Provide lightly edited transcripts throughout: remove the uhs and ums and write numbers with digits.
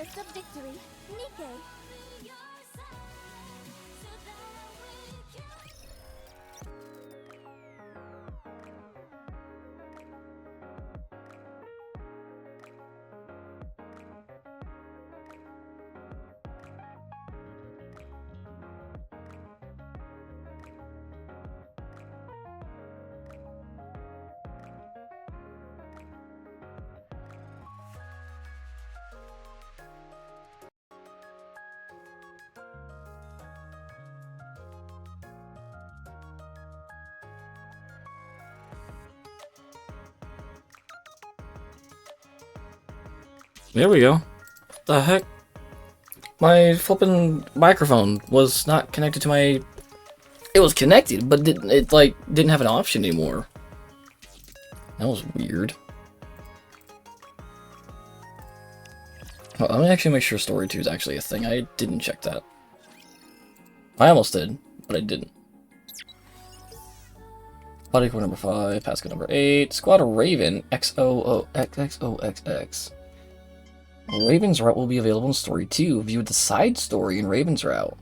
goddess of victory, Nike. There we go. What the heck? My flippin' microphone was not connected to my... It was connected, but didn't have an option anymore. That was weird. Well, let me actually make sure Story 2 is actually a thing. I didn't check that. I almost did, but I didn't. Body code number 5, passcode number 8, Squad Raven, XOXOXX. Raven's Route will be available in Story 2. View the side story in Raven's Route.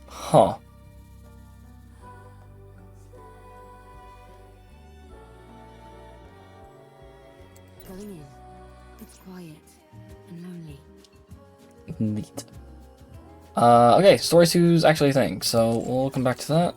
Huh. Going in. It's quiet and lonely. Neat. Okay, Story 2 is actually a thing, so we'll come back to that.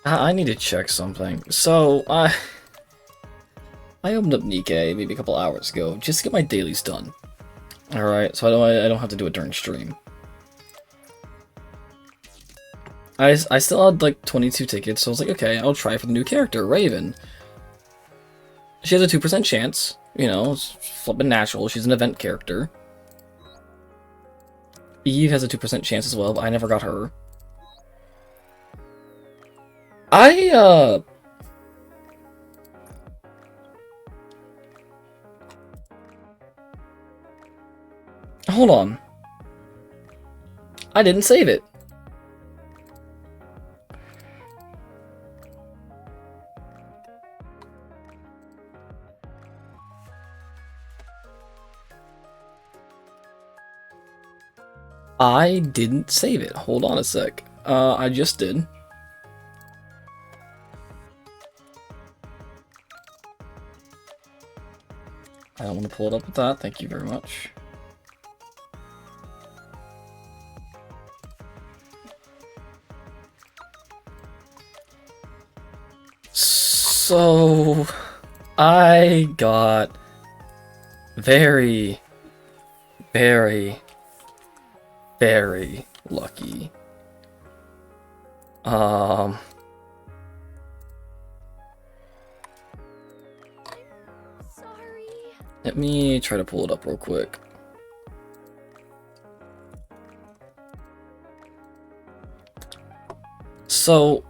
I need to check something. So, I opened up Nikkei maybe a couple hours ago just to get my dailies done. Alright, so I don't have to do it during stream. I still had like 22 tickets, so I was like, okay, I'll try for the new character, Raven. She has a 2% chance, you know, it's flippin' natural, she's an event character. Eve has a 2% chance as well, but I never got her. Hold on. I didn't save it. I didn't save it. Hold on a sec. I just did. I don't want to pull it up with that. Thank you very much. So, I got very, very, very lucky. Sorry. Let me try to pull it up real quick. So,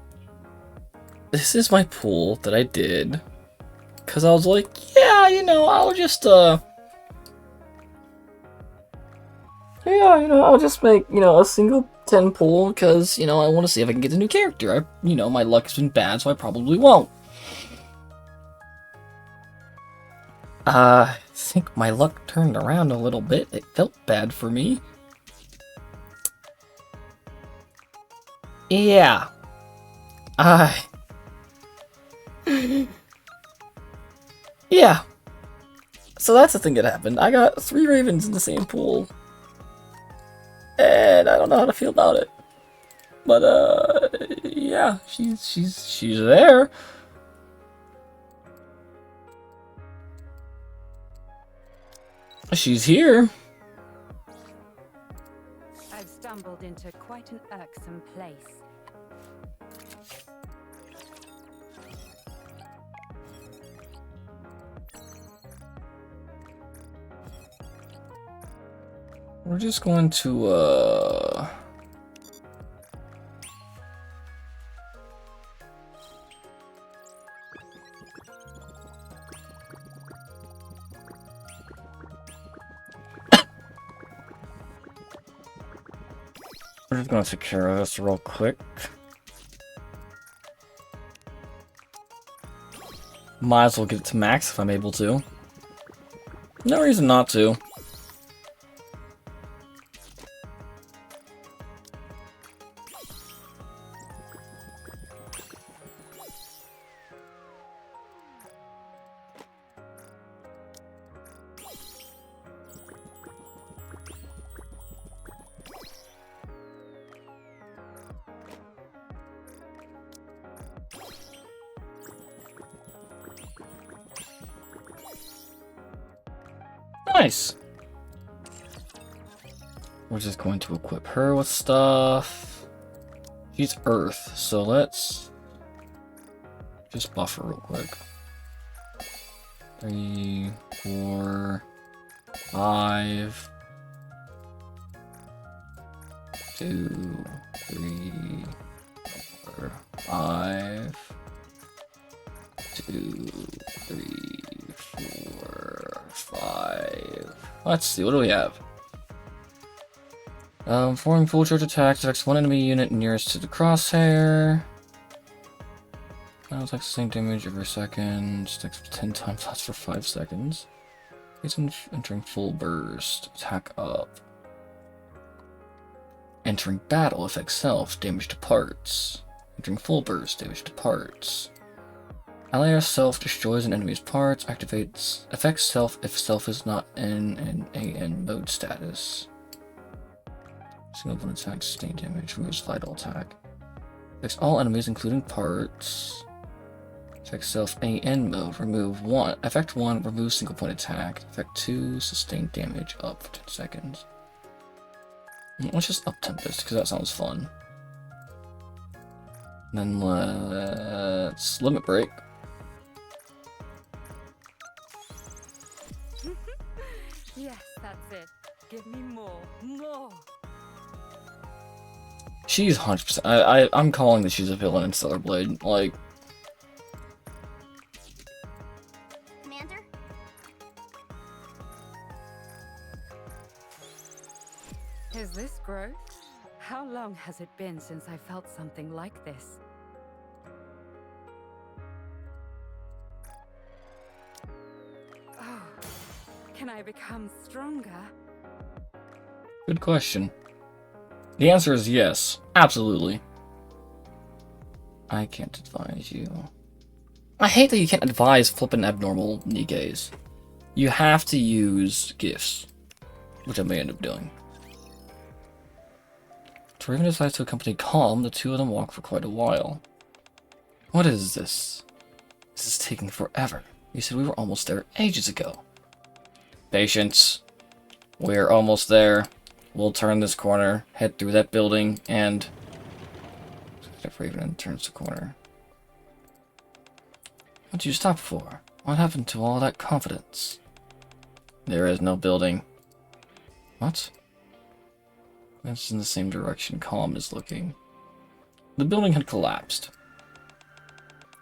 this is my pool that I did, because I was like, yeah, you know, I'll just, I'll just make, you know, a single 10 pool, because, you know, I want to see if I can get a new character. You know, my luck has been bad, so I probably won't. I think my luck turned around a little bit. It felt bad for me. Yeah. Yeah. So that's the thing that happened. I got 3 ravens in the same pool. And I don't know how to feel about it. But yeah, she's there. She's here. I've stumbled into quite an irksome place. We're just going to, we're just gonna take care of this real quick. Might as well get it to max if I'm able to. No reason not to. Nice. We're just going to equip her with stuff. She's Earth, so let's just buff her real quick. 3, 4, 5, 2, 3, 4, 5, 2, 3, 4, 5. Let's see, what do we have? Forming full charge attack affects one enemy unit nearest to the crosshair. That attacks the same damage every second. Sticks 10 times, lasts for 5 seconds. He's entering full burst. Attack up. Entering battle affects self. Damage to parts. Entering full burst. Damage to parts. Ally or self destroys an enemy's parts. Activates. Affects self if self is not in an AN mode status. Single one attack, sustained damage, removes vital attack. Affects all enemies, including parts. Affects self AN mode, remove 1. Effect 1, remove single point attack. Effect 2, sustained damage up for 10 seconds. Let's just up Tempest, because that sounds fun. And then let's limit break. Yes, that's it. Give me more. More! She's 100%. I'm calling that she's a villain in Stellar Blade. Like, Commander? Is this growth? How long has it been since I felt something like this? Oh, can I become stronger? good question. The answer is yes. Absolutely. I can't advise you. I hate that you can't advise flippin' abnormal Nikkes. You have to use gifts, which I may end up doing. Raven decides to accompany Calm. The two of them walk for quite a while. What is this? This is taking forever. You said we were almost there ages ago. Patience. We're almost there. We'll turn this corner, head through that building, and... If Raven turns the corner. What did you stop for? What happened to all that confidence? There is no building. What? That's in the same direction Calm is looking. The building had collapsed.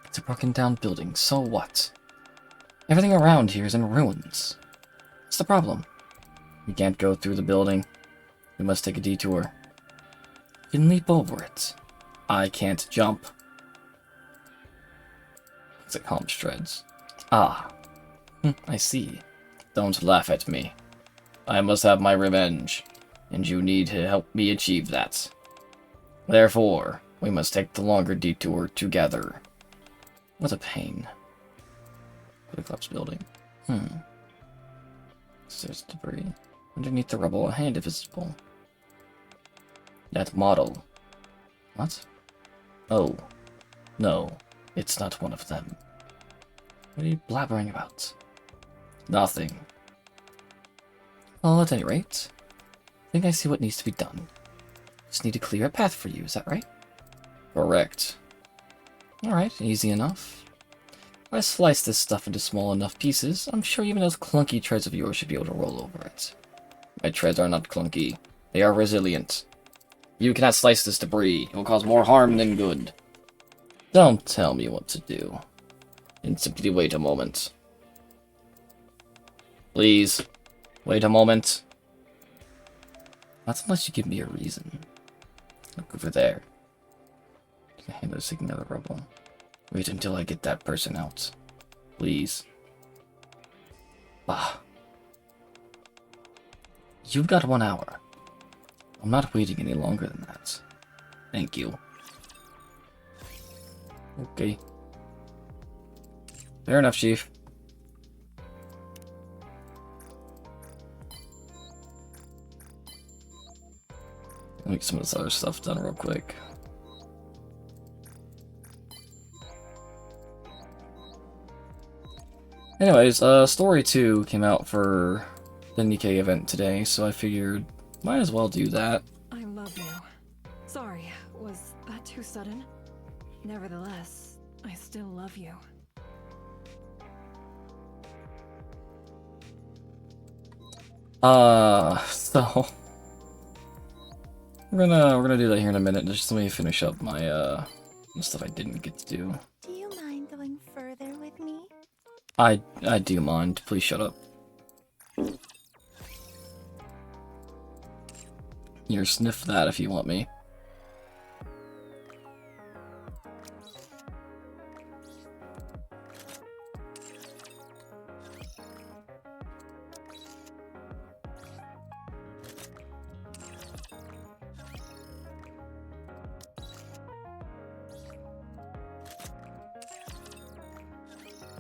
It's a broken down building, so what? Everything around here is in ruins. What's the problem? We can't go through the building. We must take a detour. You can leap over it. I can't jump. It's a Calm shreds. Ah. I see. Don't laugh at me. I must have my revenge. And you need to help me achieve that. Therefore, we must take the longer detour together. What a pain. The collapsed building. There's debris. Underneath the rubble, a hand is visible. That model. What? Oh. No, it's not one of them. What are you blabbering about? Nothing. Well, at any rate, I think I see what needs to be done. Just need to clear a path for you, is that right? Correct. Alright, easy enough. If I slice this stuff into small enough pieces, I'm sure even those clunky treads of yours should be able to roll over it. My treads are not clunky. They are resilient. You cannot slice this debris. It will cause more harm than good. Don't tell me what to do. And simply wait a moment. Please, wait a moment. Not unless you give me a reason. Look over there. The handler's taking out the rubble. Wait until I get that person out. Please. Bah. You've got 1 hour. I'm not waiting any longer than that. Thank you. Okay. Fair enough, Chief. Let me get some of this other stuff done real quick. Anyways, Story 2 came out for the Nikkei event today, so I figured might as well do that. I love you. Sorry, was that too sudden? Nevertheless, I still love you. So we're gonna do that here in a minute. Just let me finish up my the stuff I didn't get to do. Do you mind going further with me? I do mind. Please shut up. Here, sniff that if you want me.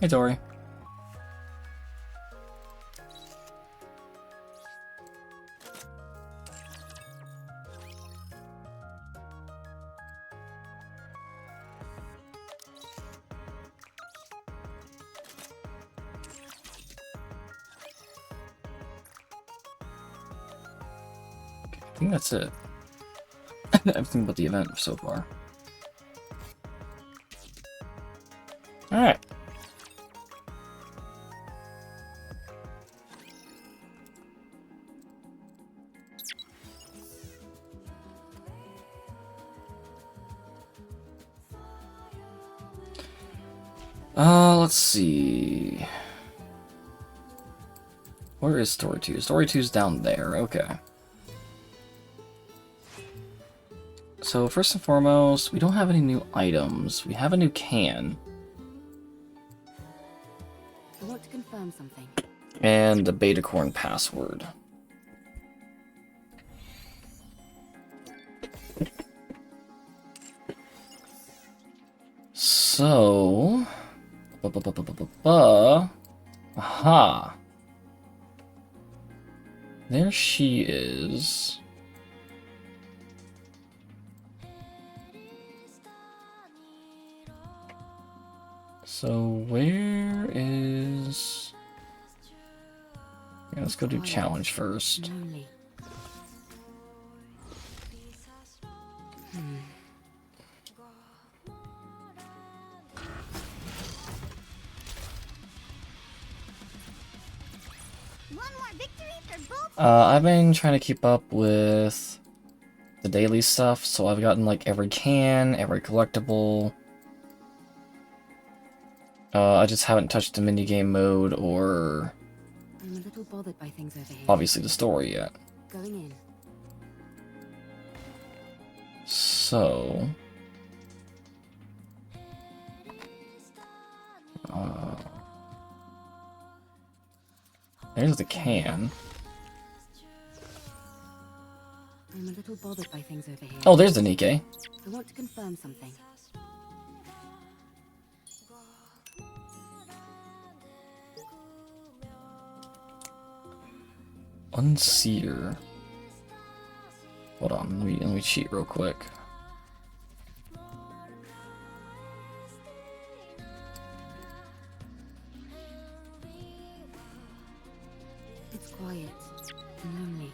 Hey, Tori. I think that's it. Everything but the event so far. Alright. Let's see. Where is Story 2? Story 2's down there, okay. So first and foremost, we don't have any new items. We have a new can. I want to confirm something. And a Betacorn password. So... Aha! There she is. So where is... Yeah, let's go do challenge first. Lonely. One more victory for both. I've been trying to keep up with the daily stuff, so I've gotten like every can, every collectible. I just haven't touched the minigame mode or I'm a little bothered by things over here. obviously the story yet. Going in. So... there's the can. I'm a little bothered by things over here. Oh, there's the Nikkei. I want to confirm something. Unseer. Hold on, let me cheat real quick. It's quiet and lonely.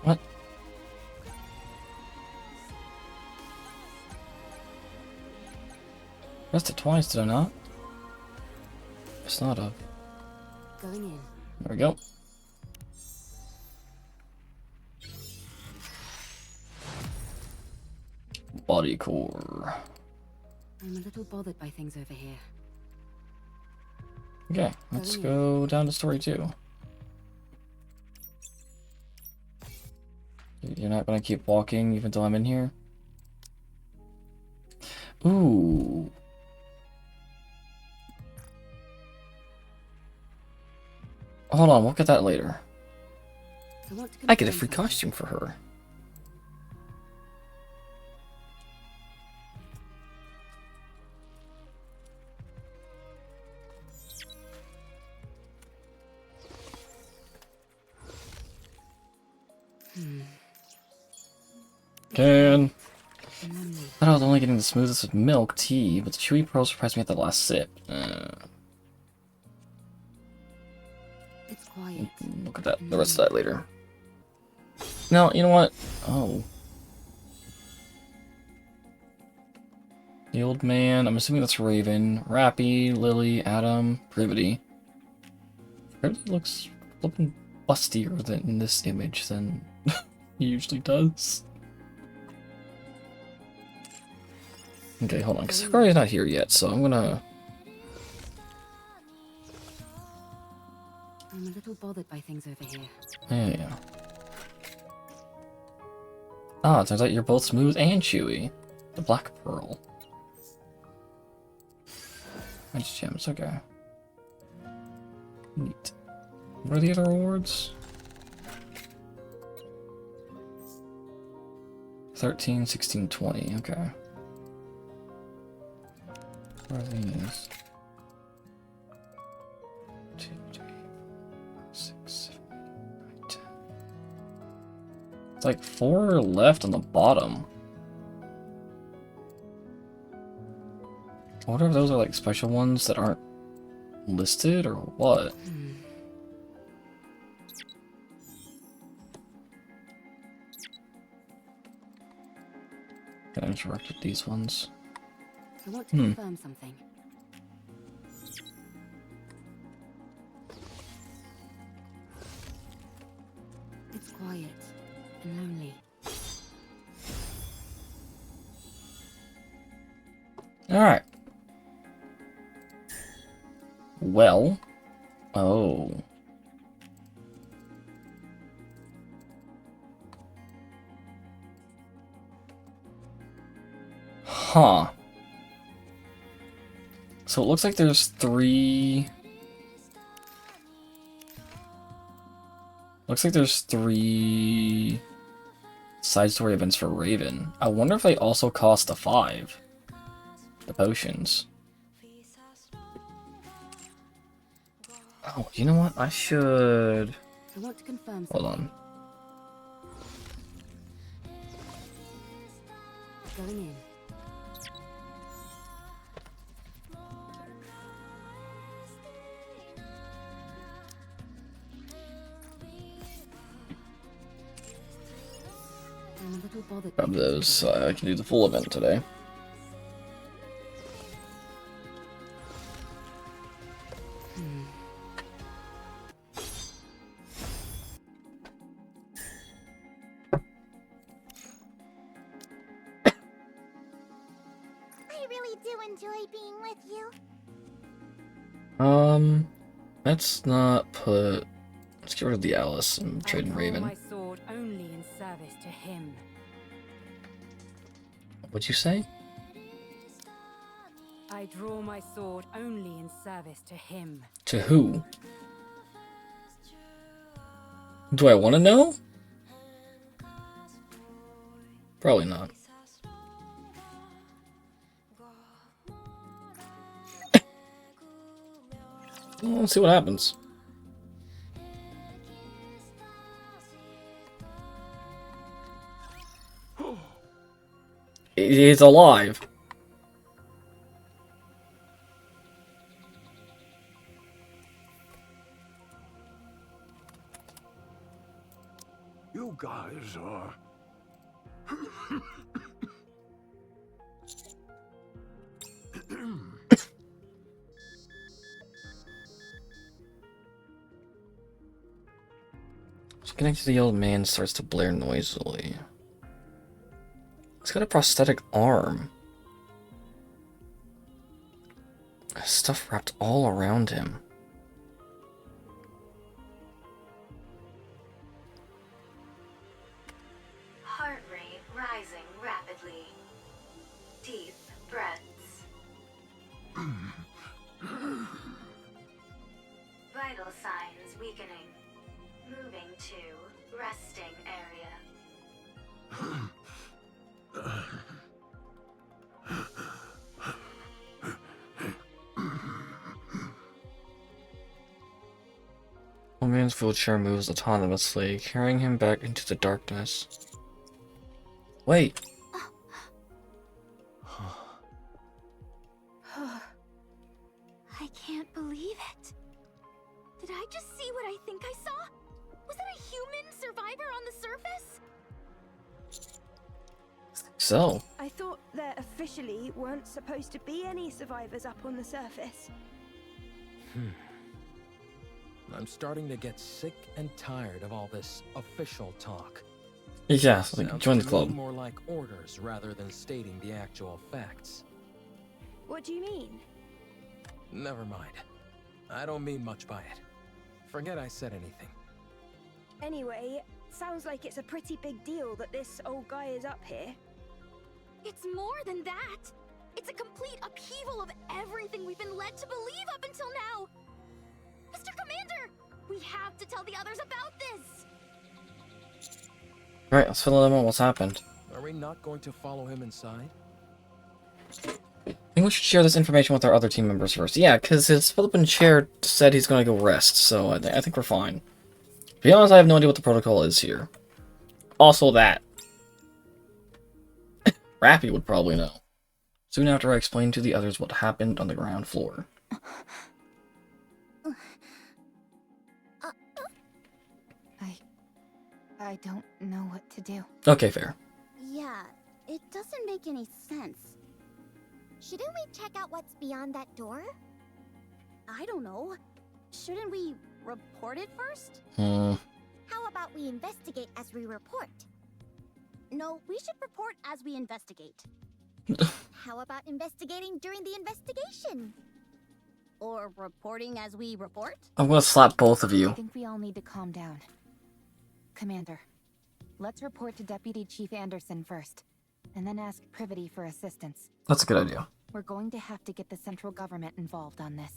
What? Pressed it twice, did I not? It's not up. Going in. There we go. Body core. I'm a little bothered by things over here. Okay, let's go down to story 2. You're not gonna keep walking even though I'm in here? Ooh. Hold on, we'll get that later. I get a free costume for her. Can. I thought I was only getting the smoothest of milk tea, but the chewy pearls surprised me at the last sip. It's quiet. Look at that. The rest of that later. No, you know what? Oh. The old man. I'm assuming that's Raven. Rappy, Lily, Adam, Privity. Privity looks flipping bustier than in this image than he usually does. Okay, hold on, because Sakura's not here yet, so I'm gonna... I'm a little bothered by things over here. Yeah. Ah, it turns out you're both smooth and chewy. The black pearl. Nice gems, okay. Neat. What are the other rewards? 13, 16, 20, okay. What are these? 2, 3, 6, 7, 8, 9, 10. It's like 4 left on the bottom. I wonder if those are like special ones that aren't listed or what? Can I interact with these ones? I want to confirm something. It's quiet and lonely. Alright. Well. Oh. Huh. So it looks like there's 3... Looks like there's 3 side story events for Raven. I wonder if they also cost a 5. The potions. Oh, you know what? I should... I want to confirm Hold something. on. Going in. I'm a little bothered. Grab those so I can do the full event today. I really do enjoy being with you. Let's not put... Let's get rid of the Alice and trade in I draw Raven. my sword only in service to him. What'd you say? I draw my sword only in service to him. To who? Do I want to know? Probably not. Well, let's see what happens. He's alive. You guys are... Connected to the old man starts to blare noisily. He's got a prosthetic arm. Stuff wrapped all around him. Heart rate rising rapidly. Deep breaths. Vital signs weakening. Moving to resting area. Old man's wheelchair moves autonomously, carrying him back into the darkness. Wait. I can't believe it. Did I just see what I think I saw? Was that a human survivor on the surface? So. I thought there officially weren't supposed to be any survivors up on the surface. I'm starting to get sick and tired of all this official talk. Yeah, like, Sounds join the to club. me more like orders rather than stating the actual facts. What do you mean? Never mind. I don't mean much by it. Forget I said anything. Anyway, sounds like it's a pretty big deal that this old guy is up here. It's more than that. It's a complete upheaval of everything we've been led to believe up until now. Mr. Commander, we have to tell the others about this. Alright, let's fill them in what's happened. Are we not going to follow him inside? I think we should share this information with our other team members first. Yeah, because his flippin' chair said he's gonna go rest, so I think we're fine. To be honest, I have no idea what the protocol is here. Also that. Rappy would probably know. Soon after I explained to the others what happened on the ground floor. I don't know what to do. Okay, fair. Yeah, it doesn't make any sense. Shouldn't we check out what's beyond that door? I don't know. Shouldn't we report it first? How about we investigate as we report? No, we should report as we investigate. How about investigating during the investigation? Or reporting as we report? I'm gonna slap both of I you. think we all need to calm down. Commander, let's report to Deputy Chief Anderson first, and then ask Privity for assistance. That's a good idea. We're going to have to get the central government involved on this.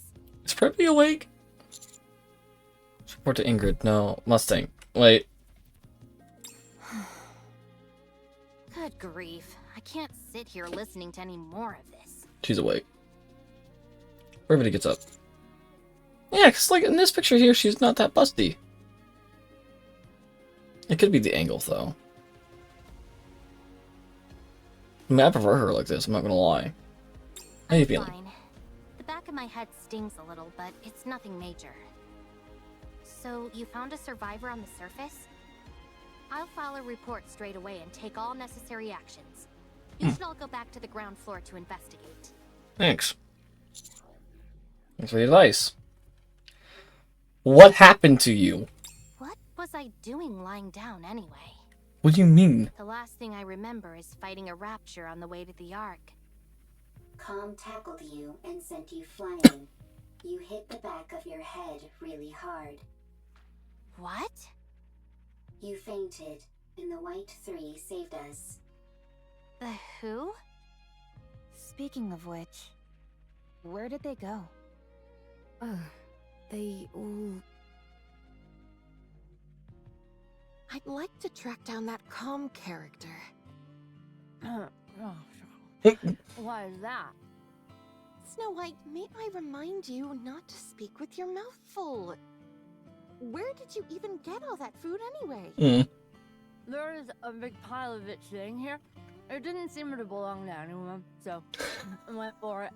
Is Preppy awake? Let's report to Ingrid. No, Mustang. Wait. Good grief. I can't sit here listening to any more of this. She's awake. Everybody gets up. Yeah, because like in this picture here, she's not that busty. It could be the angle, though. I mean, I prefer her like this, I'm not gonna lie. How you feeling? Fine. The back of my head stings a little, but it's nothing major. So, you found a survivor on the surface? I'll file a report straight away and take all necessary actions. You should all go back to the ground floor to investigate. Thanks. Thanks for the advice. What happened to you? What was I doing lying down anyway? What do you mean? The last thing I remember is fighting a rapture on the way to the Ark. Calm tackled you and sent you flying. You hit the back of your head really hard. What? You fainted, and the White Three saved us. The who? Speaking of which, where did they go? They all... I'd like to track down that calm character. Why is that? Snow White, may I remind you not to speak with your mouth full? Where did you even get all that food anyway? There is a big pile of it sitting here, It didn't seem to belong to anyone, so I went for it.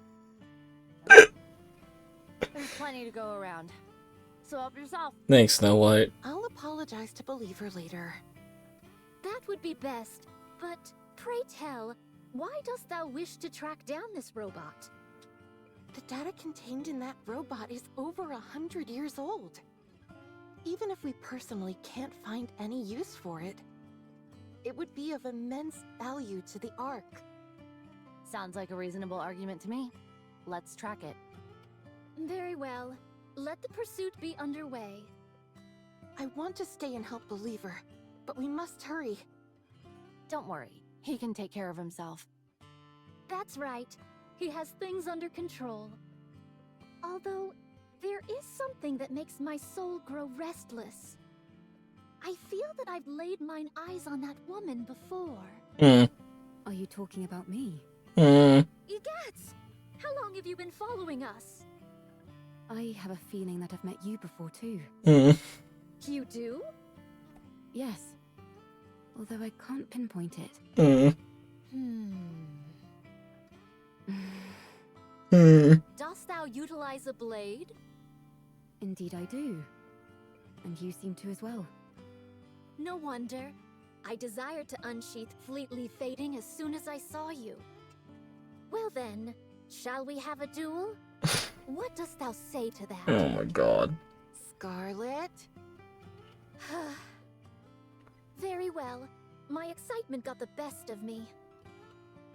There's plenty to go around. So help yourself. Thanks, Snow White. I'll apologize to Believer later. That would be best. But pray tell, why dost thou wish to track down this robot? The data contained in that robot is over 100 years old. Even if we personally can't find any use for it, it would be of immense value to the Ark. Sounds like a reasonable argument to me. Let's track it. Very well. Let the pursuit be underway. I want to stay and help Believer, but we must hurry. Don't worry, he can take care of himself. That's right. He has things under control. Although, there is something that makes my soul grow restless. I feel that I've laid mine eyes on that woman before. Are you talking about me? Egats! How long have you been following us? I have a feeling that I've met you before too. You do? Yes. Although I can't pinpoint it. Dost thou utilize a blade? Indeed I do. And you seem to as well. No wonder. I desired to unsheath Fleetly Fading as soon as I saw you. Well then, shall we have a duel? What dost thou say to that? Oh my god. Scarlet? Very well. My excitement got the best of me.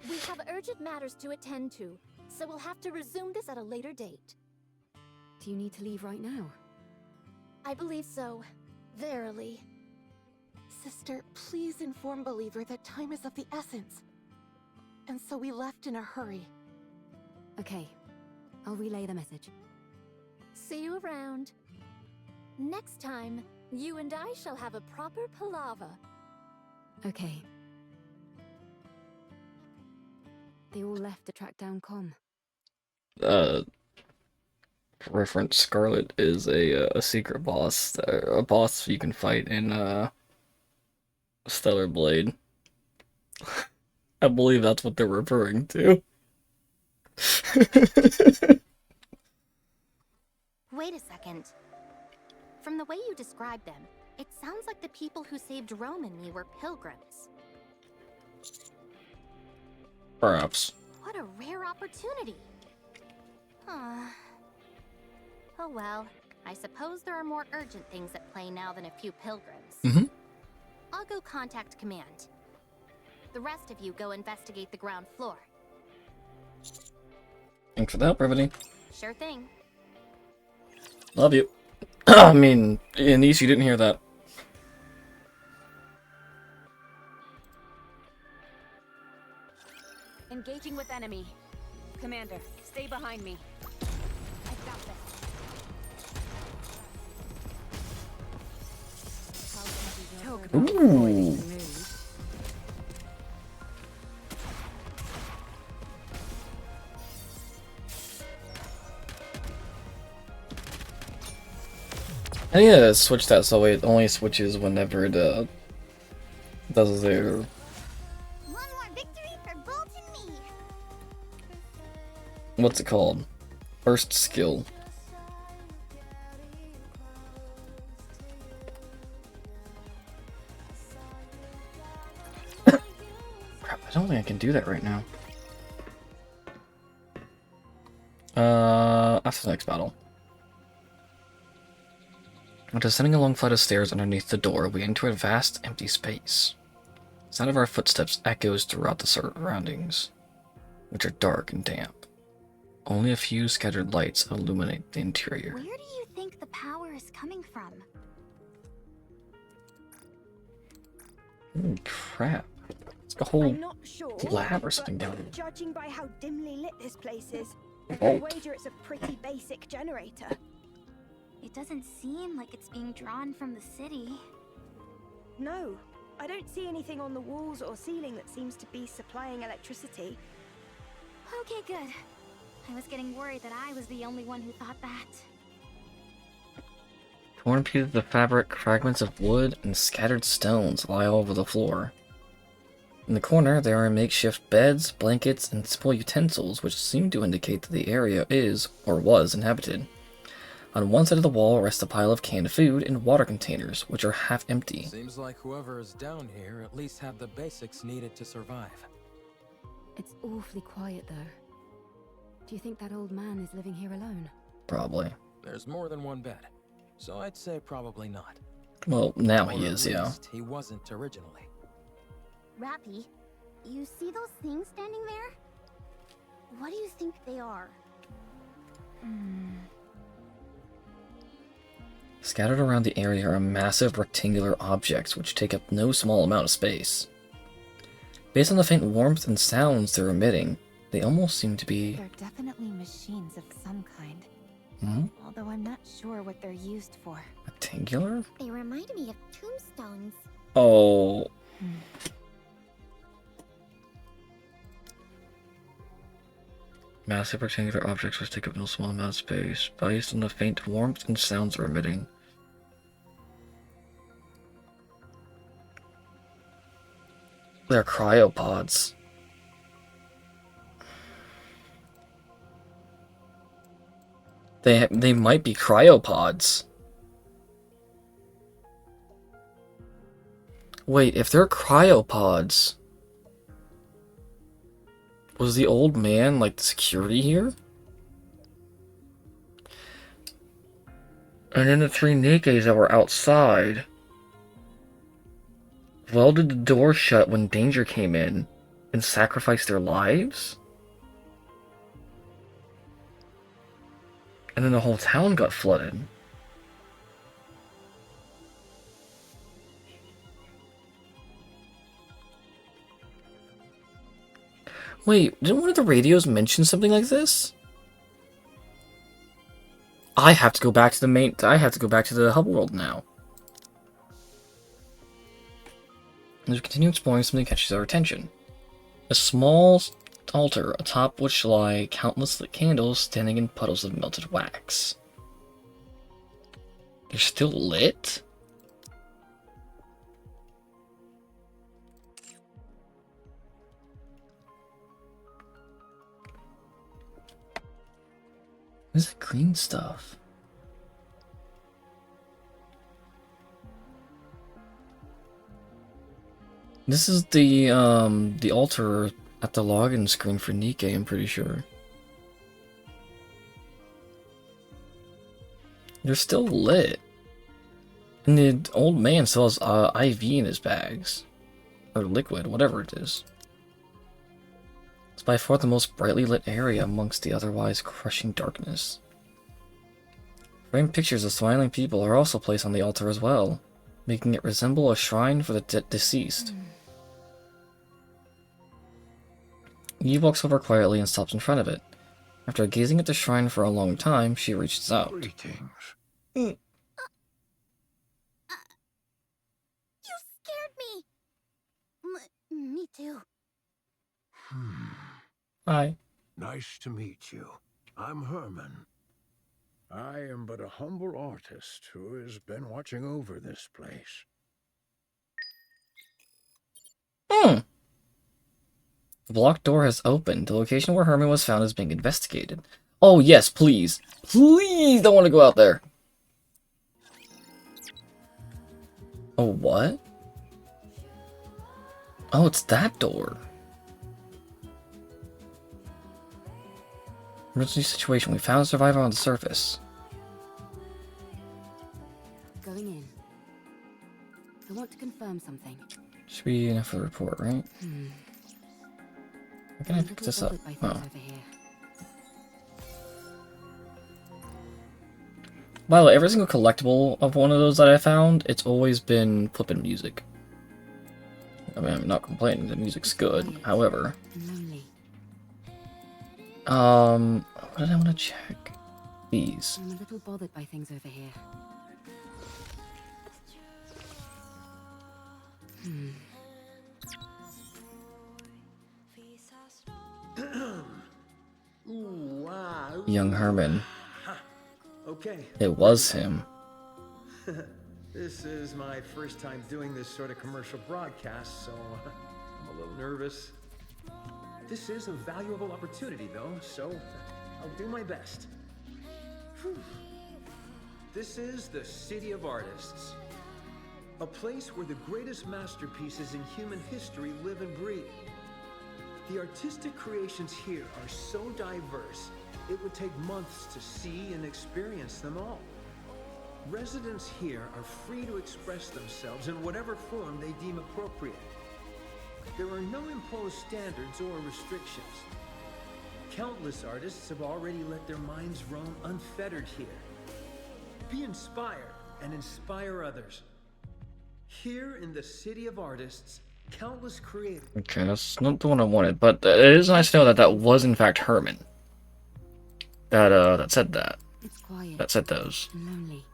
We have urgent matters to attend to, so we'll have to resume this at a later date. Do you need to leave right now? I believe so. Verily. Sister, please inform Believer that time is of the essence. And so we left in a hurry. Okay. I'll relay the message. See you around. Next time, you and I shall have a proper palaver. Okay. They all left to track down Com. Reference Scarlet is a secret boss, a boss you can fight in Stellar Blade. I believe that's what they're referring to. Wait a second. From the way you described them, it sounds like the people who saved Rome and me were pilgrims. Perhaps. What a rare opportunity. Huh. Oh well, I suppose there are more urgent things at play now than a few pilgrims. I'll go contact command. The rest of you go investigate the ground floor. Thanks for the help, Brevity. Sure thing. Love you. I mean, Anise, you didn't hear that. Engaging with enemy. Commander, stay behind me. I've got this. Ooh. I need to switch that so it only switches whenever it does their... One more victory for Bolt and me. What's it called? First skill. Crap, I don't think I can do that right now. After the next battle. Descending a long flight of stairs underneath the door, we enter a vast, empty space. The sound of our footsteps echoes throughout the surroundings, which are dark and damp. Only a few scattered lights illuminate the interior. Where do you think the power is coming from? Holy crap. It's like a whole I'm not sure, lab or something but down here. judging by how dimly lit this place is, I Vault. wager it's a pretty basic generator. It doesn't seem like it's being drawn from the city. No, I don't see anything on the walls or ceiling that seems to be supplying electricity. Okay, good. I was getting worried that I was the only one who thought that. Torn pieces of fabric, fragments of wood, and scattered stones lie all over the floor. In the corner, there are makeshift beds, blankets, and simple utensils, which seem to indicate that the area is, or was, inhabited. On one side of the wall rests a pile of canned food and water containers, which are half empty. Seems like whoever is down here at least have the basics needed to survive. It's awfully quiet, though. Do you think that old man is living here alone? Probably. There's more than one bed, so I'd say probably not. Well, now Or he at is, yeah. least he wasn't originally. Rappy, you see those things standing there? What do you think they are? Scattered around the area are massive rectangular objects which take up no small amount of space. Based on the faint warmth and sounds they're emitting, they almost seem to be... They're definitely machines of some kind. Hmm? Although I'm not sure what they're used for. Rectangular? They remind me of tombstones. Oh... Massive rectangular objects which take up no small amount of space, based on the faint warmth and sounds they're emitting. They're cryopods. They might be cryopods. Wait, if they're cryopods... Was the old man, like, the security here? And then the three Nikes that were outside. Welded the door shut when danger came in and sacrificed their lives? And then the whole town got flooded. Wait, didn't one of the radios mention something like this? I have to go back to the hub world now. As we continue exploring, something catches our attention. A small altar, atop which lie countless lit candles standing in puddles of melted wax. They're still lit? What is that green stuff? This is the altar at the login screen for Nikke, I'm pretty sure. They're still lit. And the old man still has IV in his bags. Or liquid, whatever it is. It's by far the most brightly lit area amongst the otherwise crushing darkness. Framed pictures of smiling people are also placed on the altar as well, making it resemble a shrine for the deceased. Eve walks over quietly and stops in front of it. After gazing at the shrine for a long time, she reaches out. Greetings. You scared me! Me too. Hi. Nice to meet you. I'm Herman. I am but a humble artist who has been watching over this place. The blocked door has opened. The location where Herman was found is being investigated. Oh yes, please. Please don't want to go out there. Oh, what? Oh, it's that door. Emergency situation. We found a survivor on the surface. Going in. I want to confirm something. Should be enough for the report, right? How can I pick this up? Oh. By the way, every single collectible of one of those that I found, it's always been flippin' music. I mean, I'm not complaining, the music's good. However... what did I want to check? These. I'm a little bothered by things over here. Ooh, wow. Young Herman. Okay. It was him. This is my first time doing this sort of commercial broadcast, so I'm a little nervous. This is a valuable opportunity, though, so I'll do my best. Whew. This is the City of Artists. A place where the greatest masterpieces in human history live and breathe. The artistic creations here are so diverse, it would take months to see and experience them all. Residents here are free to express themselves in whatever form they deem appropriate. There are no imposed standards or restrictions. Countless artists have already let their minds roam unfettered here. Be inspired and inspire others. Here in the City of Artists, countless creators... Okay, that's not the one I wanted, but it is nice to know that that was in fact Herman. That said that. It's quiet. That said those. And lonely.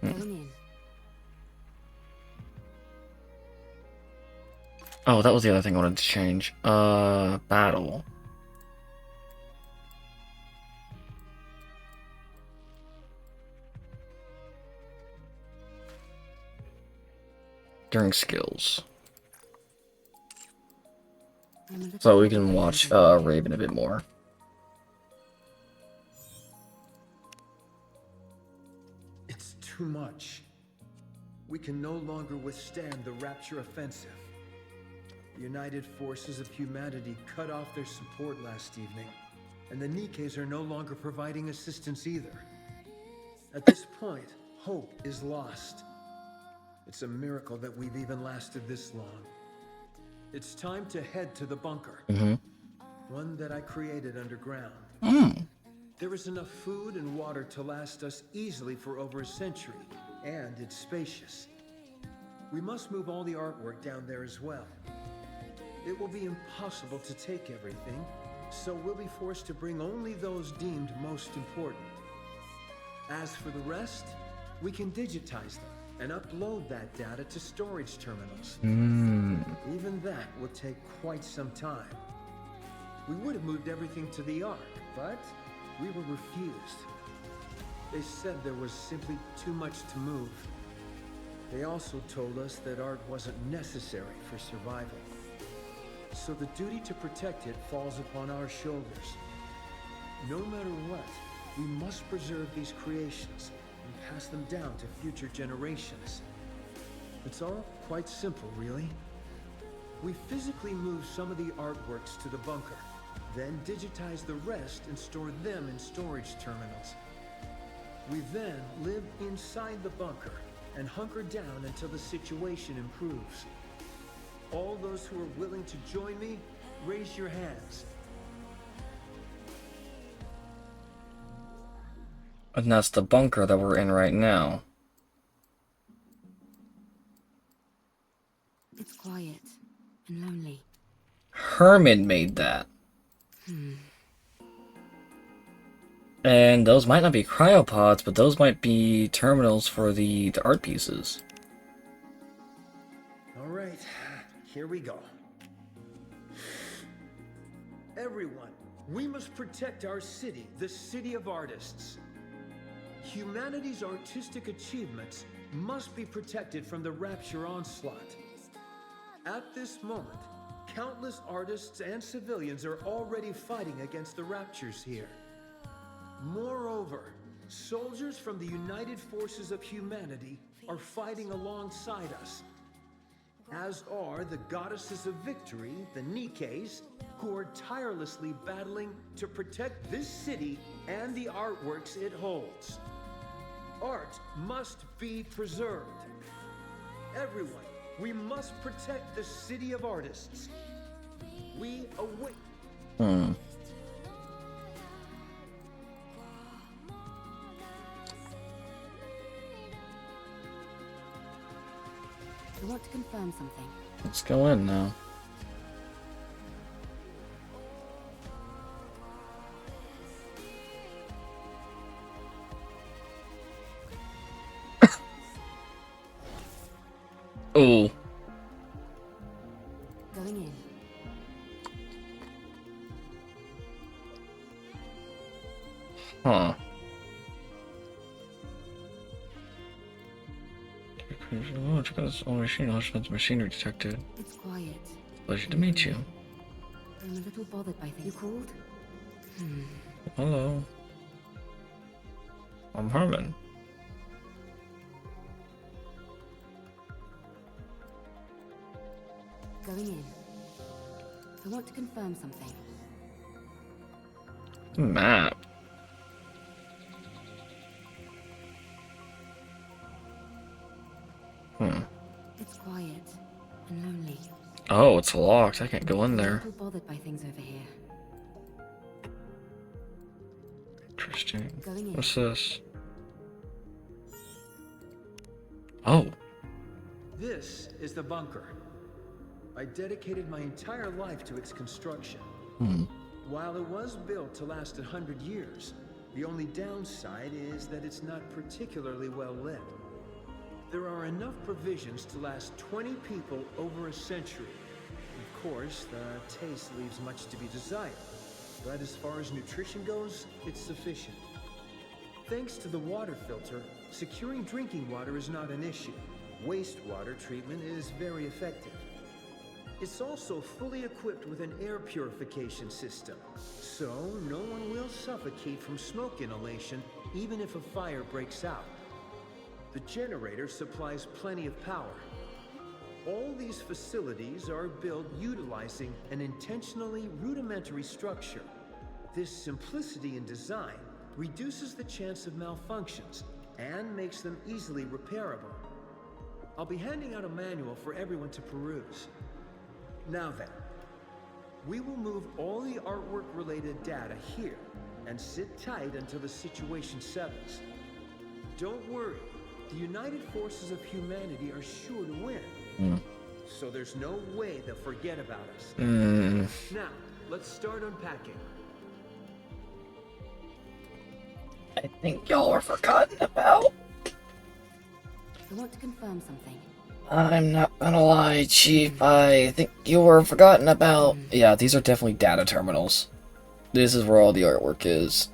Going in. Oh, that was the other thing I wanted to change. Battle. During skills. So we can watch Raven a bit more. It's too much. We can no longer withstand the Rapture offensive. The United Forces of Humanity cut off their support last evening, and the Nikes are no longer providing assistance either. At this point, hope is lost. It's a miracle that we've even lasted this long. It's time to head to the bunker. One that I created underground. There is enough food and water to last us easily for over a century, and it's spacious. We must move all the artwork down there as well. It will be impossible to take everything, so we'll be forced to bring only those deemed most important. As for the rest, we can digitize them and upload that data to storage terminals. Even that will take quite some time. We would have moved everything to the Ark, but we were refused. They said there was simply too much to move. They also told us that art wasn't necessary for survival. So the duty to protect it falls upon our shoulders. No matter what, we must preserve these creations and pass them down to future generations. It's all quite simple, really. We physically move some of the artworks to the bunker, then digitize the rest and store them in storage terminals. We then live inside the bunker and hunker down until the situation improves. All those who are willing to join me, raise your hands. And that's the bunker that we're in right now. It's quiet and lonely. Herman made that. And those might not be cryopods, but those might be terminals for the art pieces. All right, here we go. Everyone, we must protect our city, the City of Artists. Humanity's artistic achievements must be protected from the Rapture onslaught. At this moment, countless artists and civilians are already fighting against the Raptures here. Moreover, soldiers from the United Forces of Humanity are fighting alongside us, as are the goddesses of victory, the Nikes, who are tirelessly battling to protect this city and the artworks it holds. Art must be preserved. Everyone, we must protect the City of Artists. We await. I want to confirm something. Let's go in now. Oh. Going in. Huh. Machinery detected. It's quiet. Pleasure to meet you. I'm a little bothered by things. You called? Hello. I'm Herman. Going in. I want to confirm something. Map. It's quiet and lonely. Oh, it's locked. I can't go in there. I'm a little bothered by things over here. Interesting. Going in. What's this? Oh. This is the bunker. I dedicated my entire life to its construction. While it was built to last 100 years, the only downside is that it's not particularly well lit. There are enough provisions to last 20 people over a century. Of course, the taste leaves much to be desired, but as far as nutrition goes, it's sufficient. Thanks to the water filter, securing drinking water is not an issue. Wastewater treatment is very effective. It's also fully equipped with an air purification system, so no one will suffocate from smoke inhalation even if a fire breaks out. The generator supplies plenty of power. All these facilities are built utilizing an intentionally rudimentary structure. This simplicity in design reduces the chance of malfunctions and makes them easily repairable. I'll be handing out a manual for everyone to peruse. Now then, we will move all the artwork-related data here and sit tight until the situation settles. Don't worry, the United Forces of Humanity are sure to win. So there's no way they'll forget about us. Now, let's start unpacking. I think y'all are forgotten about. I want to confirm something. I'm not gonna lie, Chief. I think you were forgotten about. Yeah, these are definitely data terminals. This is where all the artwork is.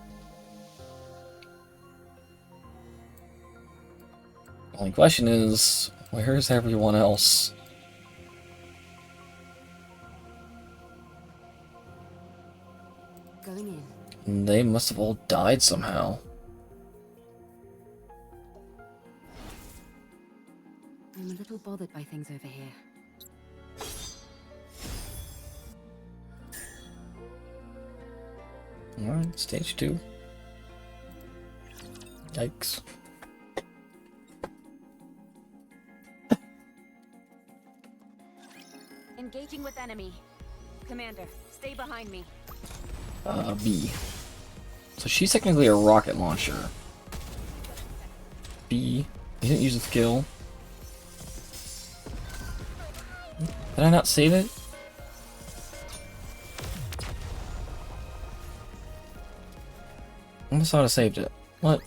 Only question is, where's everyone else? Going in. They must have all died somehow. I'm a little bothered by things over here. Alright, stage 2. Yikes. Engaging with enemy. Commander, stay behind me. B. So she's technically a rocket launcher. B. You didn't use a skill. Did I not save it? I almost thought I saved it. What?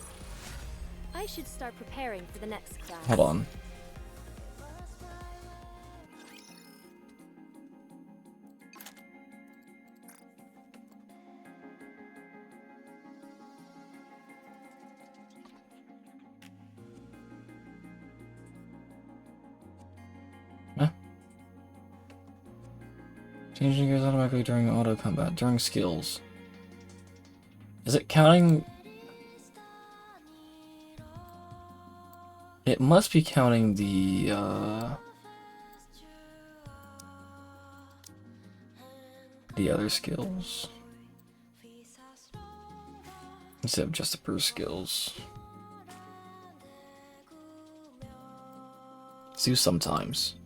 I should start preparing for the next class. Hold on. Huh? Changing gears automatically during auto combat, during skills. Is it counting? It must be counting the other skills instead of just the per skills. Let's do sometimes.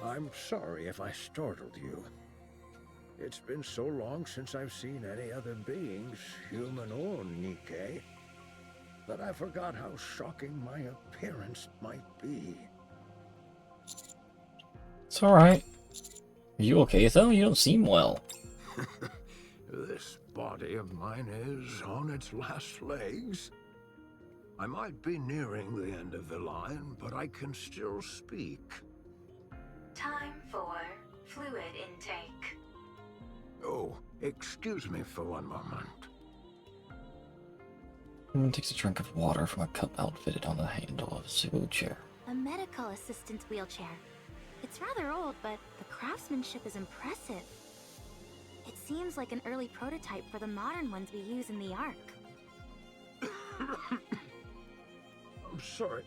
I'm sorry if I startled you. It's been so long since I've seen any other beings, human or Nikkei, that I forgot how shocking my appearance might be. It's alright. Are you okay though? You don't seem well. This body of mine is on its last legs. I might be nearing the end of the line, but I can still speak. Time for fluid intake. Oh, excuse me for one moment. Woman takes a drink of water from a cup outfitted on the handle of his wheelchair. A medical assistant's wheelchair. It's rather old, but the craftsmanship is impressive. It seems like an early prototype for the modern ones we use in the Ark. I'm sorry.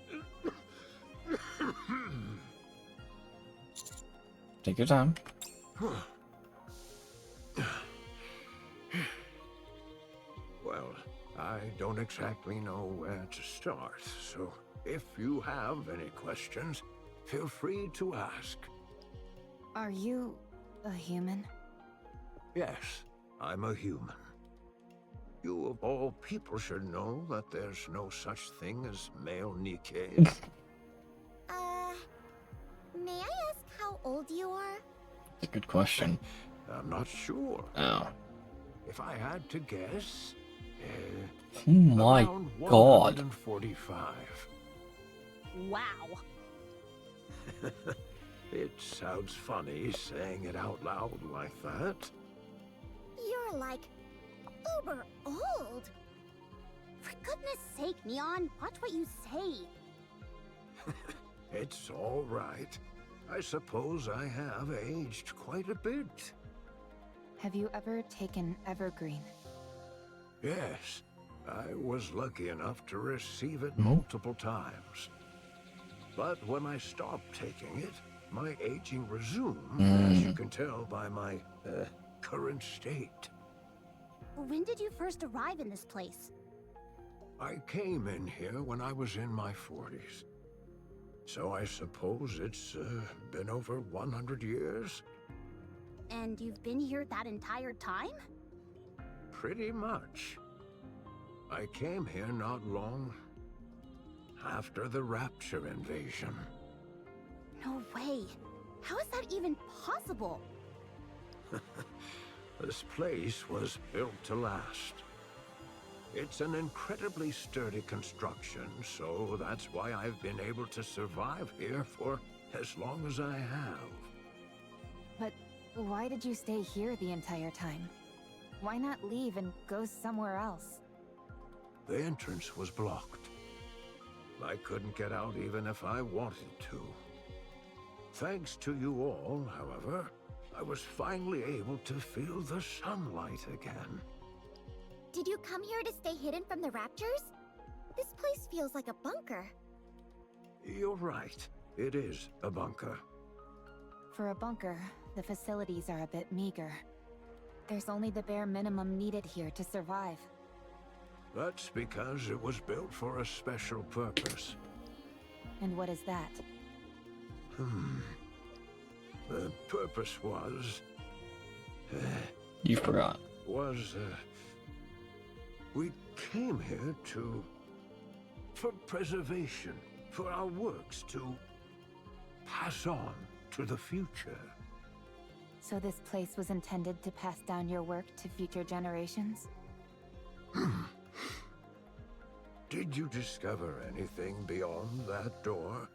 Take your time. Well, I don't exactly know where to start, so if you have any questions, feel free to ask. Are you a human? Yes, I'm a human. You of all people should know that there's no such thing as male Nikkei. May I ask how old you are? That's a good question. I'm not sure. Oh. If I had to guess, Oh my around god. 145. Wow. It sounds funny saying it out loud like that. You're like uber old. For goodness sake, Neon, watch what you say. It's all right. I suppose I have aged quite a bit. Have you ever taken Evergreen? Yes, I was lucky enough to receive it multiple times. But when I stopped taking it, my aging resumed, as you can tell by my current state. When did you first arrive in this place? I came in here when I was in my 40s. So I suppose it's been over 100 years? And you've been here that entire time? Pretty much. I came here not long after the Rapture invasion. No way. How is that even possible? This place was built to last. It's an incredibly sturdy construction, so that's why I've been able to survive here for as long as I have. But why did you stay here the entire time? Why not leave and go somewhere else? The entrance was blocked. I couldn't get out even if I wanted to. Thanks to you all, however, I was finally able to feel the sunlight again. Did you come here to stay hidden from the Raptures? This place feels like a bunker. You're right. It is a bunker. For a bunker, the facilities are a bit meager. There's only the bare minimum needed here to survive. That's because it was built for a special purpose. And what is that? The purpose was... You forgot. We came here for preservation, for our works to pass on to the future. So this place was intended to pass down your work to future generations? Did you discover anything beyond that door?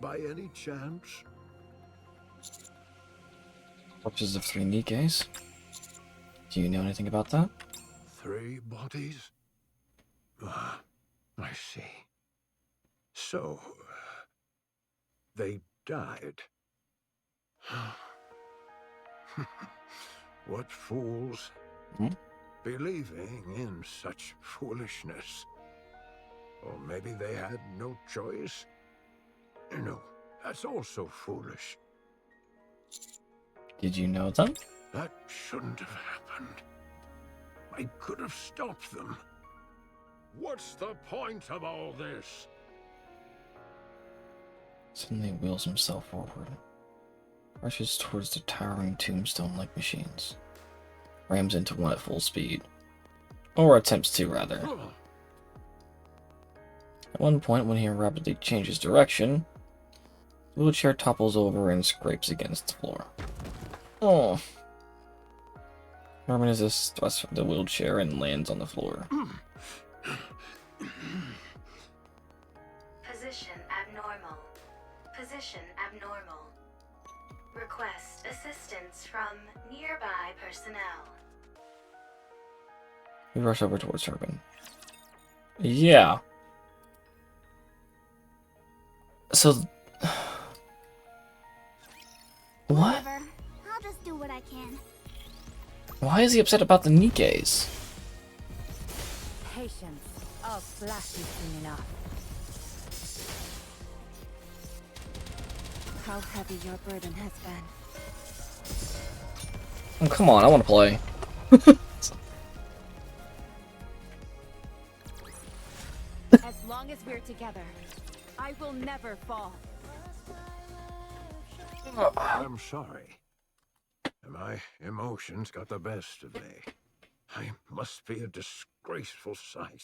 By any chance? Corpses of 3 Nikkeis? Do you know anything about that? 3 bodies? Ah, I see. So, they died. What fools. Believing in such foolishness. Or maybe they had no choice? No, that's also foolish. Did you know them? That shouldn't have happened. I could have stopped them. What's the point of all this? Suddenly wheels himself forward. Rushes towards the towering tombstone-like machines. Rams into one at full speed. Or attempts to, rather. At one point, when he rapidly changes direction, the wheelchair topples over and scrapes against the floor. Oh. Norman is thrust from the wheelchair and lands on the floor. Position abnormal. position abnormal. Request assistance from nearby personnel. We rush over towards Turbine. Yeah. So... What? Whatever. I'll just do what I can. Why is he upset about the Nikes? Patience. I'll slash you soon enough. How heavy your burden has been. Oh, come on, I want to play. As long as we're together, I will never fall. I'm sorry. My emotions got the best of me. I must be a disgraceful sight.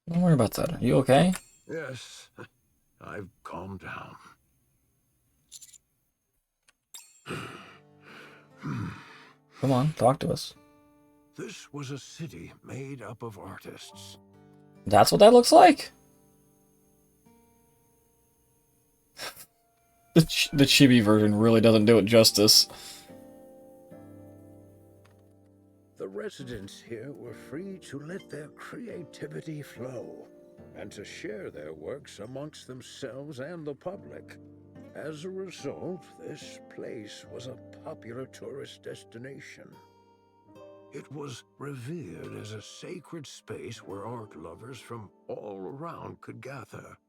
Don't worry about that. Are you okay? Yes, I've calmed down. Come on, talk to us. This was a city made up of artists. That's what that looks like? The chibi version really doesn't do it justice. The residents here were free to let their creativity flow and to share their works amongst themselves and the public. As a result, this place was a popular tourist destination. It was revered as a sacred space where art lovers from all around could gather.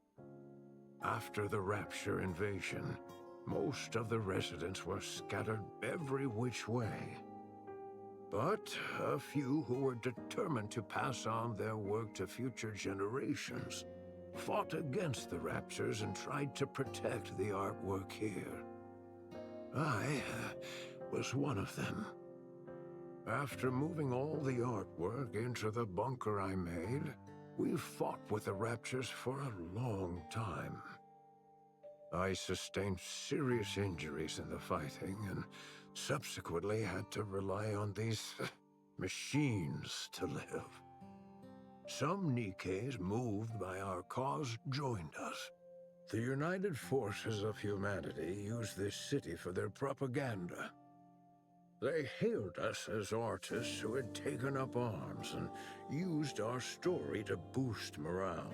After the Rapture invasion, most of the residents were scattered every which way. But a few who were determined to pass on their work to future generations fought against the Raptures and tried to protect the artwork here. I was one of them. After moving all the artwork into the bunker I made, we fought with the Raptures for a long time. I sustained serious injuries in the fighting and subsequently had to rely on these machines to live. Some Nikkes moved by our cause joined us. The United Forces of Humanity used this city for their propaganda. They hailed us as artists who had taken up arms and used our story to boost morale.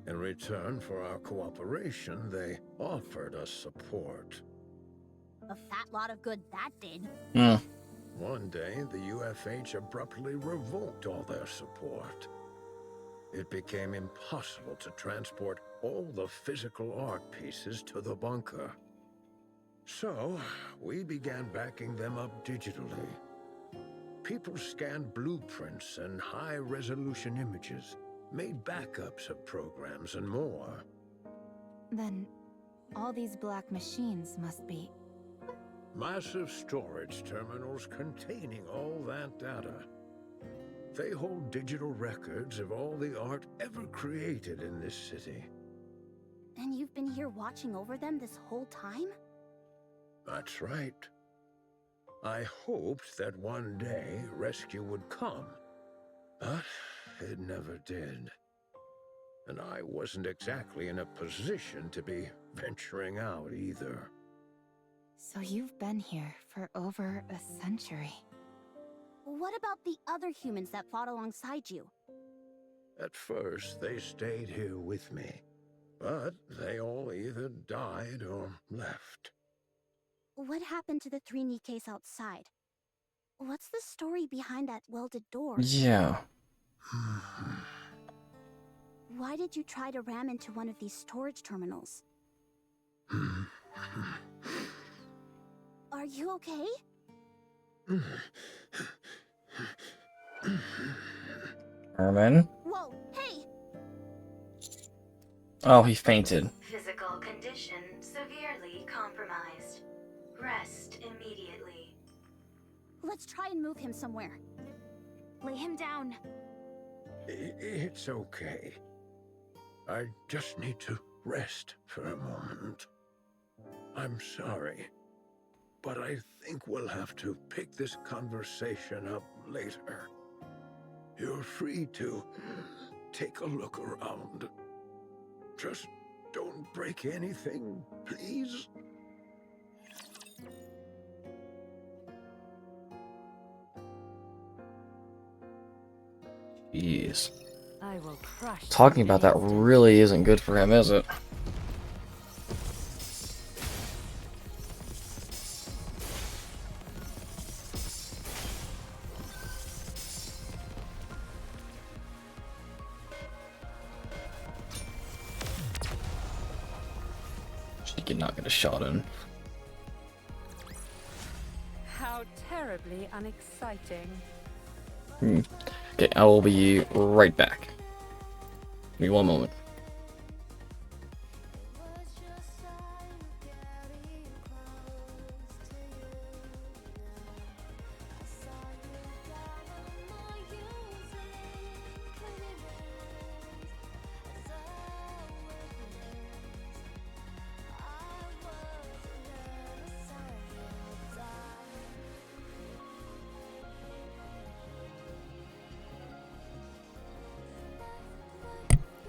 In return for our cooperation, they offered us support. A fat lot of good that did. One day, the UFH abruptly revoked all their support. It became impossible to transport all the physical art pieces to the bunker. So, we began backing them up digitally. People scanned blueprints and high-resolution images, made backups of programs and more. Then, all these black machines must be... Massive storage terminals containing all that data. They hold digital records of all the art ever created in this city. And you've been here watching over them this whole time? That's right. I hoped that one day rescue would come, but it never did. And I wasn't exactly in a position to be venturing out either. So you've been here for over a century. What about the other humans that fought alongside you? At first, they stayed here with me, but they all either died or left. What happened to the 3 Nikkes outside? What's the story behind that welded door? Yeah. Why did you try to ram into one of these storage terminals? Are you okay? Herman? Whoa, hey! Oh, he fainted. Physical condition severely compromised. Rest immediately. Let's try and move him somewhere. Lay him down. It's okay. I just need to rest for a moment. I'm sorry, but I think we'll have to pick this conversation up later. You're free to take a look around. Just Don't break anything, please. Jeez. I will crush Talking them about that in an really isn't good for him, is it? She could not get a shot in. How terribly unexciting. Okay, I will be right back. Give me one moment.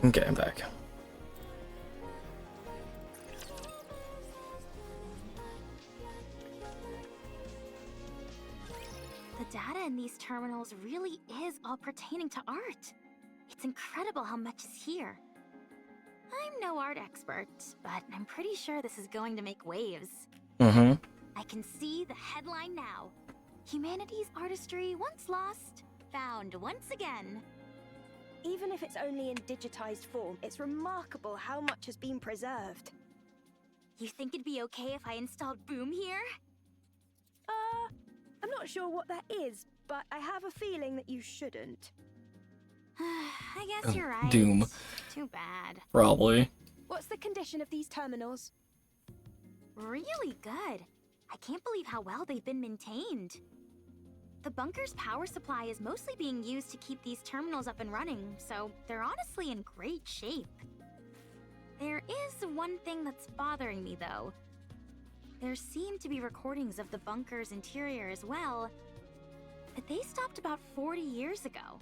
Okay, I'm back. The data in these terminals really is all pertaining to art. It's incredible how much is here. I'm no art expert, but I'm pretty sure this is going to make waves. Mm-hmm. I can see the headline now. Humanity's artistry once lost, found once again. Even if it's only in digitized form, it's remarkable how much has been preserved. You think it'd be okay if I installed Boom here? I'm not sure what that is, but I have a feeling that you shouldn't. I guess you're right. Doom. Too bad. Probably. What's the condition of these terminals? Really good. I can't believe how well they've been maintained. The bunker's power supply is mostly being used to keep these terminals up and running, so they're honestly in great shape. There is one thing that's bothering me, though. There seem to be recordings of the bunker's interior as well, but they stopped about 40 years ago.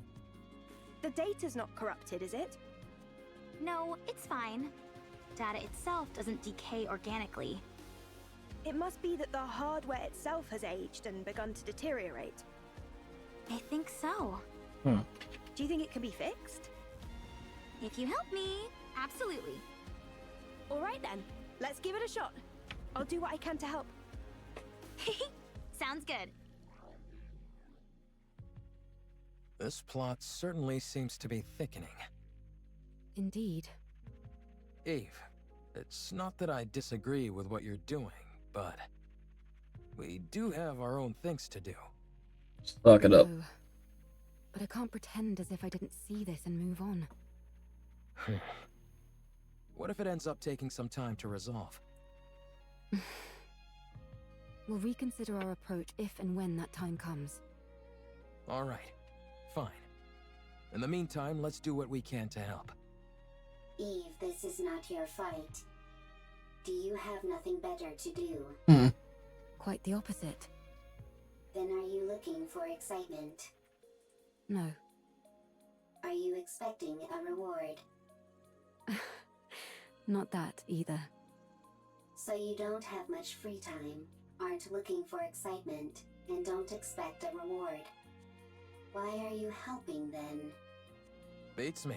The data's not corrupted, is it? No, it's fine. Data itself doesn't decay organically. It must be that the hardware itself has aged and begun to deteriorate. I think so. Hmm. Do you think it can be fixed? If you help me, absolutely. All right then, let's give it a shot. I'll do what I can to help. Sounds good. This plot certainly seems to be thickening. Indeed. Eve, it's not that I disagree with what you're doing, but we do have our own things to do. Suck it up. No, but I can't pretend as if I didn't see this and move on. What if it ends up taking some time to resolve? We'll reconsider our approach if and when that time comes. All right, fine. In the meantime, let's do what we can to help. Eve, this is not your fight. Do you have nothing better to do? Quite the opposite. Then are you looking for excitement? No. Are you expecting a reward? Not that either. So you don't have much free time, aren't looking for excitement, and don't expect a reward. Why are you helping then? Beats me.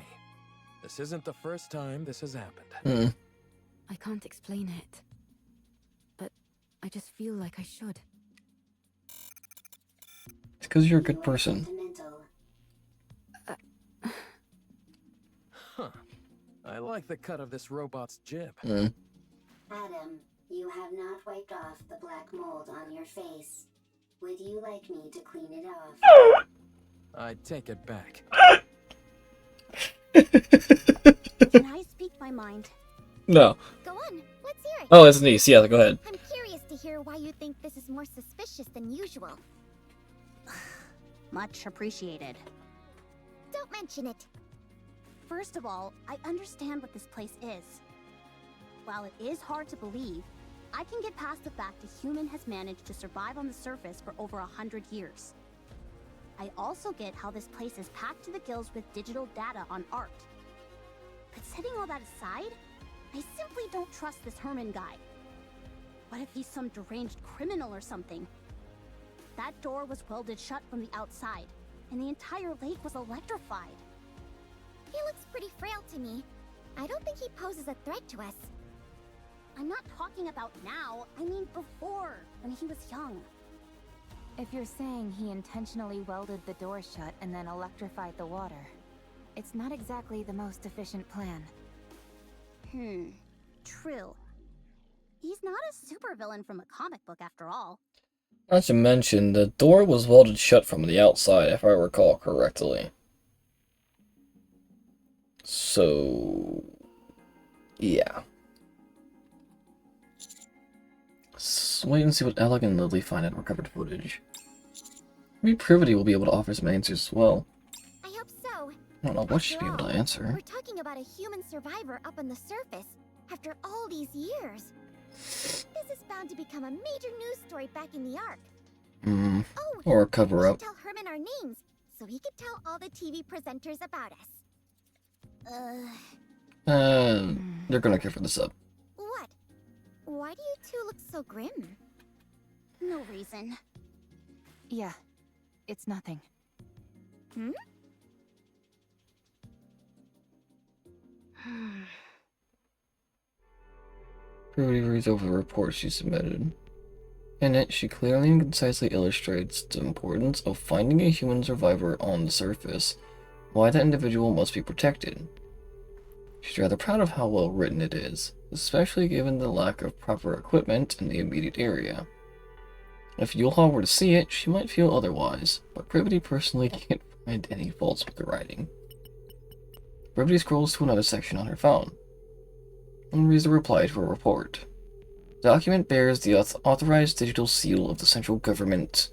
This isn't the first time this has happened. I can't explain it. But I just feel like I should. It's because you're a good person. Huh. I like the cut of this robot's jib. Adam, you have not wiped off the black mold on your face. Would you like me to clean it off? I take it back. Can I speak my mind? No. Go on, let's hear it. Oh, it's niece. Yeah, go ahead. I'm curious to hear why you think this is more suspicious than usual. Much appreciated. Don't mention it. First of all, I understand what this place is. While it is hard to believe, I can get past the fact a human has managed to survive on the surface for over 100 years. I also get how this place is packed to the gills with digital data on art. But setting all that aside, I simply don't trust this Herman guy. What if he's some deranged criminal or something? That door was welded shut from the outside, and the entire lake was electrified. He looks pretty frail to me. I don't think he poses a threat to us. I'm not talking about now, I mean before, when he was young. If you're saying he intentionally welded the door shut and then electrified the water, it's not exactly the most efficient plan. True. He's not a supervillain from a comic book after all. Not to mention, the door was welded shut from the outside, if I recall correctly. So... yeah. Let's wait and see what Alec and Lily find in recovered footage. Maybe Privity will be able to offer some answers as well. I hope so. I don't know what she'd be able to answer. We're talking about a human survivor up on the surface after all these years. This is bound to become a major news story back in the Ark. Oh, or a cover-up. Tell Herman our names so he could tell all the TV presenters about us. They're gonna cover this up. What? Why do you two look so grim? No reason. Yeah, it's nothing. Privity reads over the report she submitted. In it, she clearly and concisely illustrates the importance of finding a human survivor on the surface, why that individual must be protected. She's rather proud of how well written it is, especially given the lack of proper equipment in the immediate area. If Yulha were to see it, she might feel otherwise, but Privity personally can't find any faults with the writing. Privity scrolls to another section on her phone, and reads the reply to a report. The document bears the authorized digital seal of the central government,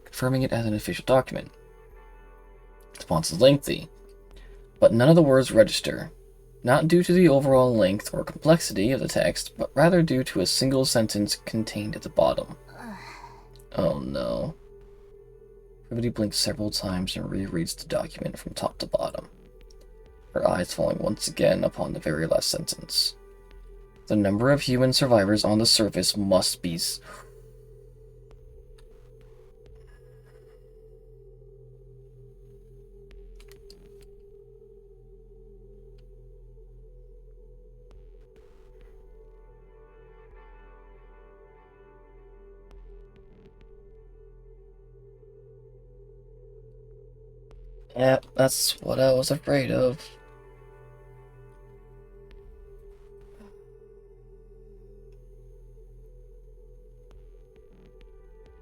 confirming it as an official document. The response is lengthy, but none of the words register, not due to the overall length or complexity of the text, but rather due to a single sentence contained at the bottom. Oh no. Privity blinks several times and rereads the document from top to bottom, her eyes falling once again upon the very last sentence. The number of human survivors on the surface must be... Yep, that's what I was afraid of.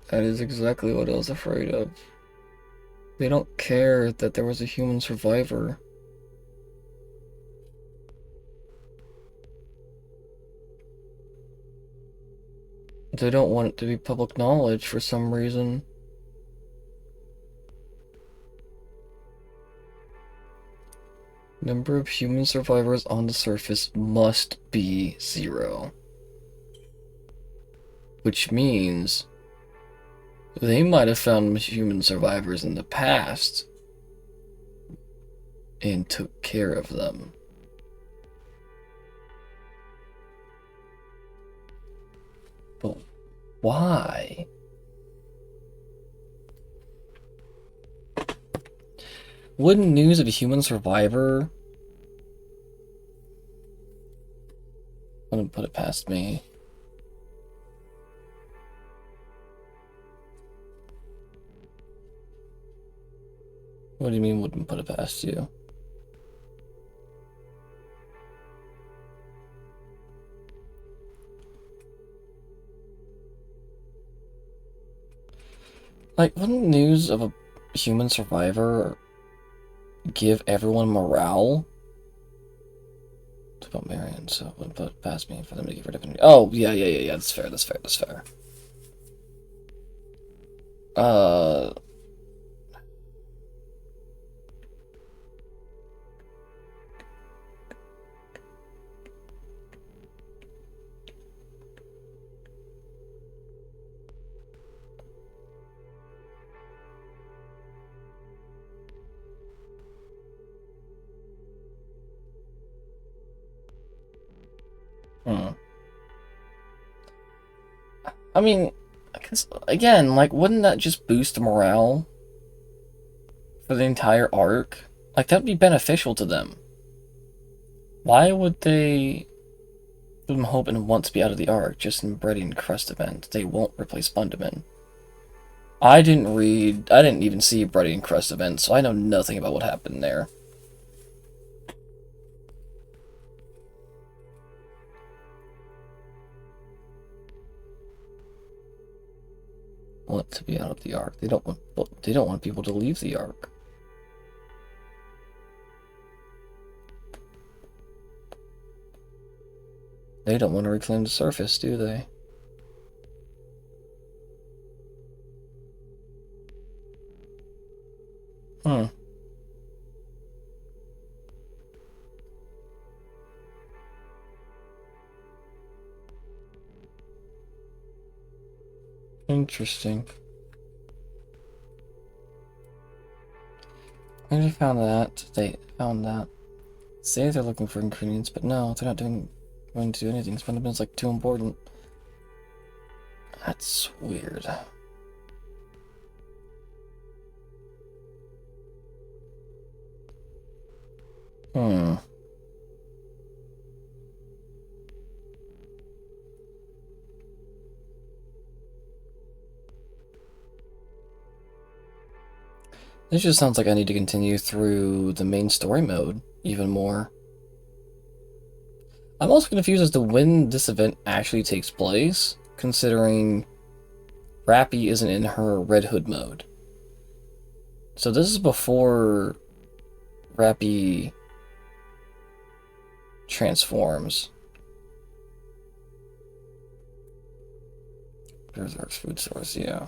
That is exactly what I was afraid of. They don't care that there was a human survivor. They don't want it to be public knowledge for some reason. Number of human survivors on the surface must be 0. Which means they might have found human survivors in the past and took care of them. But why? Wouldn't news of a human survivor... wouldn't put it past me. What do you mean wouldn't put it past you? Like, wouldn't news of a human survivor give everyone morale? It's about Marion, so it wouldn't put it past me for them to get rid of it. Oh, yeah, that's fair, that's fair. Hmm. I mean, because, again, like, wouldn't that just boost morale for the entire arc? Like, that'd be beneficial to them. Why would they give them hope and want to be out of the arc just in Bready and Crest event? They won't replace Bundaman. I didn't even see Bready and Crest event, so I know nothing about what happened there. Want to be out of the arc. They don't want people to leave the arc. They don't want to reclaim the surface, do they? Hmm. Interesting. They found that. They found that. Say they're looking for ingredients, but no, they're not going to do anything. Fundamentals like too important. That's weird. Hmm. This just sounds like I need to continue through the main story mode even more. I'm also confused as to when this event actually takes place, considering Rappy isn't in her Red Hood mode. So this is before Rappy transforms. Berserk's food source, yeah.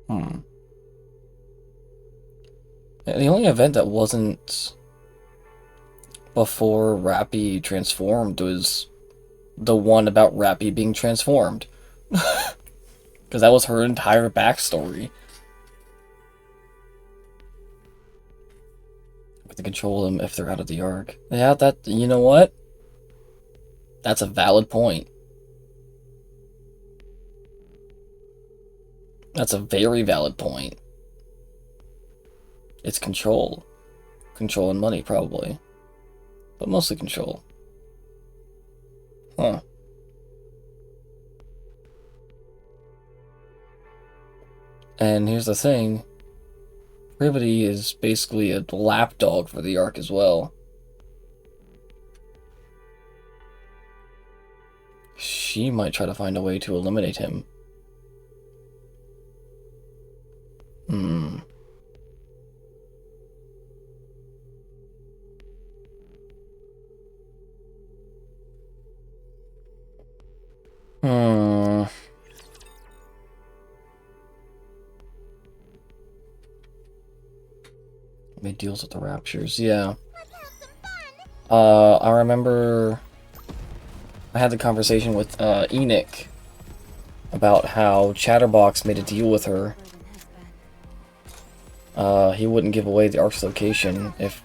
Hmm. The only event that wasn't before Rappy transformed was the one about Rappy being transformed. Because that was her entire backstory. To control them if they're out of the arc. Yeah, you know what? That's a valid point. That's a very valid point. It's control. Control and money, probably. But mostly control. Huh. And here's the thing. Privity is basically a lapdog for the arc as well. She might try to find a way to eliminate him. Hmm. Hmm. It deals with the raptures, yeah. I remember I had the conversation with Enoch about how Chatterbox made a deal with her. He wouldn't give away the Ark's location if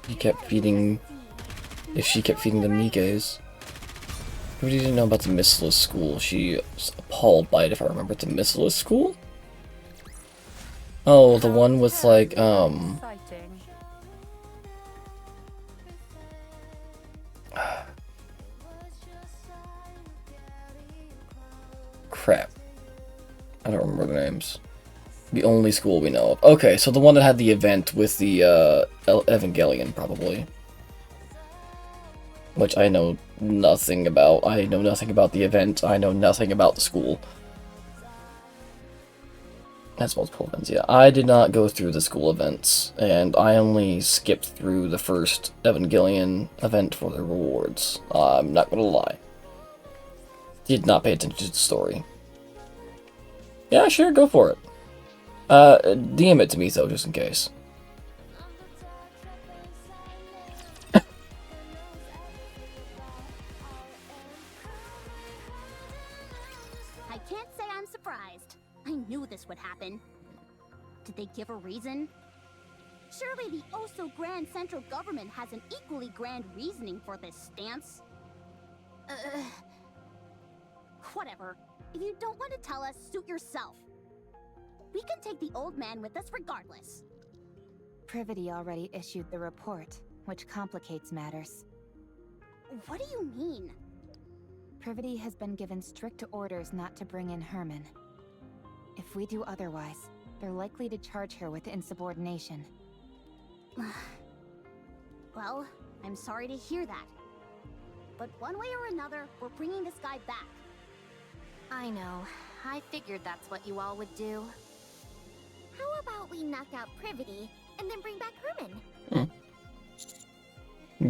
she kept feeding the Nikes. Who didn't know about the Missless School? She was appalled by it, if I remember. The Missless School? Oh, the one with, like, crap. I don't remember the names. The only school we know of. Okay, so the one that had the event with the, Evangelion, probably. Which I know nothing about. I know nothing about the event. I know nothing about the school. That's multiple events, yeah. I did not go through the school events, and I only skipped through the first Evangelion event for the rewards. I'm not gonna lie. Did not pay attention to the story. Yeah, sure, go for it. DM it to me, though, just in case. knew this would happen. Did they give a reason? Surely the oh-so-grand central government has an equally grand reasoning for this stance. Whatever. If you don't want to tell us, suit yourself. We can take the old man with us regardless. Privity already issued the report, which complicates matters. What do you mean? Privity has been given strict orders not to bring in Herman. If we do otherwise, they're likely to charge her with insubordination. Well, I'm sorry to hear that. But one way or another, we're bringing this guy back. I know. I figured that's what you all would do. How about we knock out Privity and then bring back Herman?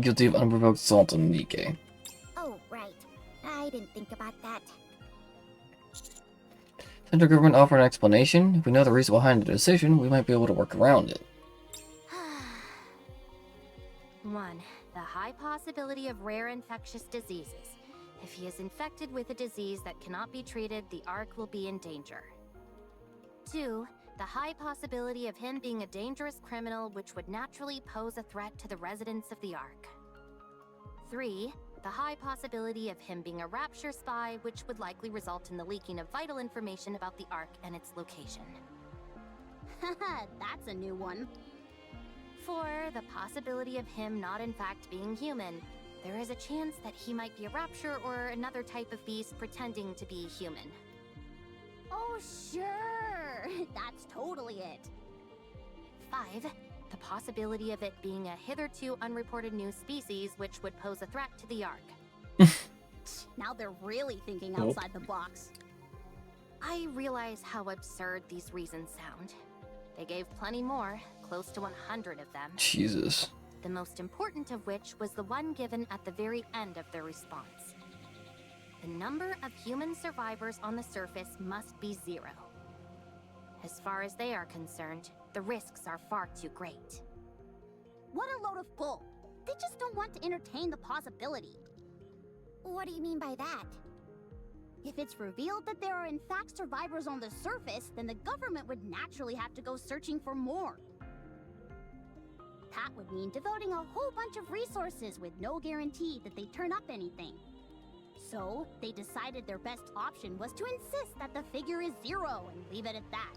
Guilty of unprovoked assault on Nikke. Oh, right. I didn't think about that. Central government offer an explanation. If we know the reason behind the decision, we might be able to work around it. 1. The high possibility of rare infectious diseases. If he is infected with a disease that cannot be treated, the Ark will be in danger. 2. The high possibility of him being a dangerous criminal which would naturally pose a threat to the residents of the Ark. 3. The high possibility of him being a Rapture spy which would likely result in the leaking of vital information about the Ark and its location. Haha, that's a new one. 4. The possibility of him not in fact being human. There is a chance that he might be a Rapture or another type of beast pretending to be human. Oh, sure. That's totally it. 5. The possibility of it being a hitherto unreported new species which would pose a threat to the Ark. Now they're really thinking outside the box. I realize how absurd these reasons sound. They gave plenty more, close to 100 of them. Jesus. The most important of which was the one given at the very end of their response. The number of human survivors on the surface must be 0. As far as they are concerned, the risks are far too great. What a load of bull. They just don't want to entertain the possibility. What do you mean by that? If it's revealed that there are in fact survivors on the surface, then the government would naturally have to go searching for more. That would mean devoting a whole bunch of resources with no guarantee that they turn up anything. So, they decided their best option was to insist that the figure is 0 and leave it at that.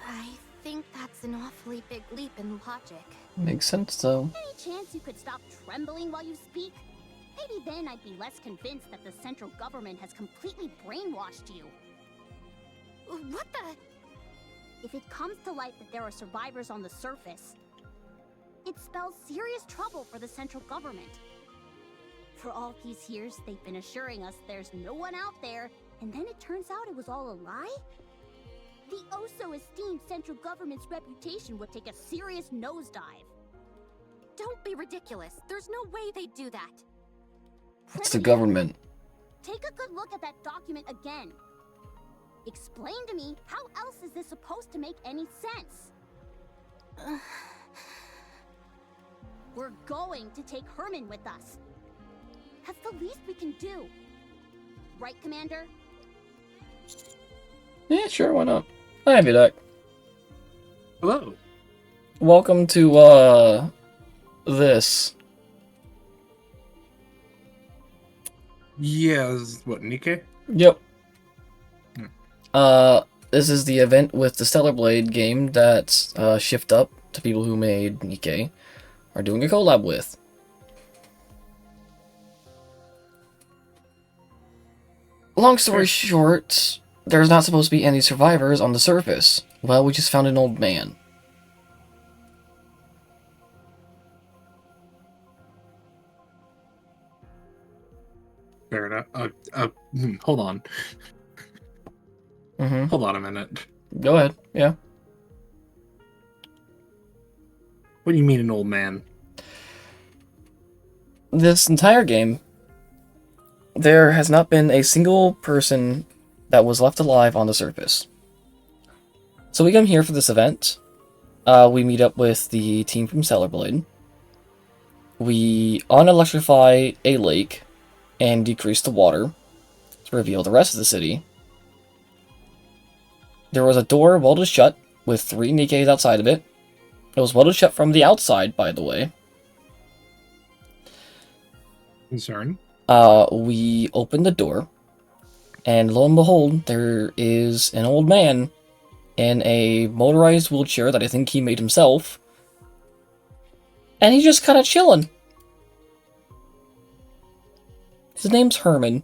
I think that's an awfully big leap in logic. Makes sense, though. Any chance you could stop trembling while you speak? Maybe then I'd be less convinced that the central government has completely brainwashed you. What the? If it comes to light that there are survivors on the surface, it spells serious trouble for the central government. For all these years, they've been assuring us there's no one out there, and then it turns out it was all a lie? The oh-so-esteemed central government's reputation would take a serious nosedive. Don't be ridiculous. There's no way they'd do that. It's the government. Take a good look at that document again. Explain to me, how else is this supposed to make any sense? We're going to take Herman with us. That's the least we can do. Right, Commander? Yeah, sure, why not? Hi, Vidak. Hello. Welcome to, this. Yeah, this is what, Nikke? Yep. This is the event with the Stellar Blade game that, Shift Up, to people who made Nikke, are doing a collab with. Long story short, there's not supposed to be any survivors on the surface. Well, we just found an old man. Fair enough. Hold on. Hold on a minute. Go ahead, yeah. What do you mean an old man? This entire game, there has not been a single person that was left alive on the surface. So we come here for this event. We meet up with the team from Stellar Blade. We unelectrify a lake and decrease the water to reveal the rest of the city. There was a door welded shut with 3 Nikkeis outside of it. It was welded shut from the outside, by the way. Concern? We opened the door, and lo and behold, there is an old man in a motorized wheelchair that I think he made himself. And he's just kind of chilling. His name's Herman.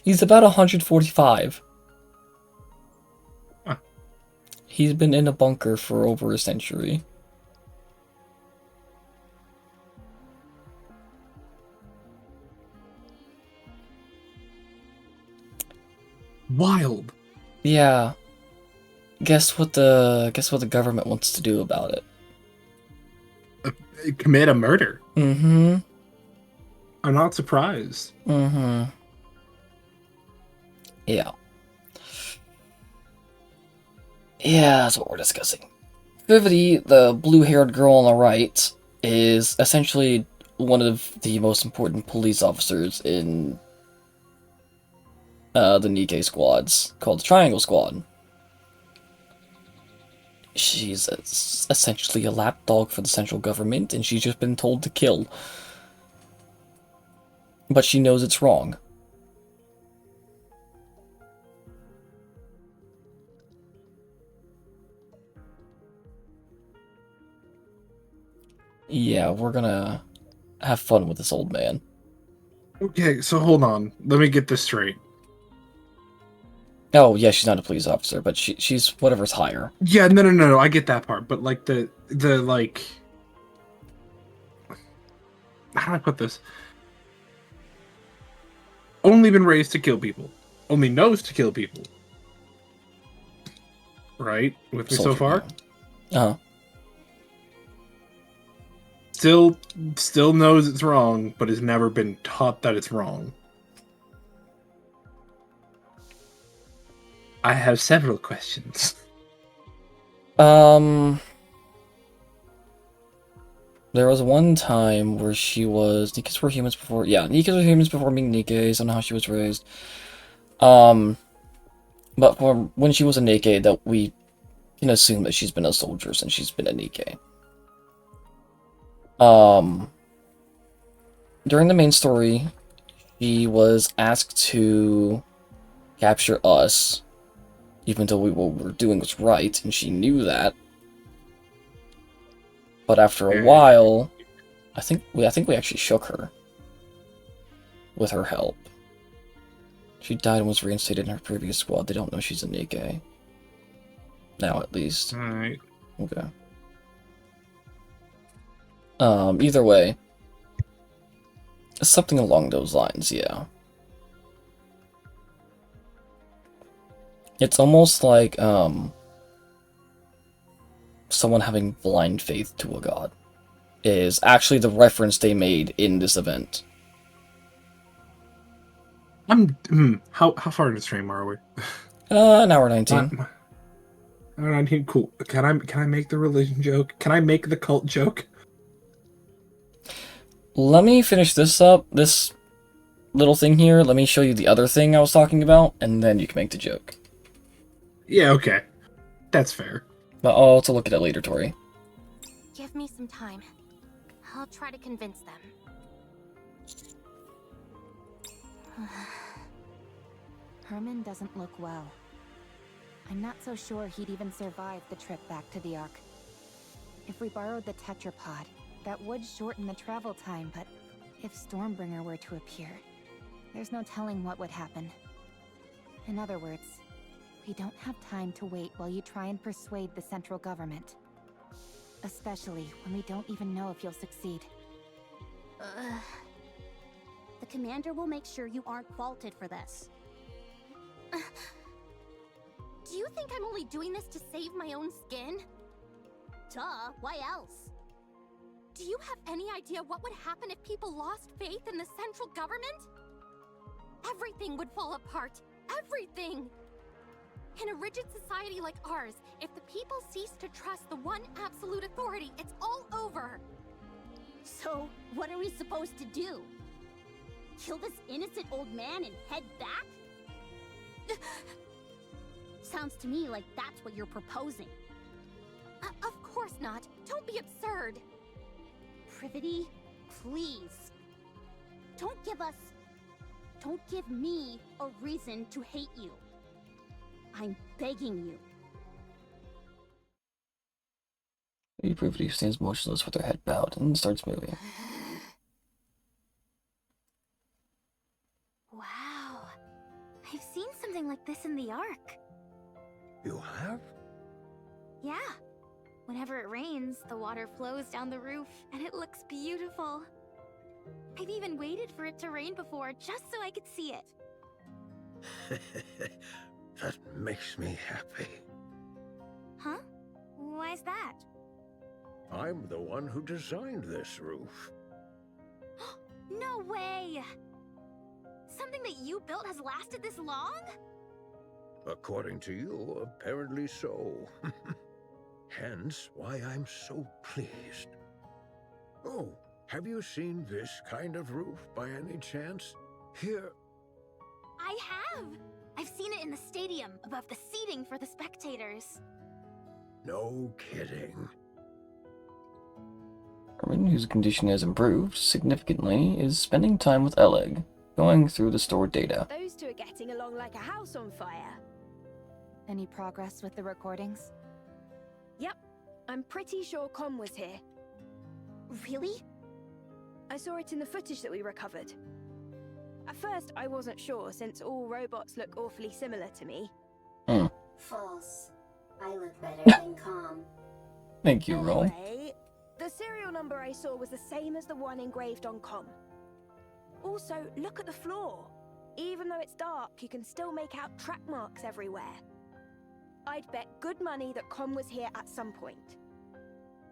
He's about 145. Huh. He's been in a bunker for over a century. Wild. Yeah. Guess what the government wants to do about it? Commit a murder. Mm-hmm. I'm not surprised. Mm-hmm. Yeah. Yeah, that's what we're discussing. Vivity, the blue-haired girl on the right, is essentially one of the most important police officers in the Nikkei squads, called the Triangle Squad. She's essentially a lapdog for the central government, and she's just been told to kill. But she knows it's wrong. Yeah, we're gonna have fun with this old man. Okay, so hold on. Let me get this straight. Oh, yeah, she's not a police officer, but she's whatever's higher. Yeah, no, I get that part, but like the like, how do I put this? Only been raised to kill people. Only knows to kill people. Right? With me so far? Uh-huh. Still knows it's wrong, but has never been taught that it's wrong. I have several questions. There was one time where she was... Nikkeis were humans before... Yeah, Nikkeis were humans before being Nikkeis. I don't know how she was raised. But for when she was a Nikkei, that we can assume that she's been a soldier since she's been a Nikkei. During the main story, she was asked to capture us, even though what we were doing was right, and she knew that. But after a while, I think we actually shook her with her help. She died and was reinstated in her previous squad. They don't know she's a Nikkei. Now, at least. Alright. Okay. Either way, something along those lines, yeah. It's almost like, someone having blind faith to a god is actually the reference they made in this event. How far in the stream are we? An hour 19. Hour 19, cool. Can I make the religion joke? Can I make the cult joke? Let me finish this up, this little thing here. Let me show you the other thing I was talking about, and then you can make the joke. Yeah, okay. That's fair. But I'll also look at it later, Tori. Give me some time. I'll try to convince them. Herman doesn't look well. I'm not so sure he'd even survive the trip back to the Ark. If we borrowed the tetrapod, that would shorten the travel time, but if Stormbringer were to appear, there's no telling what would happen. In other words, we don't have time to wait while you try and persuade the central government. Especially when we don't even know if you'll succeed. The commander will make sure you aren't faulted for this. Do you think I'm only doing this to save my own skin? Duh, why else? Do you have any idea what would happen if people lost faith in the central government? Everything would fall apart. Everything! In a rigid society like ours, if the people cease to trust the one absolute authority, it's all over. So, what are we supposed to do? kill this innocent old man and head back? Sounds to me like that's what you're proposing. Of course not. Don't be absurd. Privity, please. Don't give me a reason to hate you. I'm begging you. Lady Privity stands motionless with her head bowed and starts moving. Wow. I've seen something like this in the Ark. You have? Yeah. Whenever it rains, the water flows down the roof, and it looks beautiful. I've even waited for it to rain before, just so I could see it. That makes me happy. Huh? Why's that? I'm the one who designed this roof. No way! Something that you built has lasted this long? According to you, apparently so. Hence why I'm so pleased. Oh, have you seen this kind of roof by any chance? Here. I have! I've seen it in the stadium, above the seating for the spectators. No kidding. Herman, whose condition has improved significantly, is spending time with Eleg, going through the stored data. Those two are getting along like a house on fire. Any progress with the recordings? Yep. I'm pretty sure Com was here. Really? I saw it in the footage that we recovered. At first, I wasn't sure, since all robots look awfully similar to me. False. I look better than Com. Thank you, Roll. Anyway, the serial number I saw was the same as the one engraved on Com. Also, look at the floor. Even though it's dark, you can still make out track marks everywhere. I'd bet good money that Com was here at some point.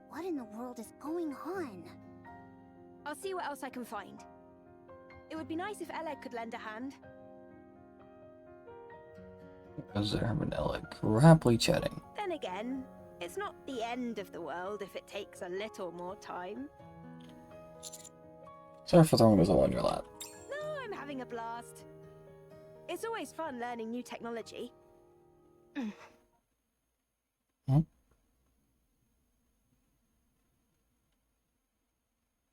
What in the world is going on? I'll see what else I can find. It would be nice if Eleg could lend a hand. As Herman and Eleg were happily chatting. Then again, it's not the end of the world if it takes a little more time. Sorry for throwing this all on your lap. No, I'm having a blast. It's always fun learning new technology.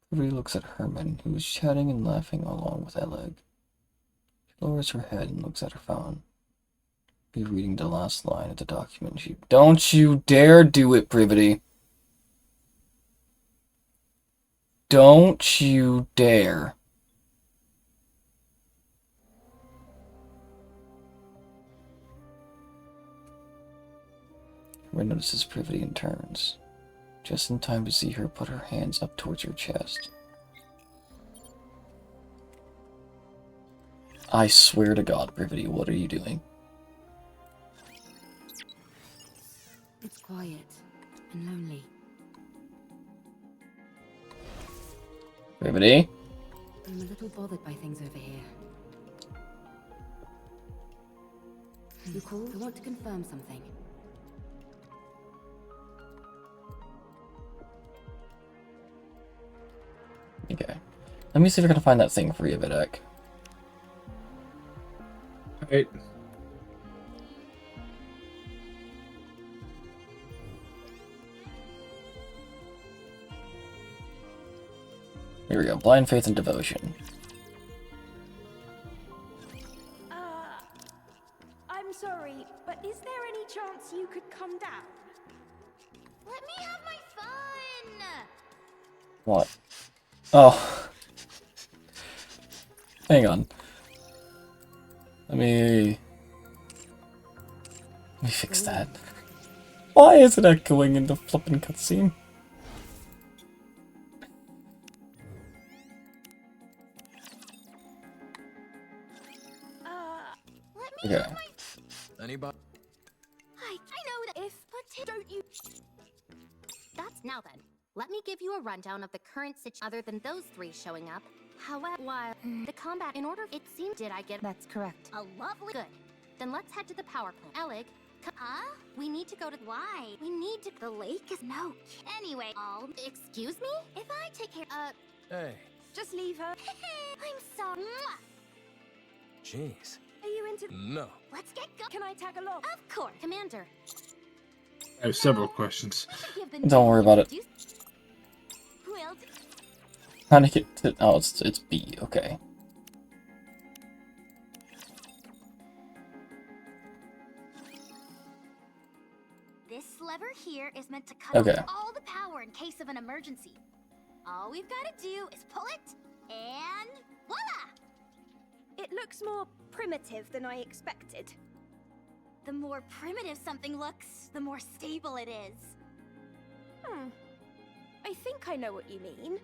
Privity looks at Herman, who is chatting and laughing along with Eleg. She lowers her head and looks at her phone. Be reading the last line of the document. Don't you dare do it, Privity. Don't you dare. Herman notices Privity and turns, just in time to see her put her hands up towards her chest. I swear to God, Privity, what are you doing? It's quiet and lonely. Privity? I'm a little bothered by things over here. You called? I want to confirm something. Okay. Let me see if I can find that thing for you, Videk. Right. Here we go. Blind faith and devotion. I'm sorry, but is there any chance you could come down? Let me have my fun! What? Oh. Hang on. Let me fix that. Why is it echoing in the flippin' cutscene? Okay. Anybody? I know that if, but don't you... That's now then. Let me give you a rundown of the current situation other than those three showing up. However, while the combat in order, it seemed... Did I get... That's correct. A lovely... Good. Then let's head to the power plant. Eleg, we need to go to... Why? We need to... The lake is... No. Anyway, excuse me? If I take care... Hey, Just leave her. I'm sorry. Jeez. Are you into... No. Let's get going. Can I tag along? Of course. Commander. I have several questions. Don't worry about it. Well, How to get to... Oh, it's B. Okay. this lever here is meant to cut Okay. off all the power in case of an emergency. All we've got to do is pull it, and voila! It looks more primitive than I expected. The more primitive something looks, the more stable it is. I think I know what you mean.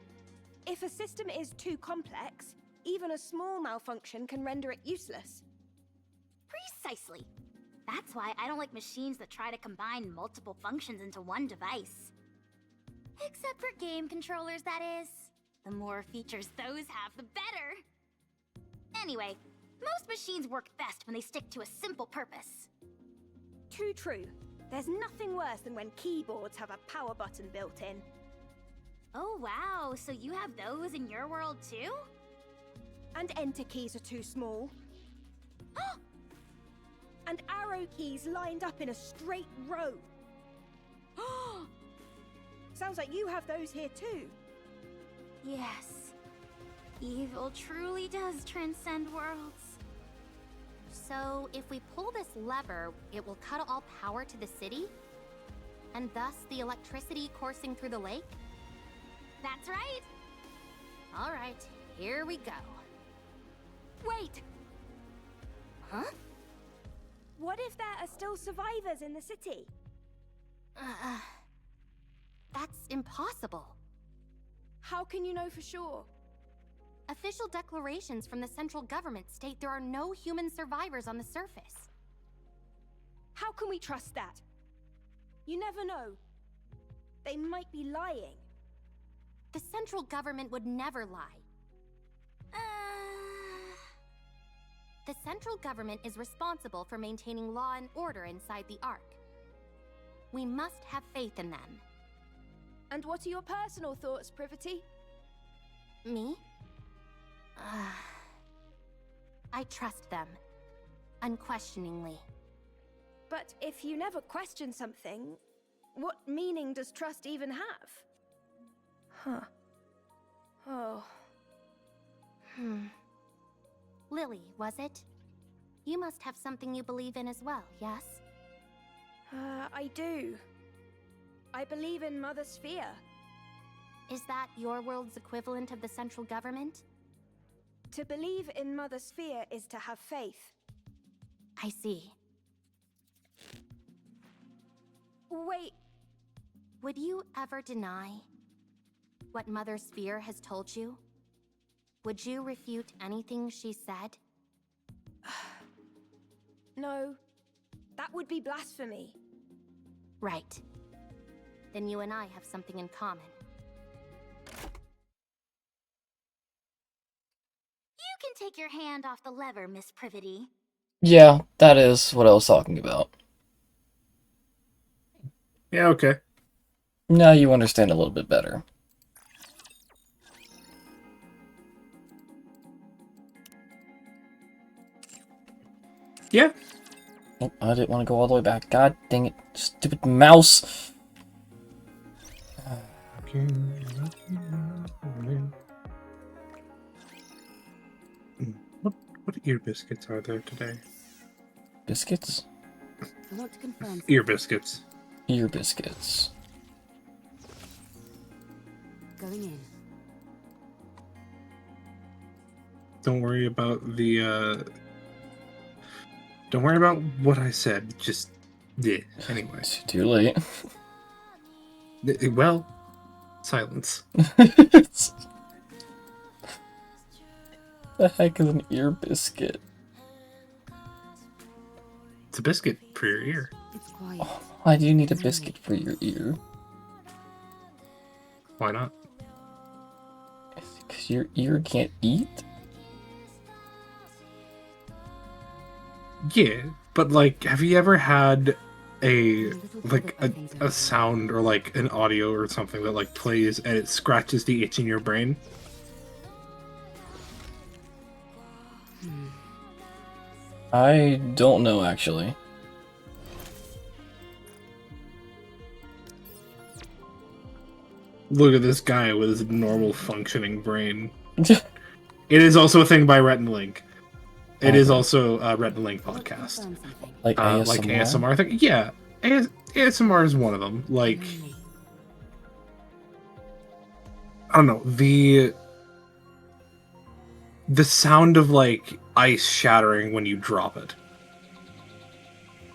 If a system is too complex, even a small malfunction can render it useless. Precisely. That's why I don't like machines that try to combine multiple functions into one device. Except for game controllers, that is. The more features those have, the better. Anyway, most machines work best when they stick to a simple purpose. Too true. There's nothing worse than when keyboards have a power button built in. Oh wow, so you have those in your world too? And enter keys are too small. And arrow keys lined up in a straight row. Sounds like you have those here too. Yes. Evil truly does transcend worlds. So, if we pull this lever, it will cut all power to the city? And thus the electricity coursing through the lake? That's right! Alright, here we go. Wait! Huh? What if there are still survivors in the city? That's impossible. How can you know for sure? Official declarations from the central government state there are no human survivors on the surface. How can we trust that? You never know. They might be lying. The central government would never lie. The central government is responsible for maintaining law and order inside the Ark. We must have faith in them. And what are your personal thoughts, Privity? Me? I trust them. Unquestioningly. But if you never question something, what meaning does trust even have? Huh. Oh. Lily, was it? You must have something you believe in as well, yes? I do. I believe in Mother Sphere. Is that your world's equivalent of the central government? To believe in Mother Sphere is to have faith. I see. Wait. Would you ever deny what Mother Sphere has told you? Would you refute anything she said? No. That would be blasphemy. Right. Then you and I have something in common. You can take your hand off the lever, Miss Privity. Yeah, that is what I was talking about. Yeah, okay. Now you understand a little bit better. Yeah. Oh, I didn't want to go all the way back. God dang it. Stupid mouse. What ear biscuits are there today? Biscuits? I want to confirm. Ear biscuits. Ear biscuits. Going in. Don't worry about the, Don't worry about what I said. Just, yeah, anyway. It's too late. Well, silence. The heck is an ear biscuit? It's a biscuit for your ear. It's quiet. Oh, why do you need a biscuit for your ear? Why not? Because your ear can't eat? Yeah, but like, have you ever had a sound or like an audio or something that like plays and it scratches the itch in your brain? I don't know, actually. Look at this guy with his normal functioning brain. It is also a thing by Rhett and Link. It is also a Rhett and Link podcast. Like ASMR? Like ASMR thing? Yeah. ASMR is one of them. Like, I don't know, the sound of like ice shattering when you drop it.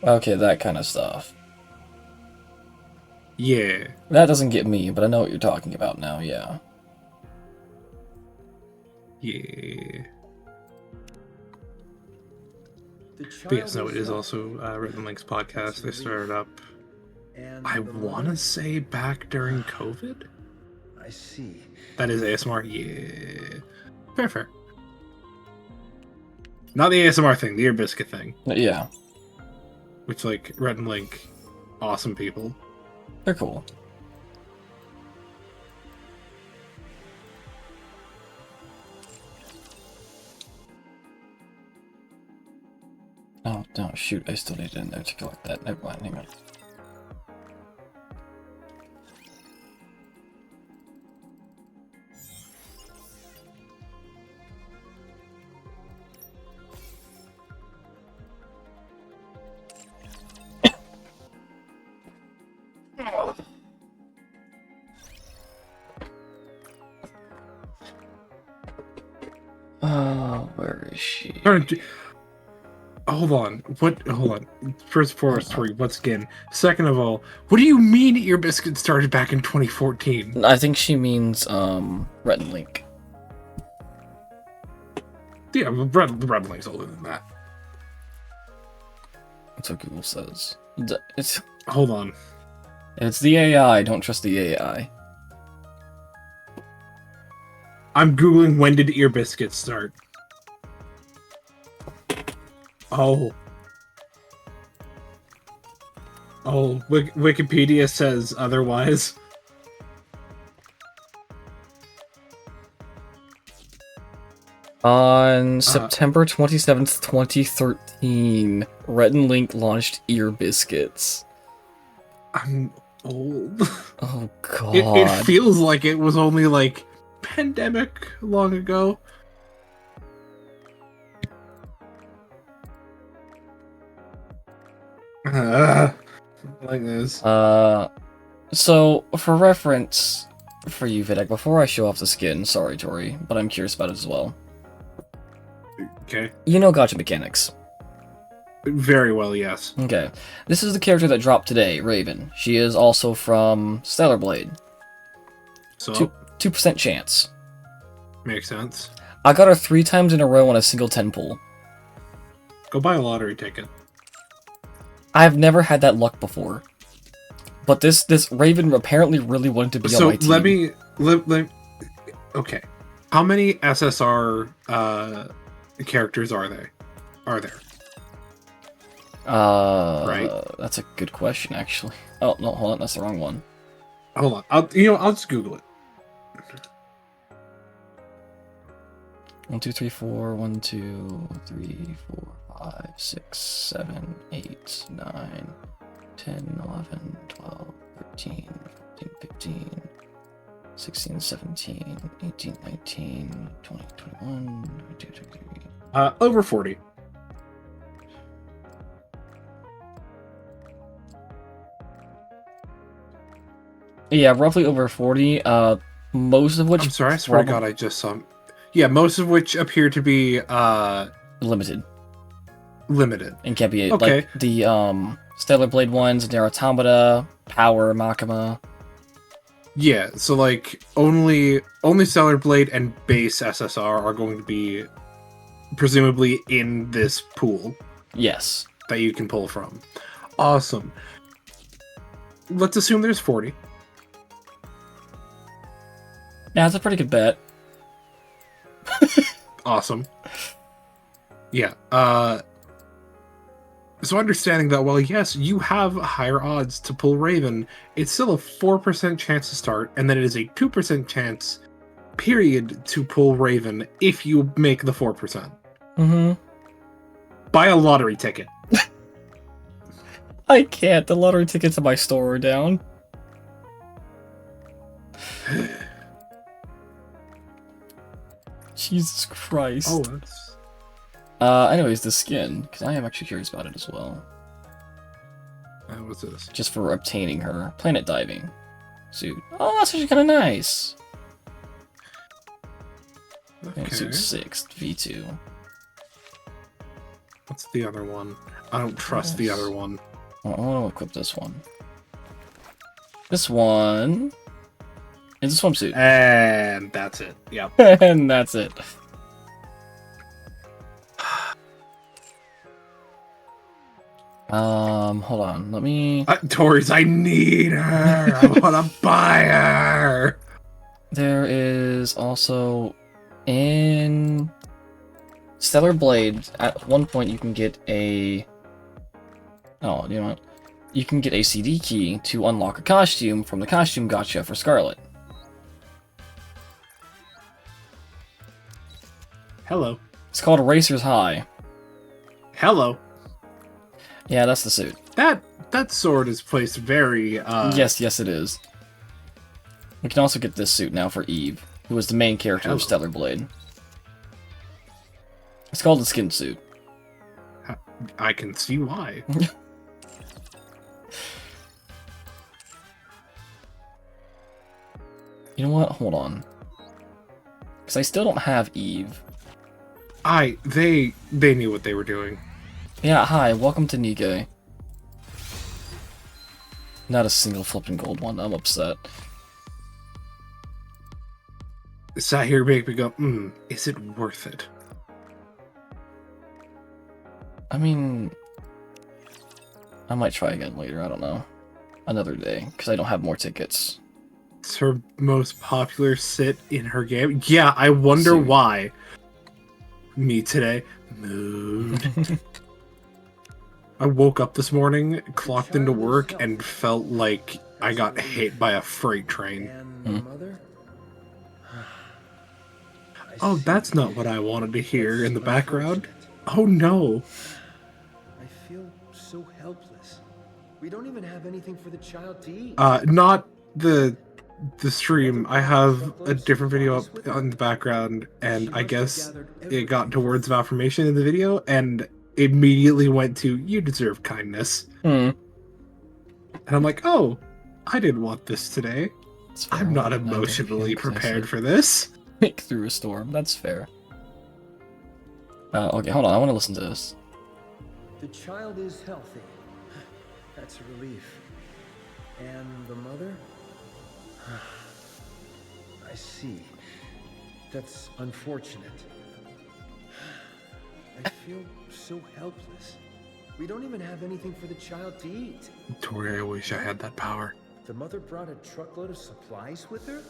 Okay, that kind of stuff. Yeah. That doesn't get me, but I know what you're talking about now, yeah. Yeah. But yes, no, it is also Rhett and Link's podcast. They started up, I want to say, back during COVID? I see. That is ASMR? Yeah. Fair. Not the ASMR thing, the ear biscuit thing. Yeah. Which, like, Rhett and Link, awesome people. They're cool. Oh, no, shoot, I still need it in there to collect that. Never mind, hang on. Oh, where is she? Hold on. Hold on. First, Tori, what's again? Second of all, what do you mean Ear Biscuit started back in 2014? I think she means, Rhett and Link. Yeah, Rhett and Link's older than that. That's what Google says. It's... Hold on. It's the AI, don't trust the AI. I'm Googling when did Ear Biscuit start. Oh. Wikipedia says otherwise. On September 27th, 2013, Rhett and Link launched Ear Biscuits. I'm old. Oh, God. It feels like it was only, like, pandemic long ago. Like this. So, for reference, for you, Vidic, before I show off the skin, sorry, Tori, but I'm curious about it as well. Okay. You know gacha mechanics. Very well, yes. Okay. This is the character that dropped today, Raven. She is also from Stellar Blade. So? 2% chance. Makes sense. I got her 3 times in a row on a single 10 pull. Go buy a lottery ticket. I've never had that luck before. But this Raven apparently really wanted to be on my team. Let me... Okay. How many SSR characters are there? Right? That's a good question, actually. Oh, no, hold on, that's the wrong one. Hold on. I'll just Google it. 1, 2, 3, 4, 1, 2, 3, 4, 5, 6, 7, 8, 9, 10, 11, 12, 13, 14, 15, 16, 17, 18, 19, 20, 21, 22, 23. Over 40. Yeah, roughly over 40. Most of which... I'm sorry, I swear to God, I just saw... Yeah, most of which appear to be, limited. And can't be, okay. Like, the, Stellar Blade ones, Nier Automata, Power, Makima. Yeah, so, like, only Stellar Blade and base SSR are going to be presumably in this pool. Yes. That you can pull from. Awesome. Let's assume there's 40. Yeah, that's a pretty good bet. Awesome. Yeah. So understanding that, well, yes, you have higher odds to pull Raven, it's still a 4% chance to start, and then it is a 2% chance, period, to pull Raven if you make the 4%. Mm-hmm. Buy a lottery ticket. I can't. The lottery tickets in my store are down. Jesus Christ. Oh, that's... Anyways, the skin, because I am actually curious about it as well. What's this? Just for obtaining her planet diving suit. Oh, that's actually kind of nice. Okay. And suit 6, V2. What's the other one? I don't trust the other one. Well, I want to equip this one. This one is a swimsuit. And that's it. Yep. And that's it. Hold on. Let me... Tori's, I need her. I want to buy her. There is also in Stellar Blade, at one point you can get a... Oh, you know what? You can get a CD key to unlock a costume from the costume gacha for Scarlet. Hello. It's called Racer's High. Hello. Yeah, that's the suit. That sword is placed very, Yes, it is. We can also get this suit now for Eve, who is the main character of Stellar Blade. It's called the skin suit. I can see why. You know what? Hold on. Because I still don't have Eve. They knew what they were doing. Yeah, hi, welcome to Nikkei. Not a single flipping gold one, I'm upset. Sat here make me go, is it worth it? I mean... I might try again later, I don't know. Another day, because I don't have more tickets. It's her most popular sit in her game. Yeah, I wonder why. Me today. Mood. I woke up this morning, clocked into work, and felt like I got hit by a freight train. Oh, that's not what I wanted to hear in the background. Oh no. I feel so helpless. We don't even have anything for the child to eat. Not the stream. I have a different video up on the background, and I guess it got to words of affirmation in the video, and immediately went to, you deserve kindness. And I'm like, oh, I didn't want this today. I'm not emotionally prepared for this. Make through a storm, that's fair. Okay, hold on, I want to listen to this. The child is healthy. That's a relief. And the mother? I see. That's unfortunate. I feel so helpless. We don't even have anything for the child to eat. Tori, I wish I had that power. The mother brought a truckload of supplies with her?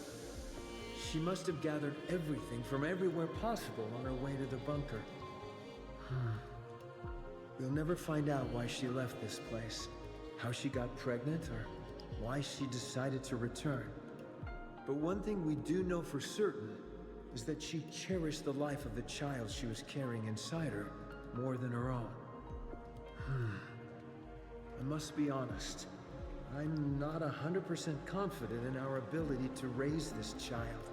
She must have gathered everything from everywhere possible on her way to the bunker. We'll never find out why she left this place, how she got pregnant, or why she decided to return. But one thing we do know for certain is that she cherished the life of the child she was carrying inside her more than her own. I must be honest. I'm not 100% confident in our ability to raise this child.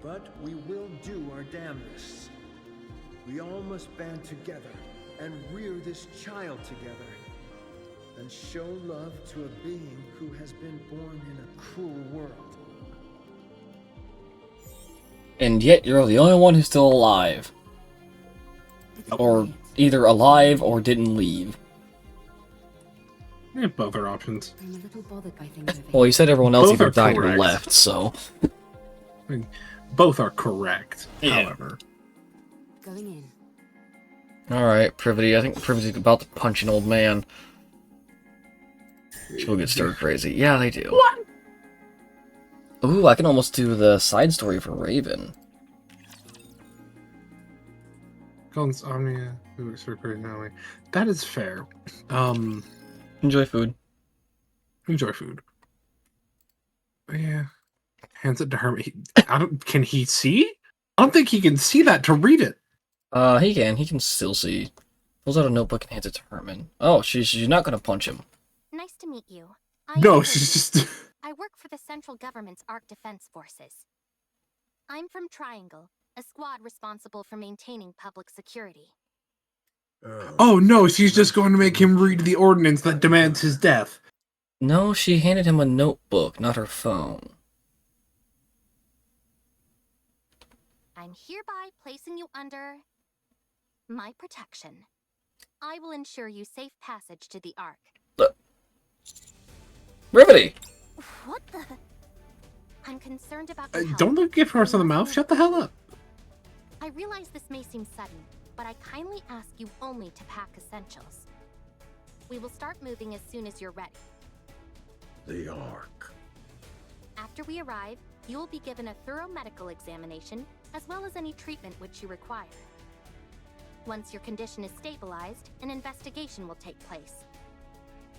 But we will do our damnedest. We all must band together and rear this child together. And show love to a being who has been born in a cruel world. And yet you're the only one who's still alive. Or either alive or didn't leave. Yeah, both are options. I'm a little bothered by things. Well, you said everyone else Both either are died or correct. left, so... Both are correct, Yeah. however. Going in. Alright, Privity. I think Privity's about to punch an old man. She'll get stir crazy. Yeah, they do. What? Ooh, I can almost do the side story for Raven. Guns, Omnia, that is fair. Enjoy food. Enjoy food. Yeah. Hands it to Herman. Can he see? I don't think he can see that to read it. He can still see. Pulls out a notebook and hands it to Herman. Oh, she's not gonna punch him. Nice to meet you. No, she's just... I work for the central government's Ark Defense Forces. I'm from Triangle, a squad responsible for maintaining public security. Oh no, she's just going to make him read the ordinance that demands his death. No, she handed him a notebook, not her phone. I'm hereby placing you under my protection. I will ensure you safe passage to the Ark. Brevity! What the? I'm concerned about your health. Don't give her on the mouth. Shut the hell up. I realize this may seem sudden, but I kindly ask you only to pack essentials. We will start moving as soon as you're ready. The Ark. After we arrive, you will be given a thorough medical examination, as well as any treatment which you require. Once your condition is stabilized, an investigation will take place.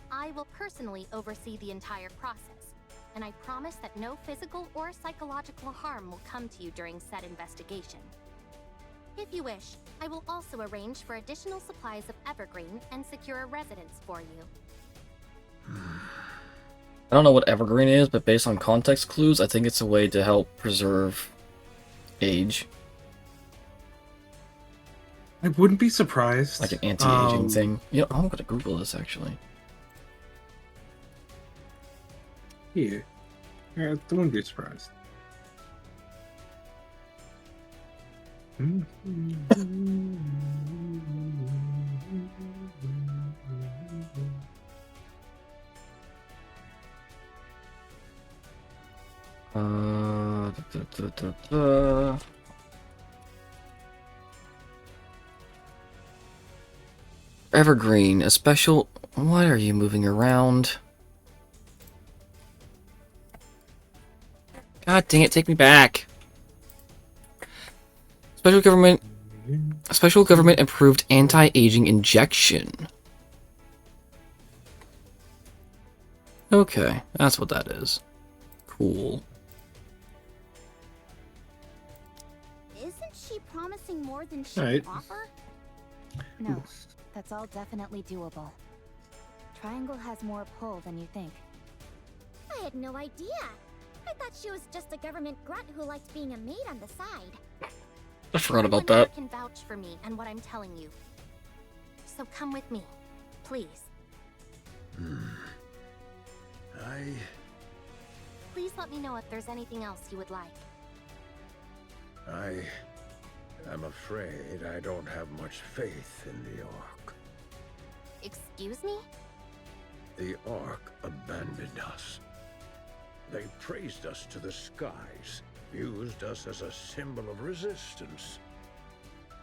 I will personally oversee the entire process, and I promise that no physical or psychological harm will come to you during said investigation. If you wish, I will also arrange for additional supplies of evergreen and secure a residence for you. I don't know what evergreen is, but based on context clues, I think it's a way to help preserve age. I wouldn't be surprised. Like an anti-aging thing. You know, I'm gonna Google this actually. Yeah. I wouldn't be surprised. Evergreen, a special... Why are you moving around? God dang it, take me back. Special government approved anti-aging injection. Okay, that's what that is. Cool. Isn't she promising more than she Right. can offer? No, that's all definitely doable. Triangle has more pull than you think. I had no idea. I thought she was just a government grunt who liked being a maid on the side. I forgot about Everyone here that. can vouch for me and what I'm telling you. So come with me, please. Please let me know if there's anything else you would like. I am afraid I don't have much faith in the Ark. Excuse me? The Ark abandoned us. They praised us to the skies, used us as a symbol of resistance.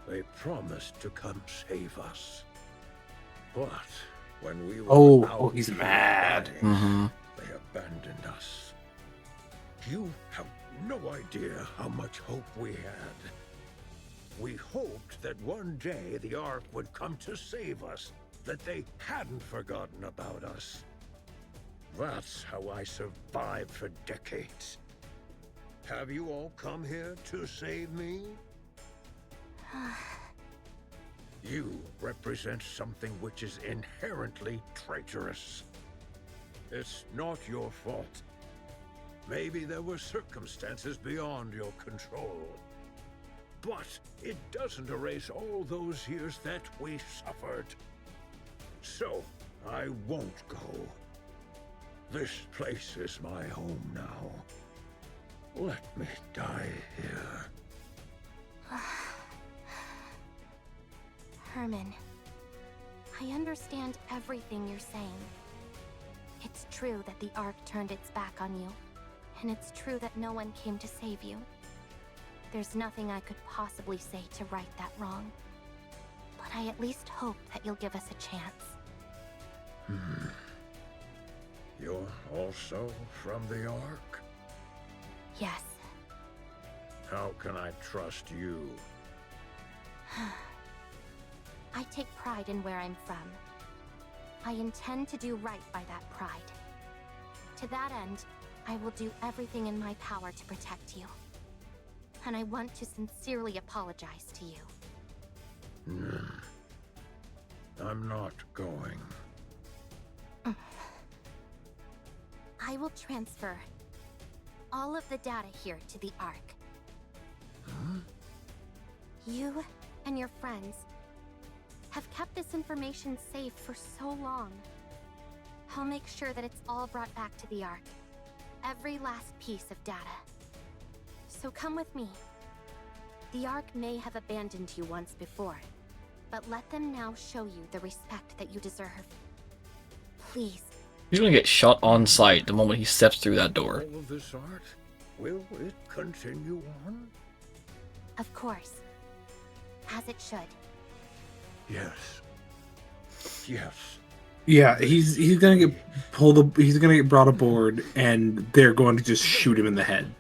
They promised to come save us. But when we were out he's here mad. dying, they abandoned us. You have no idea how much hope we had. We hoped that one day the Ark would come to save us, that they hadn't forgotten about us. That's how I survived for decades. Have you all come here to save me? You represent something which is inherently traitorous. It's not your fault. Maybe there were circumstances beyond your control. But it doesn't erase all those years that we suffered. So, I won't go. This place is my home now. Let me die here. Herman, I understand everything you're saying. It's true that the Ark turned its back on you, and it's true that no one came to save you. There's nothing I could possibly say to right that wrong, but I at least hope that you'll give us a chance. You're also from the Ark? Yes. How can I trust you? I take pride in where I'm from. I intend to do right by that pride. To that end, I will do everything in my power to protect you. And I want to sincerely apologize to you. I'm not going. I will transfer all of the data here to the Ark. Huh? You and your friends have kept this information safe for so long. I'll make sure that it's all brought back to the Ark. Every last piece of data. So come with me. The Ark may have abandoned you once before, but let them now show you the respect that you deserve. Please. He's gonna get shot on sight the moment he steps through that door. All of this art, will it continue on? Of course. As it should. Yes. Yes. Yeah, he's gonna get he's gonna get brought aboard, and they're going to just shoot him in the head.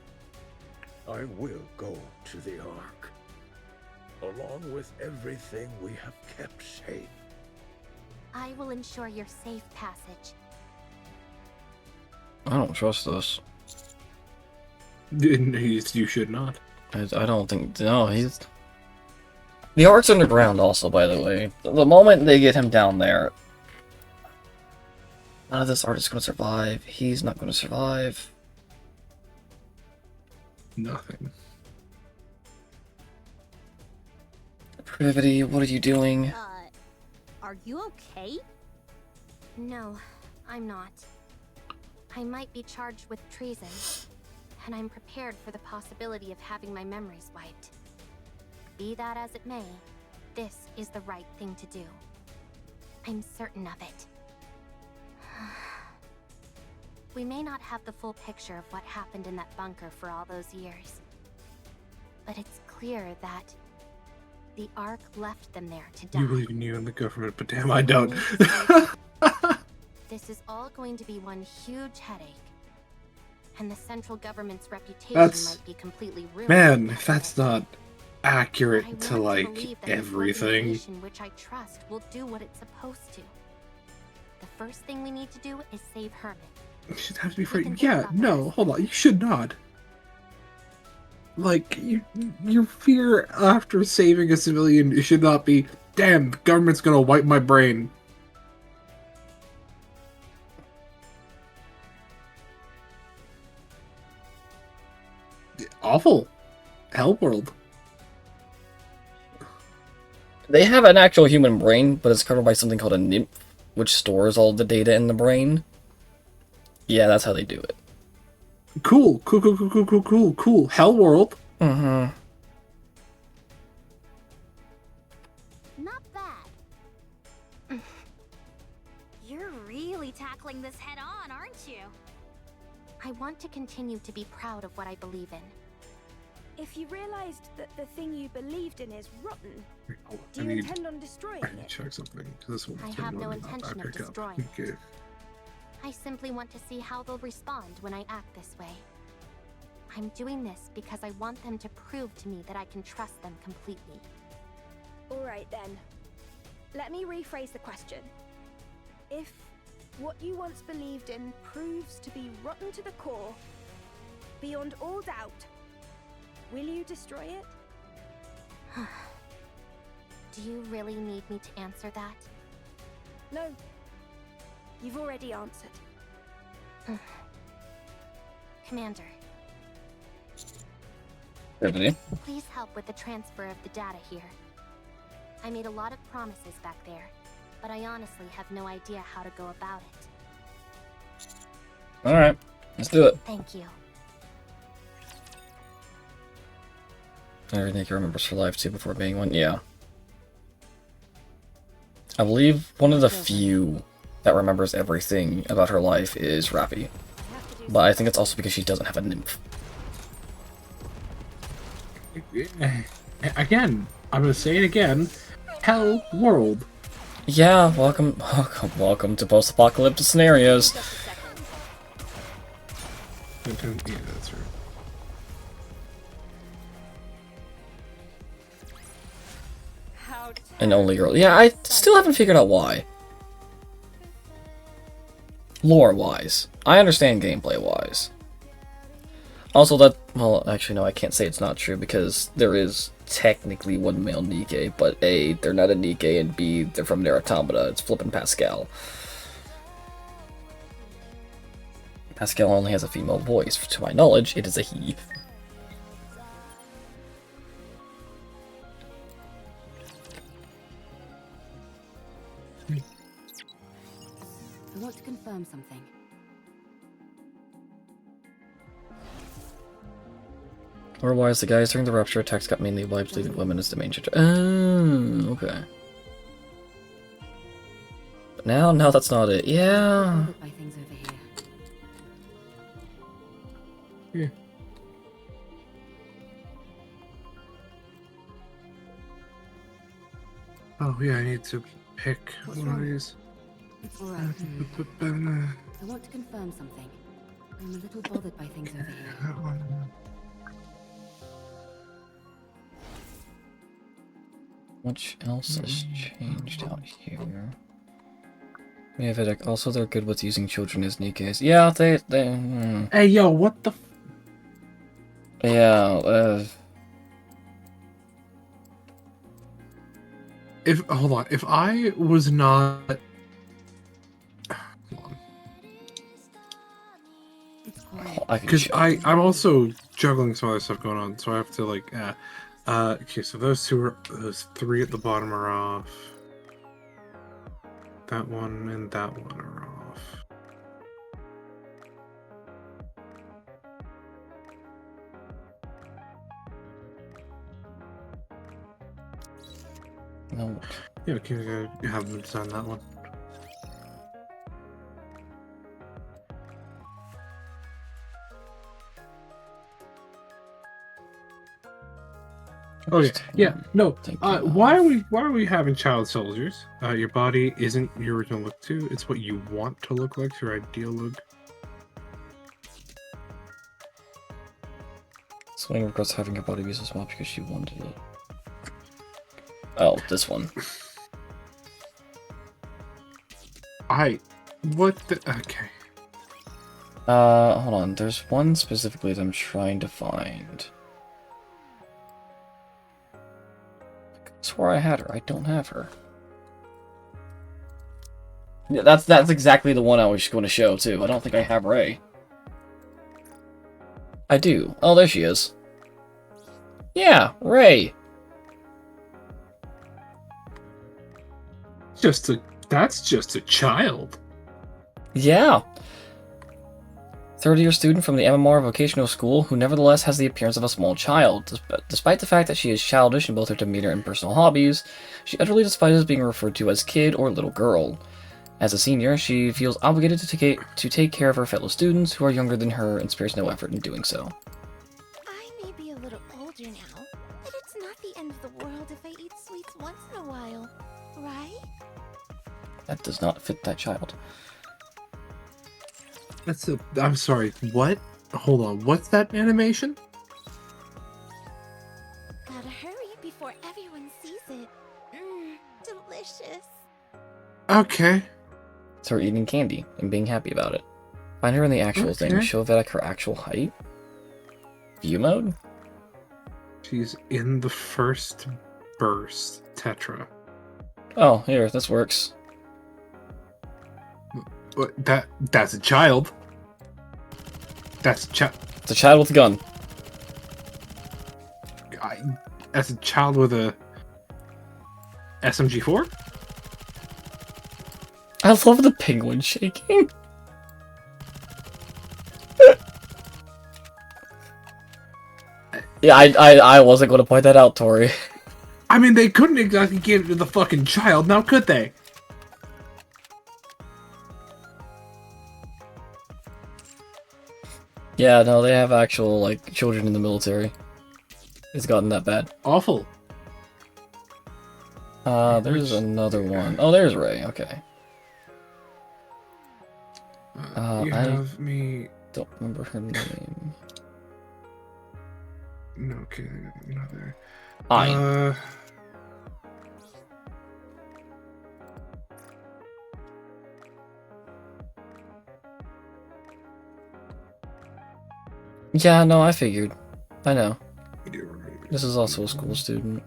I will go to the Ark, along with everything we have kept safe. I will ensure your safe passage. I don't trust this. You should not. I don't think... No, he's... The Ark's underground also, by the way. The moment they get him down there... None of this art is going to survive. He's not going to survive. Nothing. Privity, what are you doing? Are you okay? No, I'm not. I might be charged with treason, and I'm prepared for the possibility of having my memories wiped. Be that as it may, this is the right thing to do. I'm certain of it. We may not have the full picture of what happened in that bunker for all those years, but it's clear that the Ark left them there to die. You believe in you and the government, but damn, I don't. This is all going to be one huge headache. And the central government's reputation might be completely ruined. Man, if that's not accurate But I to, want like, believe that this everything. organization which I trust will do what it's supposed to. The first thing we need to do is save Herman. You should have to be afraid. Yeah, no, hold on. You should not. Like, your fear after saving a civilian should not be, damn, the government's gonna wipe my brain. Awful. Hell world. They have an actual human brain, but it's covered by something called a nymph, which stores all the data in the brain. Yeah, that's how they do it. Cool. Hell world. Mm-hmm. Not bad. You're really tackling this head on, aren't you? I want to continue to be proud of what I believe in. If you realized that the thing you believed in is rotten, do you need- intend on destroying I need to it? check something. This one's I been have no running off. intention I of pick up. destroying it. Okay. I simply want to see how they'll respond when I act this way. I'm doing this because I want them to prove to me that I can trust them completely. Alright then. Let me rephrase the question. If what you once believed in proves to be rotten to the core, beyond all doubt, will you destroy it? Do you really need me to answer that? No. You've already answered. Commander, Privity. please help with the transfer of the data here. I made a lot of promises back there, but I honestly have no idea how to go about it. Alright, let's do it. Thank you. Everything he remembers for life too before being one. Yeah. I believe one of the few that remembers everything about her life is Rappy. But I think it's also because she doesn't have a nymph. Again, I'm gonna say it again. Hell world. Yeah, welcome to post-apocalyptic scenarios. Yeah, that's right. And only girl. Yeah, I still haven't figured out why. Lore-wise. I understand gameplay-wise. Also that, well, actually no, I can't say it's not true because there is technically one male Nikkei, but A, they're not a Nikkei, and B, they're from their automata. It's flippin' Pascal. Pascal only has a female voice. To my knowledge, it is a he. I want to confirm something. Otherwise, the guys during the Rupture attacks got mainly wiped, leaving women as the main character. Oh, okay. But now, no, that's not it. Yeah. Yeah. Oh yeah, I need to pick one of these. It's alright. I want to confirm something. I'm a little bothered by things over here. That one. Much else has changed out here. Yeah, Vidic. Also, they're good with using children as Nikkeis. Yeah, they. Hey, yo, what the? Yeah. Hold on, if I was not. Because I'm also juggling some other stuff going on, so I have to like. Okay, so those three at the bottom are off. That one and that one are off. No. Yeah, can you have them design that one? Okay. Yeah. No. Why are we having child soldiers? Your body isn't your original look too. It's what you want to look like. Your ideal look. Swing regrets having your body be so small because she wanted it. Oh, this one. What the? Okay. Hold on. There's one specifically that I'm trying to find. I swore I had her. I don't have her. Yeah, that's exactly the one I was going to show too. I don't think I have Ray. I do. Oh, there she is. Yeah, Ray. That's just a child. Yeah. Third-year student from the MMR vocational school who nevertheless has the appearance of a small child. Despite the fact that she is childish in both her demeanor and personal hobbies, she utterly despises being referred to as kid or little girl. As a senior, she feels obligated to take care of her fellow students who are younger than her and spares no effort in doing so. I may be a little older now, but it's not the end of the world if I eat sweets once in a while, right? That does not fit that child. I'm sorry, what? Hold on, what's that animation? Gotta hurry before everyone sees it. Delicious. Okay. So we're eating candy and being happy about it. Find her in the actual thing. Show Vedic her actual height. View mode? She's in the first burst, Tetra. Oh, here, this works. That's a child. It's a child with a gun. That's a child with a SMG4? I love the penguin shaking. Yeah, I wasn't going to point that out, Tori. I mean, they couldn't exactly give it to the fucking child, now could they? Yeah, no, they have actual, like, children in the military. It's gotten that bad. Awful. There's another one. Oh, there's Ray, okay. You have me... don't remember her name. No, okay, not there. Yeah, no, I figured. I know. This is also a school student.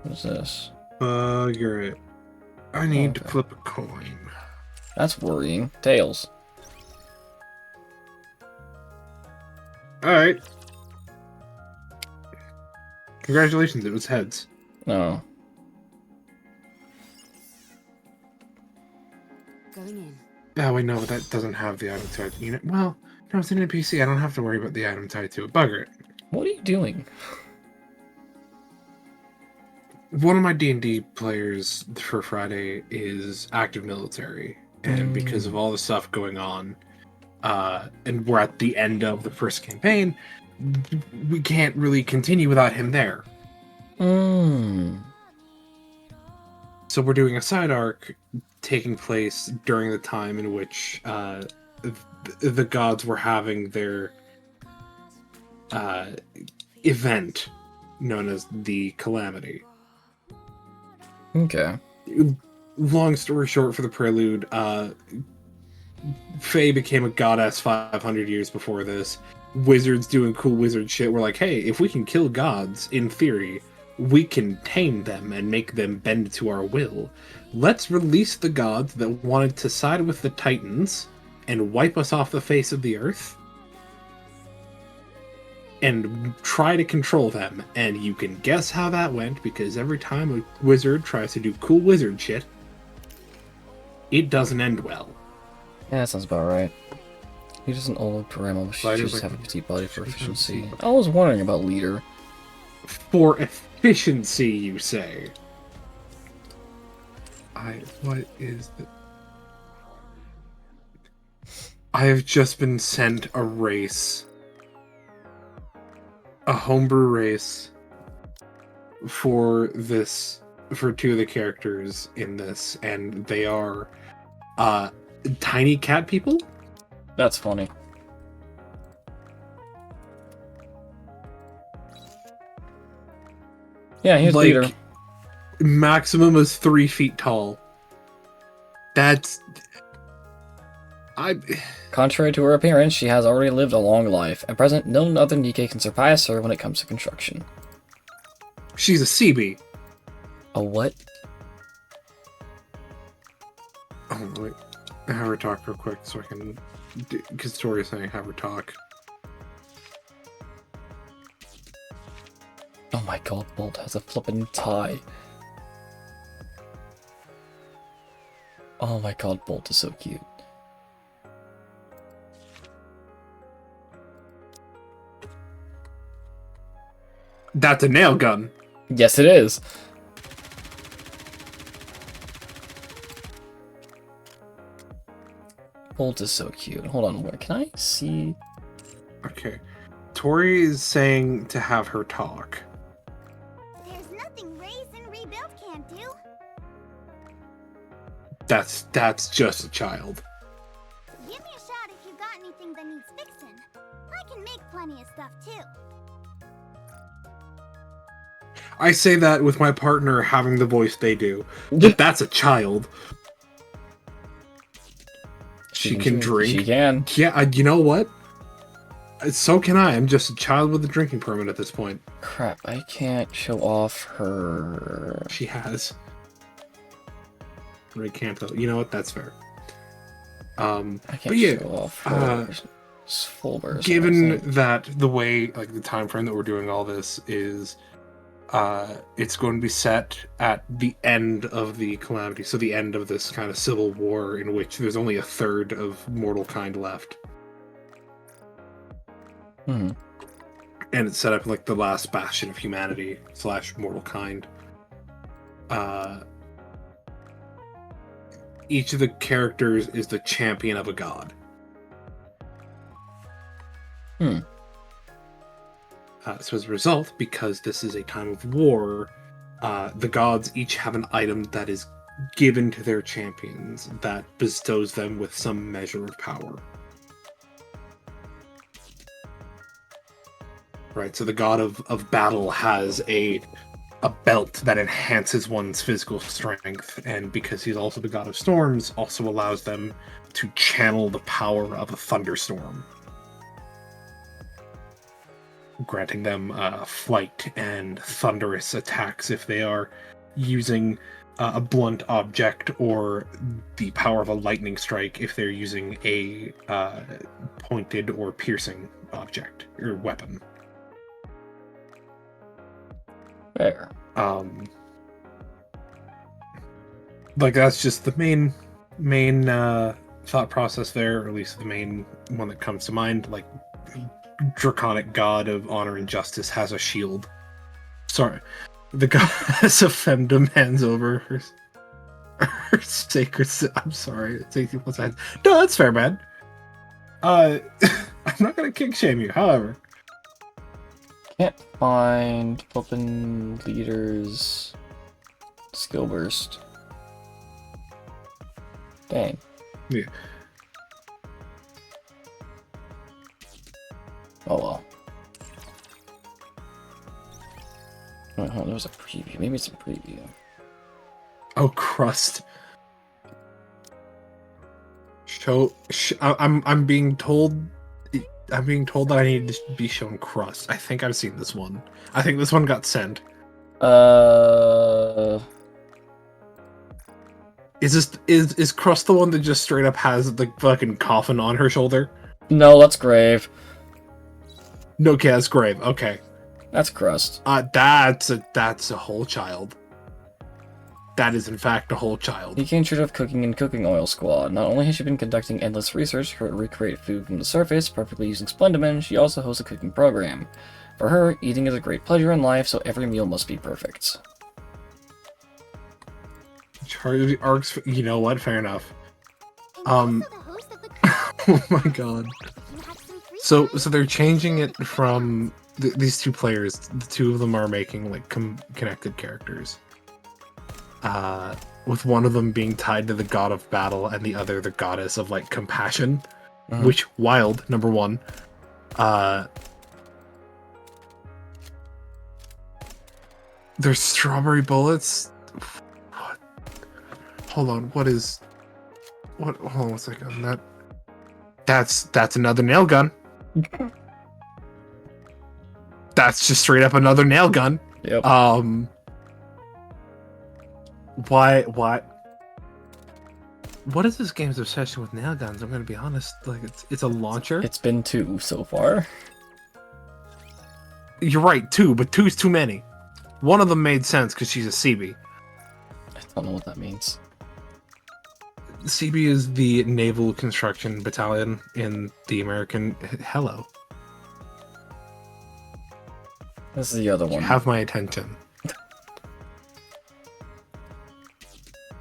What is this? You're it. I need to flip a coin. That's worrying. Tails. Alright. Congratulations, it was heads. No. Going in. Oh, wait, no, that doesn't have the item tied to unit. Well, no, it's an NPC. I don't have to worry about the item tied to it. Bugger it. What are you doing? One of my D&D players for Friday is active military. And because of all the stuff going on, and we're at the end of the first campaign, we can't really continue without him there. So we're doing a side arc taking place during the time in which the gods were having their event known as the Calamity. Okay. Long story short, for the prelude, Faye became a goddess 500 years before this. Wizards doing cool wizard shit were like, hey, if we can kill gods, in theory, we can tame them and make them bend to our will. Let's release the gods that wanted to side with the Titans and wipe us off the face of the earth and try to control them. And you can guess how that went, because every time a wizard tries to do cool wizard shit, it doesn't end well. Yeah, that sounds about right. He doesn't old Paramo, she just have a petite body for efficiency. I was wondering about leader. For efficiency, you say? What is the... I have just been sent a race. A homebrew race for this, for two of the characters in this, and they are tiny cat people? That's funny. Yeah, he's like, leader. Maximum is 3 feet tall. That's... Contrary to her appearance, she has already lived a long life. At present, no other Nikke can surpass her when it comes to construction. She's a CB. A what? Oh, wait. Have her talk real quick so I can... Because Tori's saying have her talk. Oh my god, Bolt has a flippin' tie. Oh my god, Bolt is so cute. That's a nail gun. Yes, it is. Bolt is so cute. Hold on, where can I see? Okay. Tori is saying to have her talk. There's nothing Raise and Rebuild can't do. That's just a child. Give me a shout if you got anything that needs fixing. I can make plenty of stuff too. I say that with my partner having the voice they do. But that's a child. She can drink. She can. Yeah, you know what? So can I. I'm just a child with a drinking permit at this point. Crap, I can't show off her... She has. Right, can't though. You know what? That's fair. I can't but yeah, show off her full version. Given that the way, like the time frame that we're doing all this is, it's going to be set at the end of the Calamity, so the end of this kind of civil war in which there's only a third of mortal kind left. Mm-hmm. And it's set up like the last bastion of humanity / mortal kind. Each of the characters is the champion of a god. So as a result, because this is a time of war, the gods each have an item that is given to their champions that bestows them with some measure of power. Right, so the god of battle has a belt that enhances one's physical strength, and because he's also the god of storms, also allows them to channel the power of a thunderstorm. granting them flight and thunderous attacks if they are using a blunt object, or the power of a lightning strike if they're using a pointed or piercing object or weapon. Fair. Like that's just the main thought process there, or at least the main one that comes to mind. Like, draconic god of honor and justice has a shield. Sorry, the goddess of femdom hands over her sacred. I'm sorry, it takes people's hands. No, that's fair, man. I'm not gonna kink shame you. However, Can't find open leaders skill burst. Dang. Yeah. Oh well. Wait, hold on, there was a preview. Maybe it's a preview. oh crust. I'm being told. I'm being told that I need to be shown crust. I think I've seen this one. I think this one got sent. Is Crust the one that just straight up has the fucking coffin on her shoulder? No, that's Grave. No, okay, that's Grave. Okay, that's Crust. That's a whole child. That is in fact a whole child. He came of Cooking and Cooking Oil Squad. Not only has she been conducting endless research to recreate food from the surface, perfectly using Splendimin, she also hosts a cooking program. For her, eating is a great pleasure in life, so every meal must be perfect. Charge the arcs. You know what? Fair enough. Oh my god. So they're changing it from these two players. The two of them are making like connected characters. With one of them being tied to the god of battle and the other the goddess of like compassion, which wild number one. There's strawberry bullets. What? Hold on. What? Hold on 1 second. That's another nail gun. That's just straight up another nail gun. Yep. Why? What is this game's obsession with nail guns? I'm gonna be honest. Like, it's a launcher. It's been 2 so far. You're right, 2, but 2's too many. One of them made sense because she's a CB. I don't know what that means. CB is the Naval Construction Battalion in the American. Hello. This is the other one. You have my attention.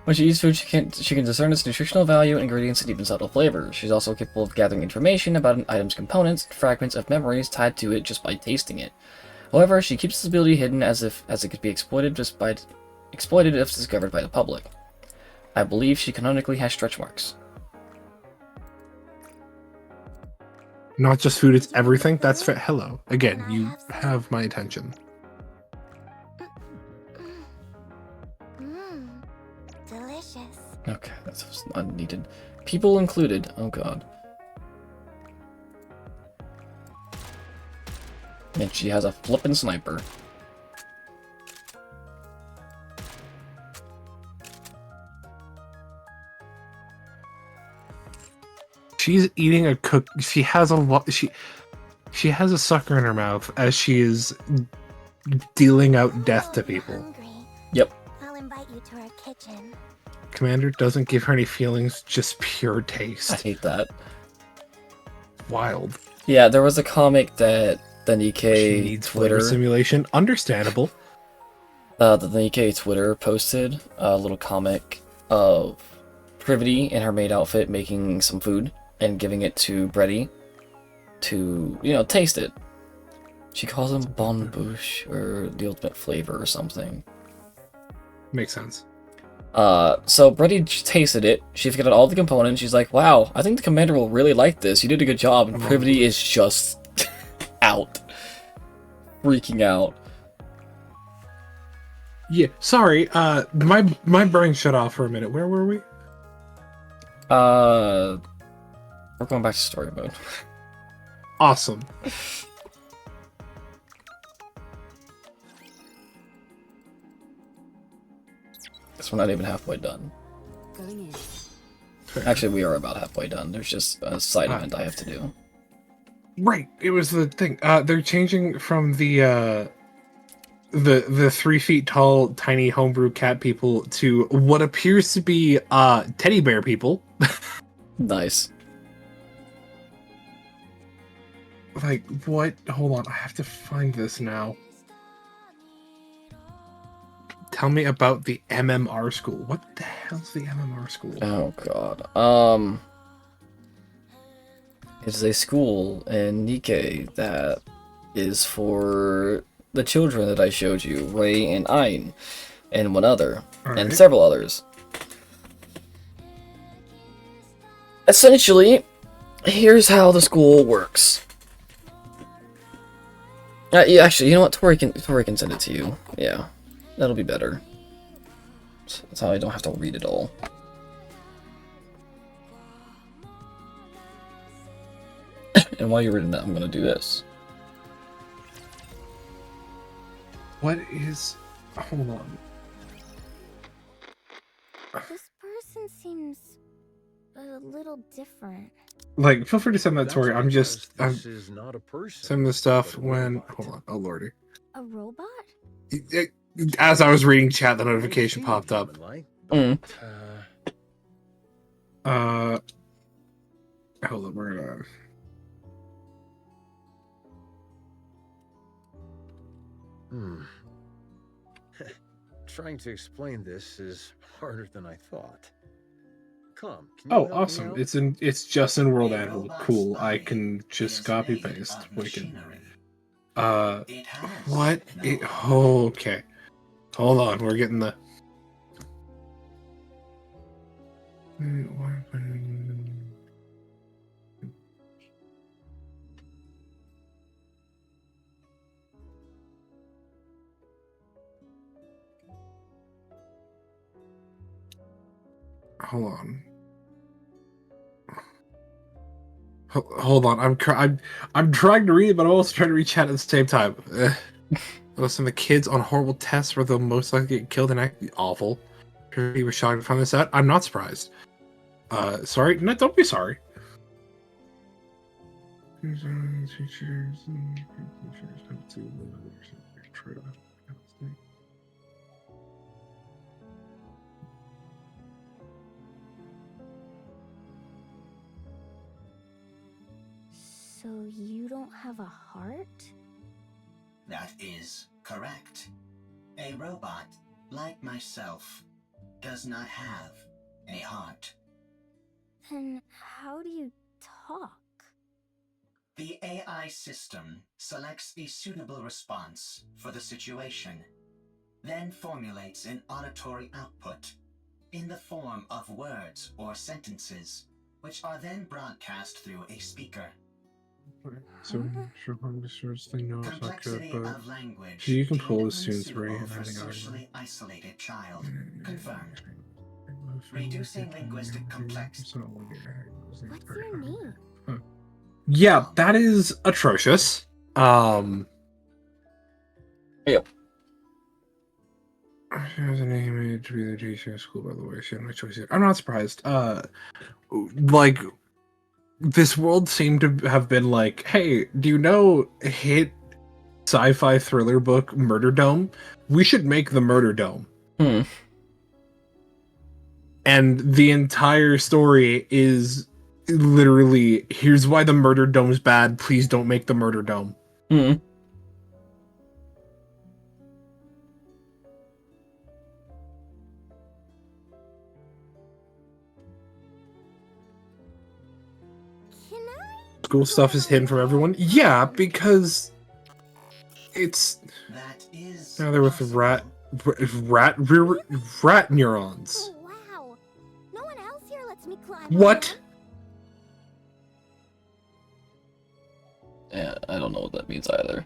When she eats food, she can discern its nutritional value, ingredients, and even subtle flavors. She's also capable of gathering information about an item's components and fragments of memories tied to it just by tasting it. However, she keeps this ability hidden as it could be exploited if discovered by the public. I believe she canonically has stretch marks. Not just food, it's everything. That's fair. Hello. Again, you have my attention. Delicious. Okay, that's unneeded. People included. Oh god. And she has a flippin' sniper. She's eating a cook. She has a lot. She has a sucker in her mouth as she is dealing out death to people. Yep. I'll invite you to our kitchen. Commander doesn't give her any feelings, just pure taste. I hate that. Wild. Yeah, there was a comic that the Nikkei needs Twitter flavor simulation. Understandable. The Nikkei Twitter posted a little comic of Privity in her maid outfit making some food and giving it to Brady to, taste it. She calls him Bon Bouche or the ultimate flavor or something. Makes sense. So Brady tasted it. She figured out all the components. She's like, wow, I think the commander will really like this. You did a good job. And Privity is just out. Freaking out. Yeah, sorry. My brain shut off for a minute. Where were we? We're going back to story mode. Awesome. We're not even halfway done. Going in. Actually, we are about halfway done. There's just a side event I have to do. Right, it was the thing. They're changing from the 3 feet tall tiny homebrew cat people to what appears to be teddy bear people. Nice. Like, what? Hold on, I have to find this now. Tell me about the MMR school. What the hell's the MMR school? Oh god. It's a school in Nikkei that is for the children that I showed you, Ray and Ain, and one other, and several others. Essentially, here's how the school works. Yeah, actually, you know what? Tori can send it to you. Yeah, that'll be better. That's how I don't have to read it all. And while you're reading that, I'm gonna do this. What is... Hold on. This person seems a little different. Like, feel free to send that, That's Tori. I'm because just... this is not a person, send the stuff but a when... robot. Hold on. Oh, lordy. A robot? As I was reading chat, the notification popped up. But, Hold on, we're gonna... Trying to explain this is harder than I thought. Come, can you Oh, help me awesome. out? It's just in world animal. Cool. I can just copy paste. Wicked. What? Okay. Hold on, we're getting the... Hold on. Hold on. I'm trying to read it, but I'm also trying to read chat at the same time. Listen, the kids on horrible tests were the most likely to get killed and act awful. He was shocked to find this out. I'm not surprised. Sorry. No, don't be sorry. So you don't have a heart? That is correct. A robot, like myself, does not have a heart. Then how do you talk? The AI system selects a suitable response for the situation, then formulates an auditory output in the form of words or sentences, which are then broadcast through a speaker. So, sure, I'm just sort of thing knows I could, Complexity but of language you can pull deemed as soon as Ray unsuitable and for I socially isolated child. Confirmed. Reducing linguistic complexity. What's your name? Yeah, that is atrocious. Yep. She has a name to be the teacher at school, by the way. She had my choice here. I'm not surprised. Like, this world seemed to have been like, hey, do you know hit sci-fi thriller book Murder Dome? We should make the Murder Dome. And the entire story is literally, here's why the Murder Dome's bad. Please don't make the Murder Dome. School stuff is hidden from everyone. Yeah, because it's now they're with rat neurons. Oh, wow. No one else here lets me climb. What? Yeah, I don't know what that means either.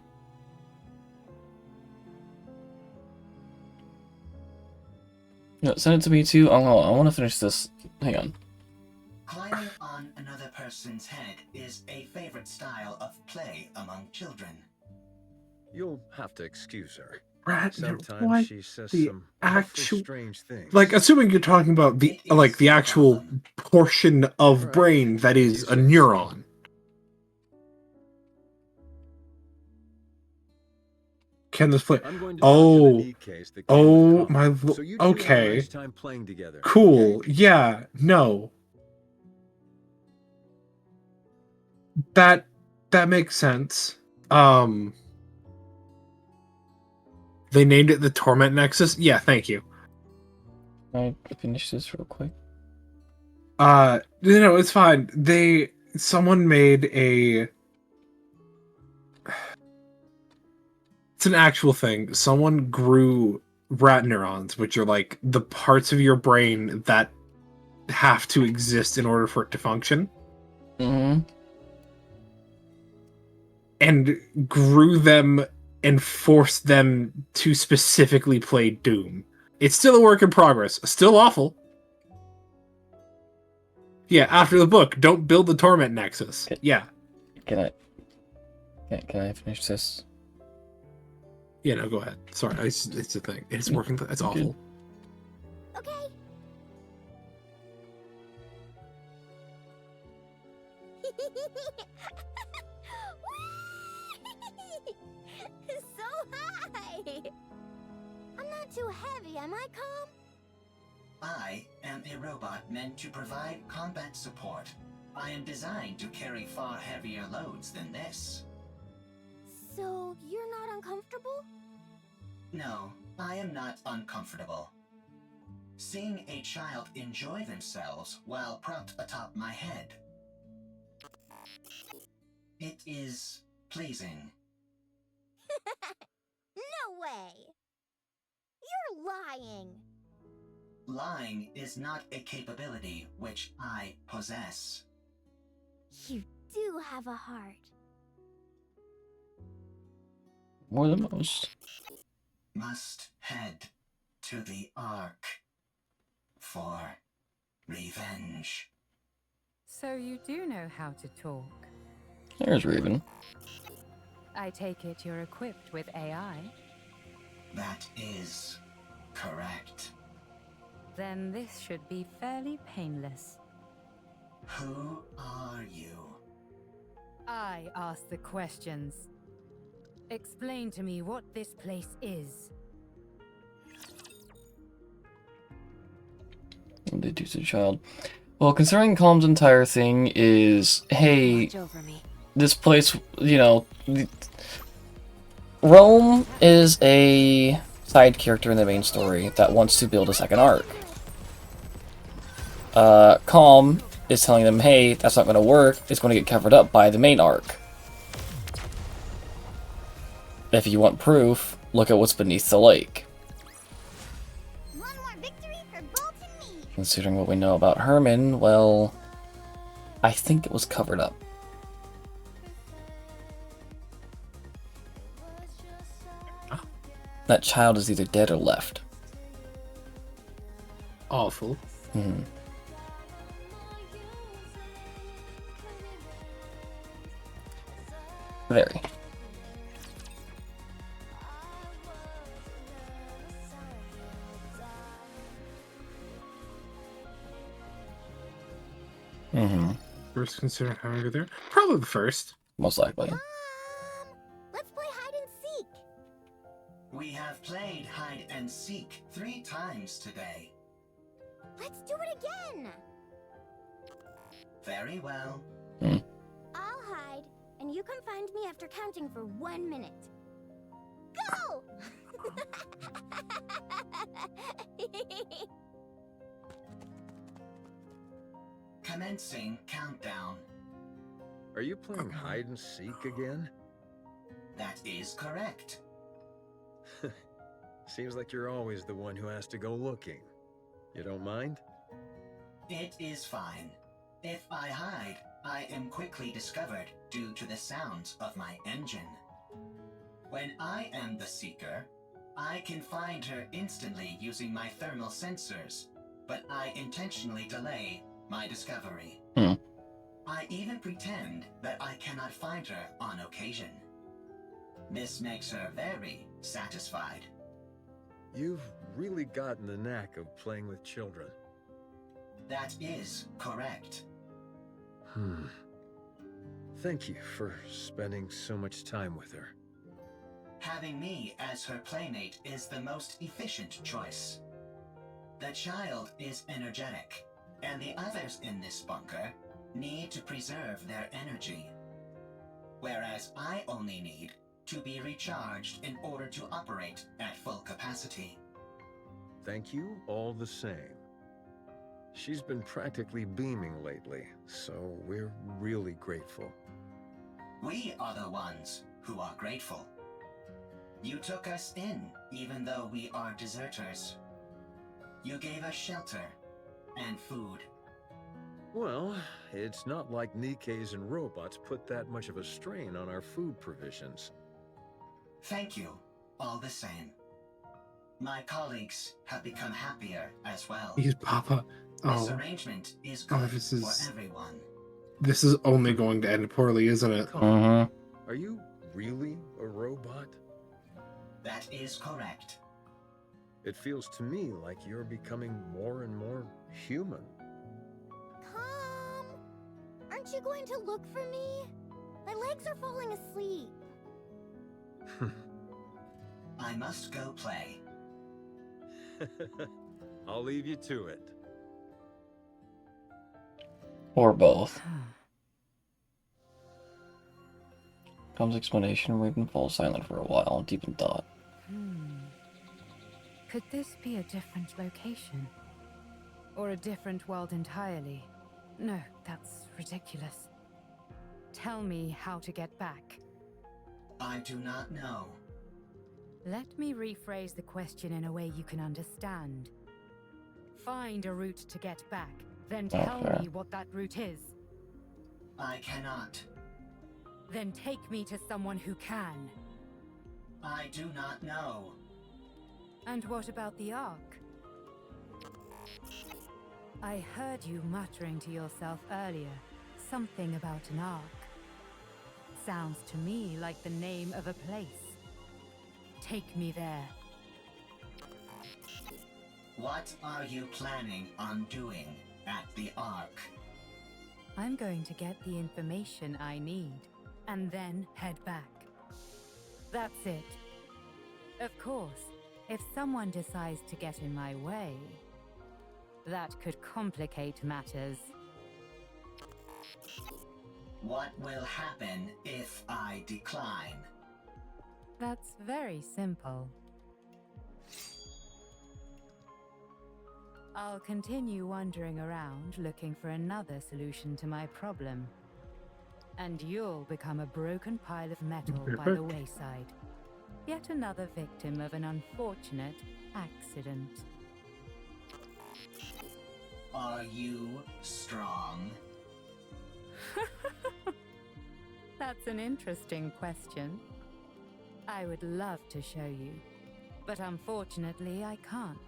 No, send it to me too. Oh, I want to finish this. Hang on. Climbing on another person's head is a favorite style of play among children. You'll have to excuse her. Sometimes what she says the some actual strange things. like, assuming you're talking about the actual portion of brain that is a neuron. Can this play? Oh, okay. Cool. Yeah. No. That makes sense. They named it the Torment Nexus. Yeah. Thank you. Can I finish this real quick? It's fine. Someone made a. It's an actual thing. Someone grew rat neurons, which are like the parts of your brain that have to exist in order for it to function. Mm-hmm. And grew them and forced them to specifically play Doom. It's still a work in progress. Still awful. Yeah, after the book, don't build the Torment Nexus. Yeah. Can I finish this? Yeah, no, go ahead. Sorry, it's a thing. It's working. It's awful. Okay. So high. I'm not too heavy, am I, Calm? I am a robot meant to provide combat support. I am designed to carry far heavier loads than this. So you're not uncomfortable? No, I am not uncomfortable. Seeing a child enjoy themselves while propped atop my head. It is pleasing. No way! You're lying! Lying is not a capability which I possess. You do have a heart. More than most. Must head to the Ark for revenge. So you do know how to talk. There's Raven. I take it you're equipped with AI? That is correct. Then this should be fairly painless. Who are you? I ask the questions. Explain to me what this place is. What did they do to the child? Well, considering Calm's entire thing is, hey, this place, Rome is a side character in the main story that wants to build a second arc. Calm is telling them, hey, that's not going to work, it's going to get covered up by the main arc. If you want proof, look at what's beneath the lake. One more victory for Bolt and me. Considering what we know about Herman, well, I think it was covered up. That child is either dead or left. Awful. Hmm. Very. Mm-hmm. First, consider how I go there. Probably the first. Most likely. Let's play hide and seek. We have played hide and seek 3 times today. Let's do it again. Very well. I'll hide, and you can find me after counting for 1 minute. Go! Commencing countdown. Are you playing hide and seek again? That is correct. Seems like you're always the one who has to go looking. You don't mind? It is fine. If I hide, I am quickly discovered due to the sounds of my engine. When I am the seeker, I can find her instantly using my thermal sensors, but I intentionally delay my discovery. I even pretend that I cannot find her on occasion. This makes her very satisfied. You've really gotten the knack of playing with children. That is correct. Thank you for spending so much time with her. Having me as her playmate is the most efficient choice. The child is energetic, and the others in this bunker need to preserve their energy. Whereas I only need to be recharged in order to operate at full capacity. Thank you all the same. She's been practically beaming lately, so we're really grateful. We are the ones who are grateful. You took us in, even though we are deserters. You gave us shelter and food. Well, it's not like Nikes and robots put that much of a strain on our food provisions. Thank you, all the same. My colleagues have become happier as well. He's Papa. This Oh. arrangement is good for everyone. This is only going to end poorly, isn't it? Mm-hmm. Are you really a robot? That is correct. It feels to me like you're becoming more and more human. Come! Aren't you going to look for me? My legs are falling asleep. I must go play. I'll leave you to it. Or both. Comes explanation, Raven falls silent for a while, deep in thought. Could this be a different location? Or a different world entirely? No, that's ridiculous. Tell me how to get back. I do not know. Let me rephrase the question in a way you can understand. Find a route to get back, then tell me what that route is. I cannot. Then take me to someone who can. I do not know. And what about the Ark? I heard you muttering to yourself earlier, something about an Ark. Sounds to me like the name of a place. Take me there. What are you planning on doing at the Ark? I'm going to get the information I need, and then head back. That's it. Of course, if someone decides to get in my way, that could complicate matters. What will happen if I decline? That's very simple. I'll continue wandering around looking for another solution to my problem. And you'll become a broken pile of metal by the wayside. Yet another victim of an unfortunate accident. Are you strong? That's an interesting question. I would love to show you, but unfortunately I can't.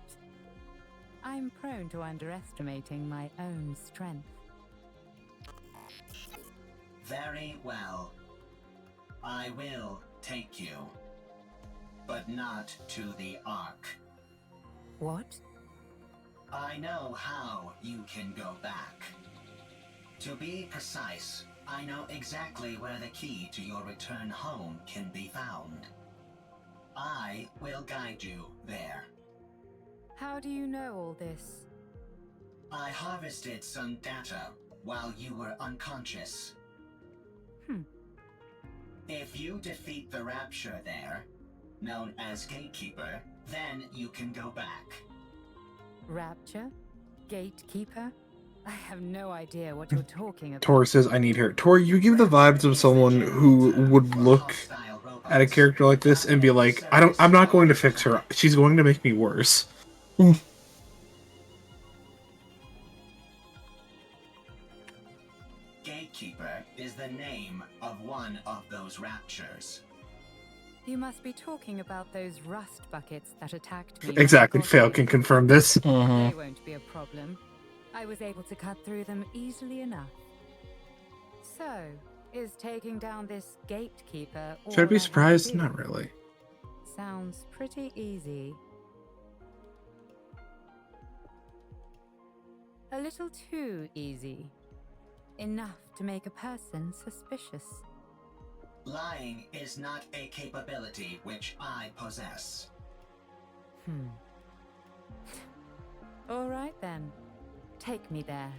I'm prone to underestimating my own strength. Very well. I will take you. But not to the Ark. What? I know how you can go back. To be precise, I know exactly where the key to your return home can be found. I will guide you there. How do you know all this? I harvested some data while you were unconscious. If you defeat the Rapture there, known as Gatekeeper, then you can go back. Rapture? Gatekeeper? I have no idea what you're talking about. Tor says, I need her. Tor, you give the vibes of someone who would look at a character like this and be like, I'm not going to fix her. She's going to make me worse. Gatekeeper is the name of one of those raptures. You must be talking about those rust buckets that attacked me. Exactly. Fail can confirm this. They won't be a problem. I was able to cut through them easily enough. So, is taking down this gatekeeper all Should I be have to surprised? do? Not really. Sounds pretty easy. A little too easy. Enough to make a person suspicious. Lying is not a capability which I possess. All right then. Take me there.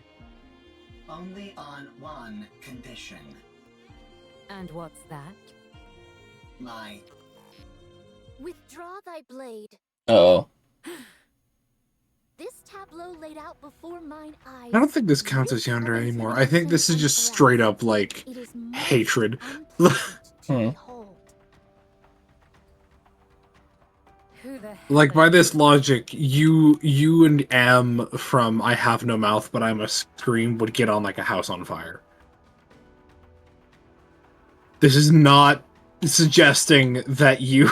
Only on one condition. And what's that? My... Withdraw thy blade. Uh-oh. This tableau laid out before mine eyes. I don't think this counts as yandere anymore. I think this is just straight up, like, hatred. Like, by this logic, you and M from I Have No Mouth But I Must Scream would get on like a house on fire. This is not suggesting that you...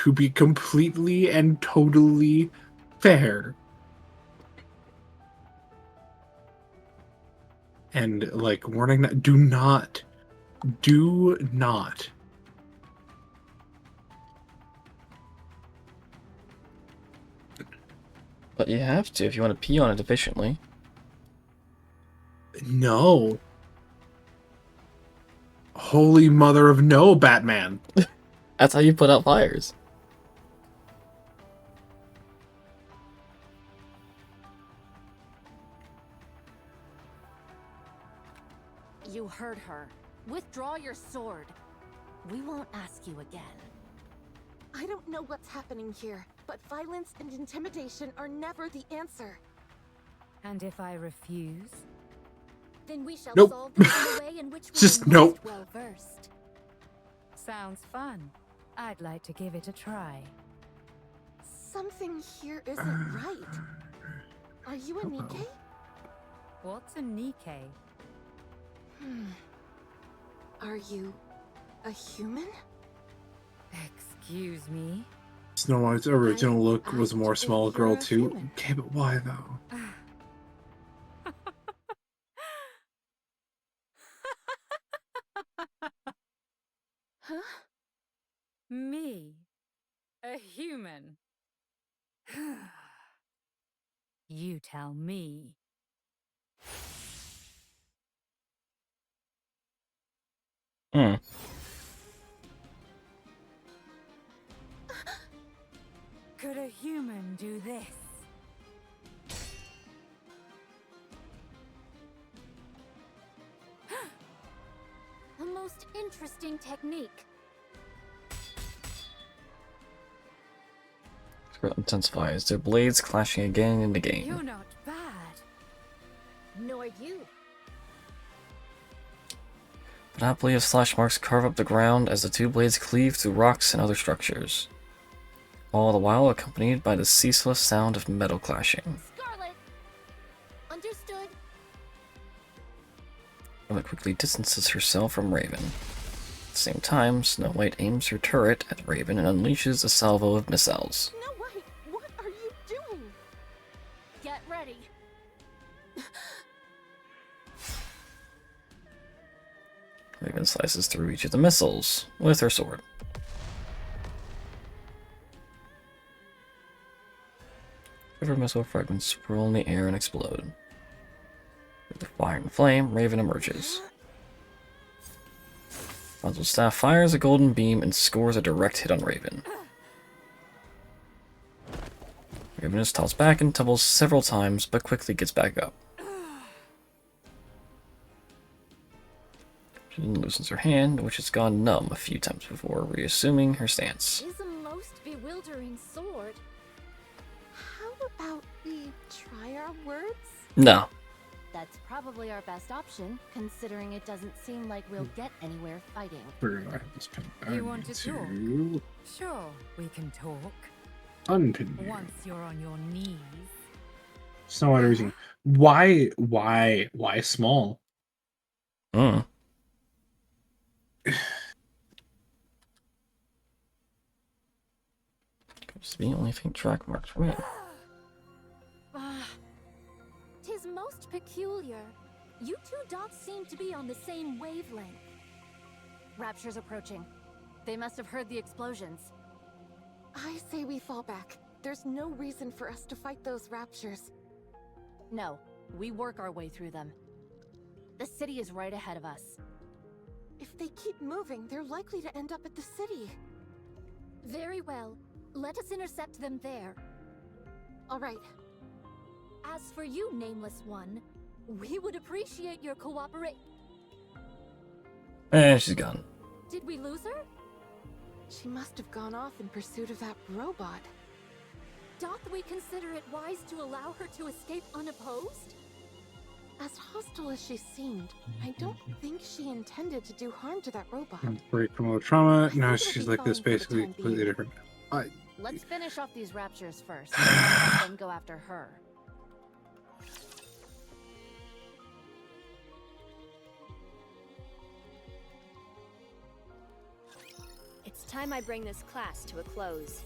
To be completely and totally fair. And, like, warning, do not. But you have to if you want to pee on it efficiently. No. Holy mother of no, Batman. That's how you put out fires. You heard her. Withdraw your sword. We won't ask you again. I don't know what's happening here, but violence and intimidation are never the answer. And if I refuse? Then we shall Nope. solve this in a way in which we Just are nope. most well versed. Sounds fun. I'd like to give it a try. Something here isn't right. Are you a Nikkei? What's a Nikkei? Are you a human? Excuse me? Snow White's original look was more small girl too. Okay, but why though? Huh? Me? A human? You tell me. Could a human do this? A most interesting technique. Threat intensifies, their blades clashing again and again. You're not bad. Nor you. But happily, as slash marks carve up the ground as the two blades cleave through rocks and other structures. All the while accompanied by the ceaseless sound of metal clashing. Scarlet. Understood. Scarlet quickly distances herself from Raven. At the same time, Snow White aims her turret at Raven and unleashes a salvo of missiles. Snow White, what are you doing? Get ready. Raven slices through each of the missiles with her sword. Every missile fragments swirl in the air and explode. With the fire and flame, Raven emerges. Rapunzel's staff fires a golden beam and scores a direct hit on Raven. Raven is tossed back and tumbles several times, but quickly gets back up. She then loosens her hand, which has gone numb a few times before, reassuming her stance. Is a most bewildering sword. How about we try our words? No. That's probably our best option, considering it doesn't seem like we'll get anywhere fighting. You want to talk? Sure, we can talk. Unpin. Once you're on your knees. Snow White reason. Why small? Seems to be the only faint track marks for me. Tis most peculiar. You two dots seem to be on the same wavelength. Rapture's approaching. They must have heard the explosions. I say we fall back. There's no reason for us to fight those raptures. No, we work our way through them. The city is right ahead of us. If they keep moving, they're likely to end up at the city. Very well. Let us intercept them there. All right. As for you, Nameless One, we would appreciate your cooperation. She's gone. Did we lose her? She must have gone off in pursuit of that robot. Doth we consider it wise to allow her to escape unopposed? As hostile as she seemed, I don't think she intended to do harm to that robot. Break from all trauma. No, she's like this, basically completely different. Let's finish off these raptures first, then go after her. It's time I bring this class to a close.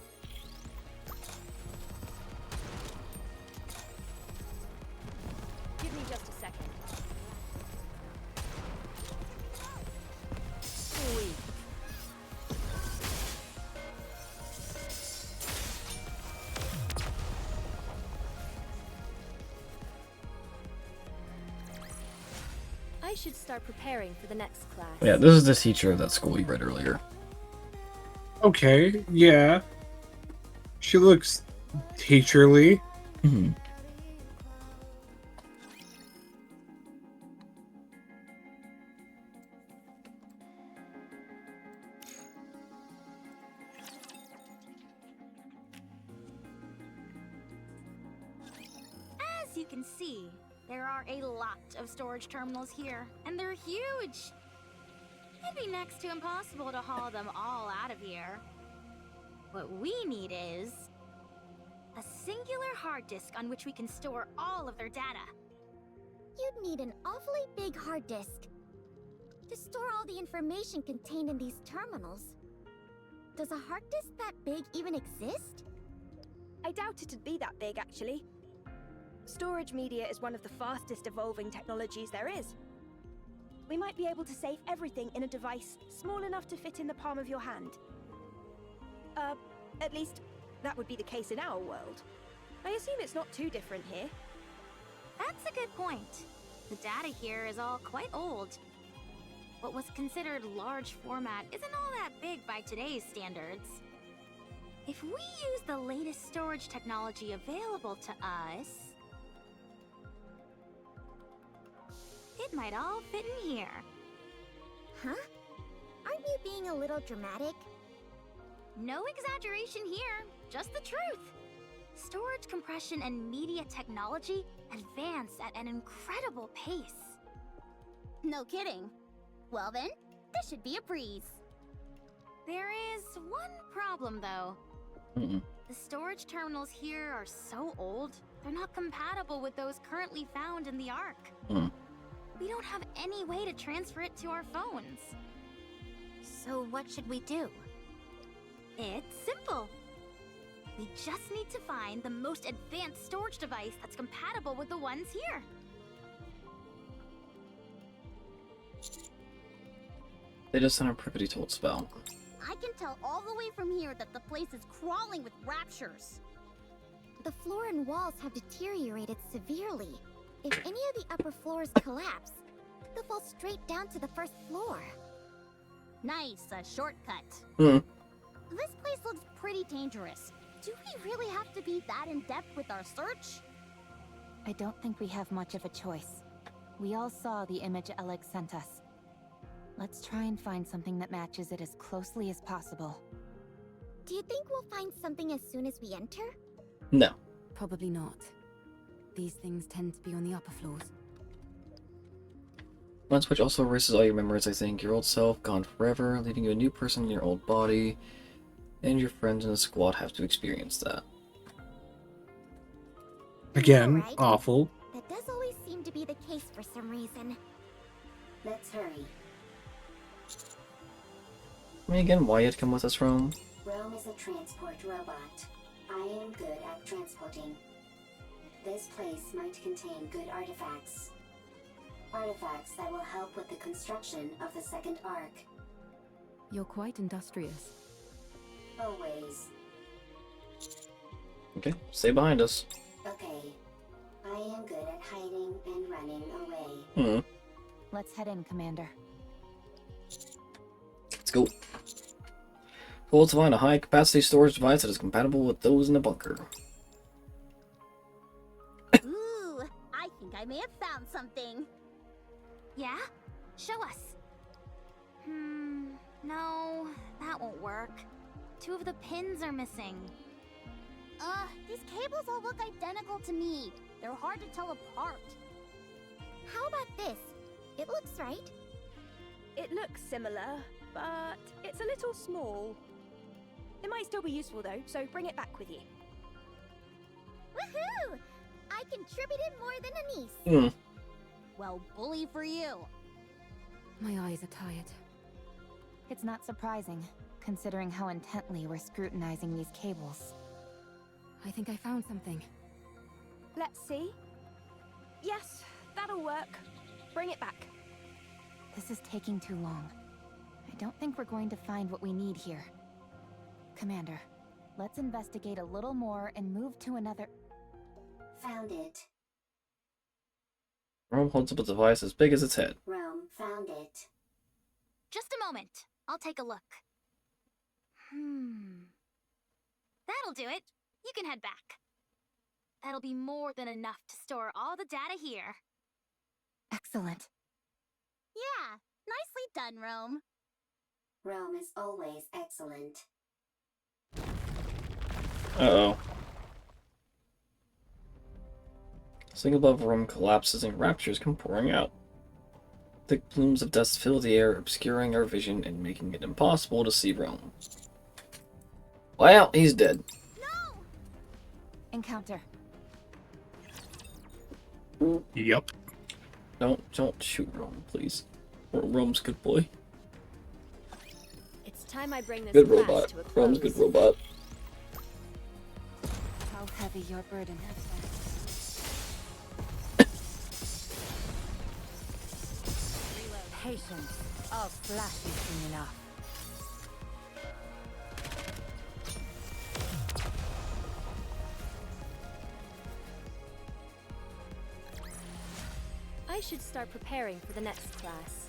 Give me just a second. Sweet. I should start preparing for the next class. Yeah, this is the teacher of that school you read earlier. Okay, yeah. She looks teacherly. Mm-hmm. As you can see, there are a lot of storage terminals here, and they're huge. It'd be next to impossible to haul them all out of here. What we need is a singular hard disk on which we can store all of their data. You'd need an awfully big hard disk to store all the information contained in these terminals. Does a hard disk that big even exist? I doubt it'd be that big, actually. Storage media is one of the fastest evolving technologies there is. We might be able to save everything in a device small enough to fit in the palm of your hand. At least, that would be the case in our world. I assume it's not too different here. That's a good point. The data here is all quite old. What was considered large format isn't all that big by today's standards. If we use the latest storage technology available to us, it might all fit in here. Huh? Aren't you being a little dramatic? No exaggeration here, just the truth. Storage compression and media technology advance at an incredible pace. No kidding. Well then, this should be a breeze. There is one problem though. The storage terminals here are so old, they're not compatible with those currently found in the Ark. We don't have any way to transfer it to our phones. So what should we do? It's simple. We just need to find the most advanced storage device that's compatible with the ones here. They just sent a privity told spell. I can tell all the way from here that the place is crawling with raptures. The floor and walls have deteriorated severely. If any of the upper floors collapse, they'll fall straight down to the first floor. Nice, a shortcut. This place looks pretty dangerous. Do we really have to be that in-depth with our search? I don't think we have much of a choice. We all saw the image Alex sent us. Let's try and find something that matches it as closely as possible. Do you think we'll find something as soon as we enter? No. Probably not. These things tend to be on the upper floors. One switch also erases all your memories, I think. Your old self, gone forever, leaving you a new person in your old body. And your friends in the squad have to experience that. Again, awful. That does always seem to be the case for some reason. Let's hurry. I mean, again, why you had to come with us, Rome? Rome is a transport robot. I am good at transporting. This place might contain good artifacts. Artifacts that will help with the construction of the second arc. You're quite industrious. Always. Okay, stay behind us. Okay. I am good at hiding and running away. Hmm. Let's head in, Commander. Let's go. Goal to find a high-capacity storage device that is compatible with those in the bunker. Ooh, I think I may have found something. Yeah? Show us. No, that won't work. 2 of the pins are missing. These cables all look identical to me. They're hard to tell apart. How about this? It looks right. It looks similar, but it's a little small. It might still be useful though, so bring it back with you. Woohoo! I contributed more than a niece. Well, bully for you. My eyes are tired. It's not surprising, considering how intently we're scrutinizing these cables. I think I found something. Let's see. Yes, that'll work. Bring it back. This is taking too long. I don't think we're going to find what we need here. Commander, let's investigate a little more and move to another... Found it. Rome holds up a device as big as its head. Rome found it. Just a moment. I'll take a look. That'll do it. You can head back. That'll be more than enough to store all the data here. Excellent. Yeah, nicely done, Rome. Rome is always excellent. Uh-oh. Something above Rome collapses and raptures come pouring out. Thick plumes of dust fill the air, obscuring our vision and making it impossible to see Rome. Well, he's dead. Encounter. Yep. Don't shoot Rome, please. Rome's a good boy. It's time I bring this Good class robot. to a close. Rome's a good robot. How heavy your burden has Patience. I'll flash you soon enough. I should start preparing for the next class.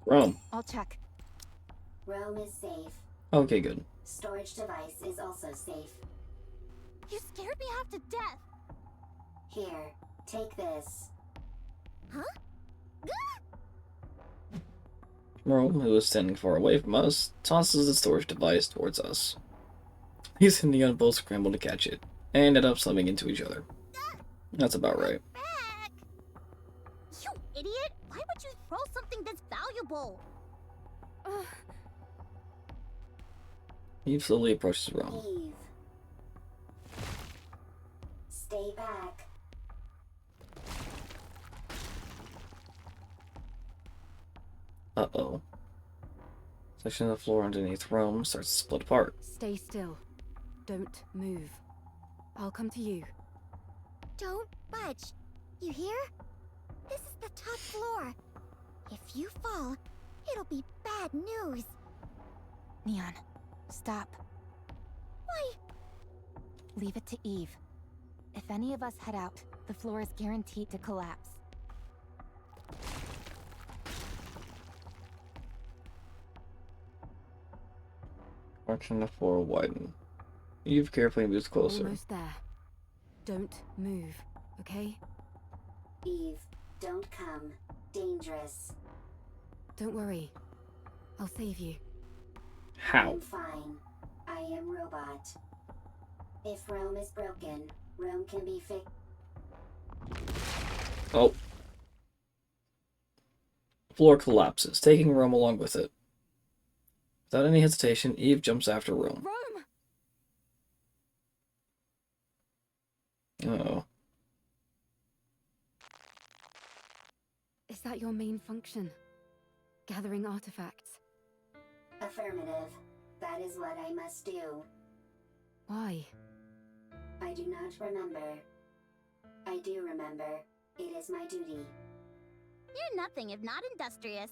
Rome. I'll check. Rome is safe. Okay, good. Storage device is also safe. You scared me half to death. Here, take this. Huh? Rome, who is standing far away from us, tosses the storage device towards us. He's and Neon both scramble to catch it, and end up slamming into each other. That's about right. Back! You idiot! Why would you throw something this valuable? Eve slowly approaches Rome. Eve. Stay back. Uh-oh. Section of the floor underneath Rome starts to split apart. Stay still. Don't move. I'll come to you. Don't budge. You hear? This is the top floor. If you fall, it'll be bad news. Neon, stop. Why? Leave it to Eve. If any of us head out, the floor is guaranteed to collapse. Watching the floor widen. Eve carefully moves closer. Almost there. Don't move, okay? Eve, don't come. Dangerous. Don't worry. I'll save you. How? I'm fine. I am robot. If Rome is broken, Rome can be fixed. Oh. Floor collapses, taking Rome along with it. Without any hesitation, Eve jumps after Rome. Rome! Uh-oh. Is that your main function? Gathering artifacts? Affirmative. That is what I must do. Why? I do not remember. I do remember. It is my duty. You're nothing if not industrious.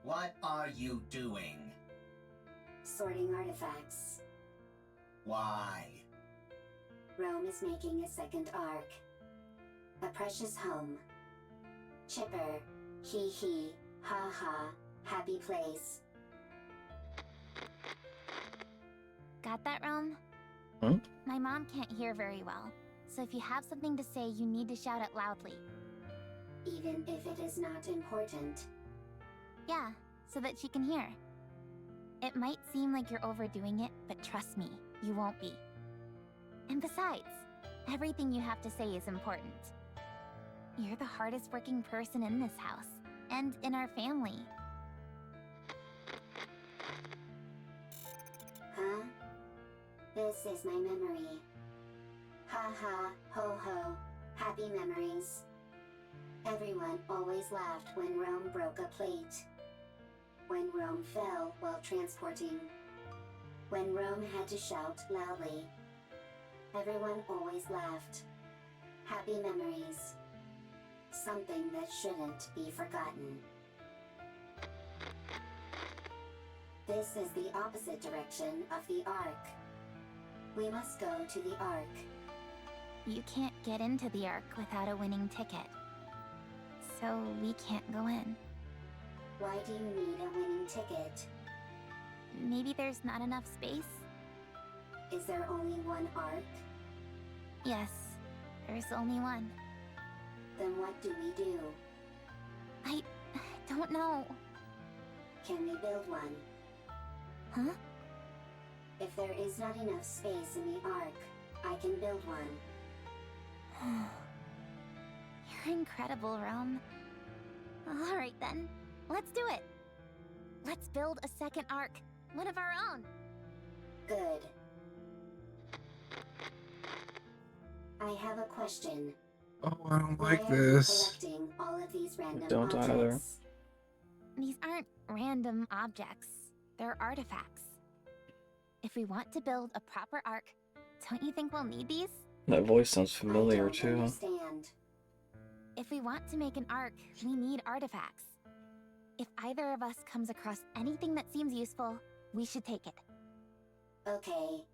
What are you doing? Sorting artifacts. Why? Rome is making a second arc. A precious home. Chipper. Hee hee. Ha ha. Happy place. Got that, Rome? Hmm? My mom can't hear very well, so if you have something to say, you need to shout it loudly. Even if it is not important. Yeah, so that she can hear. It might seem like you're overdoing it, but trust me, you won't be. And besides, everything you have to say is important. You're the hardest working person in this house, and in our family. Huh? This is my memory. Ha ha, ho ho, happy memories. Everyone always laughed when Rome broke a plate. When Rome fell while transporting. When Rome had to shout loudly. Everyone always laughed. Happy memories. Something that shouldn't be forgotten. This is the opposite direction of the Ark. We must go to the Ark. You can't get into the Ark without a winning ticket. So we can't go in. Why do you need a winning ticket? Maybe there's not enough space? Is there only one Ark? Yes, there's only one. Then what do we do? I don't know. Can we build one? Huh? If there is not enough space in the Ark, I can build one. You're incredible, Rome. Alright then, let's do it. Let's build a second Ark, one of our own. Good. I have a question. Oh, I don't Why like are you this. collecting all of these random Don't objects? either. These aren't random objects. They're artifacts. If we want to build a proper Ark, don't you think we'll need these? That voice sounds familiar I don't too. understand. If we want to make an Ark, we need artifacts. If either of us comes across anything that seems useful, we should take it. Okay.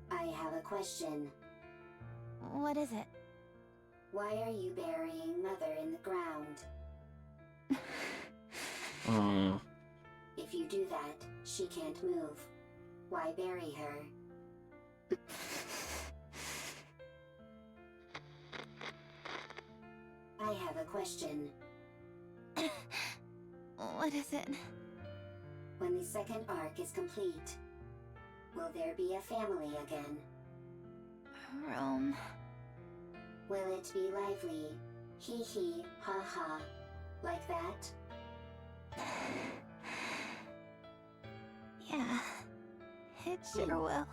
I have a question. What is it? Why are you burying Mother in the ground? If you do that, she can't move. Why bury her? I have a question. What is it? When the second arc is complete, will there be a family again? Rome. Will it be lively? Hee hee, ha ha, like that? Yeah, it sure will.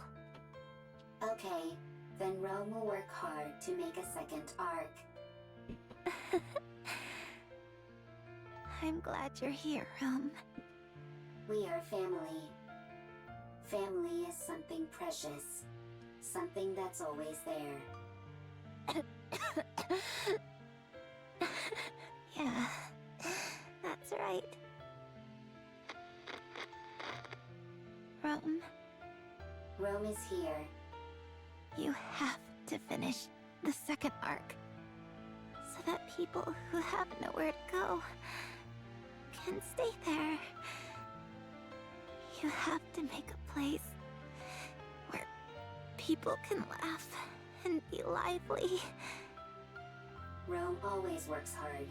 Okay, then Rome will work hard to make a second arc. I'm glad you're here, Rome. We are family. Family is something precious. Something that's always there. Yeah, that's right. Rome. Rome is here. You have to finish the second arc, so that people who have nowhere to go can stay there. You have to make a place where people can laugh and be lively. Rome always works hard.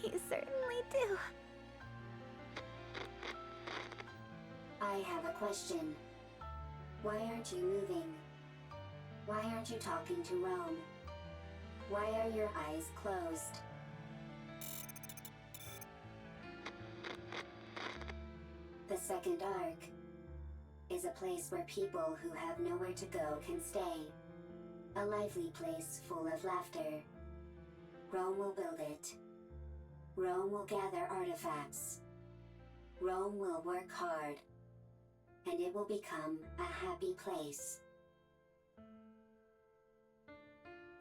You certainly do. I have a question. Why aren't you moving? Why aren't you talking to Rome? Why are your eyes closed? The second arc is a place where people who have nowhere to go can stay. A lively place full of laughter. Rome will build it. Rome will gather artifacts. Rome will work hard. and it will become a happy place.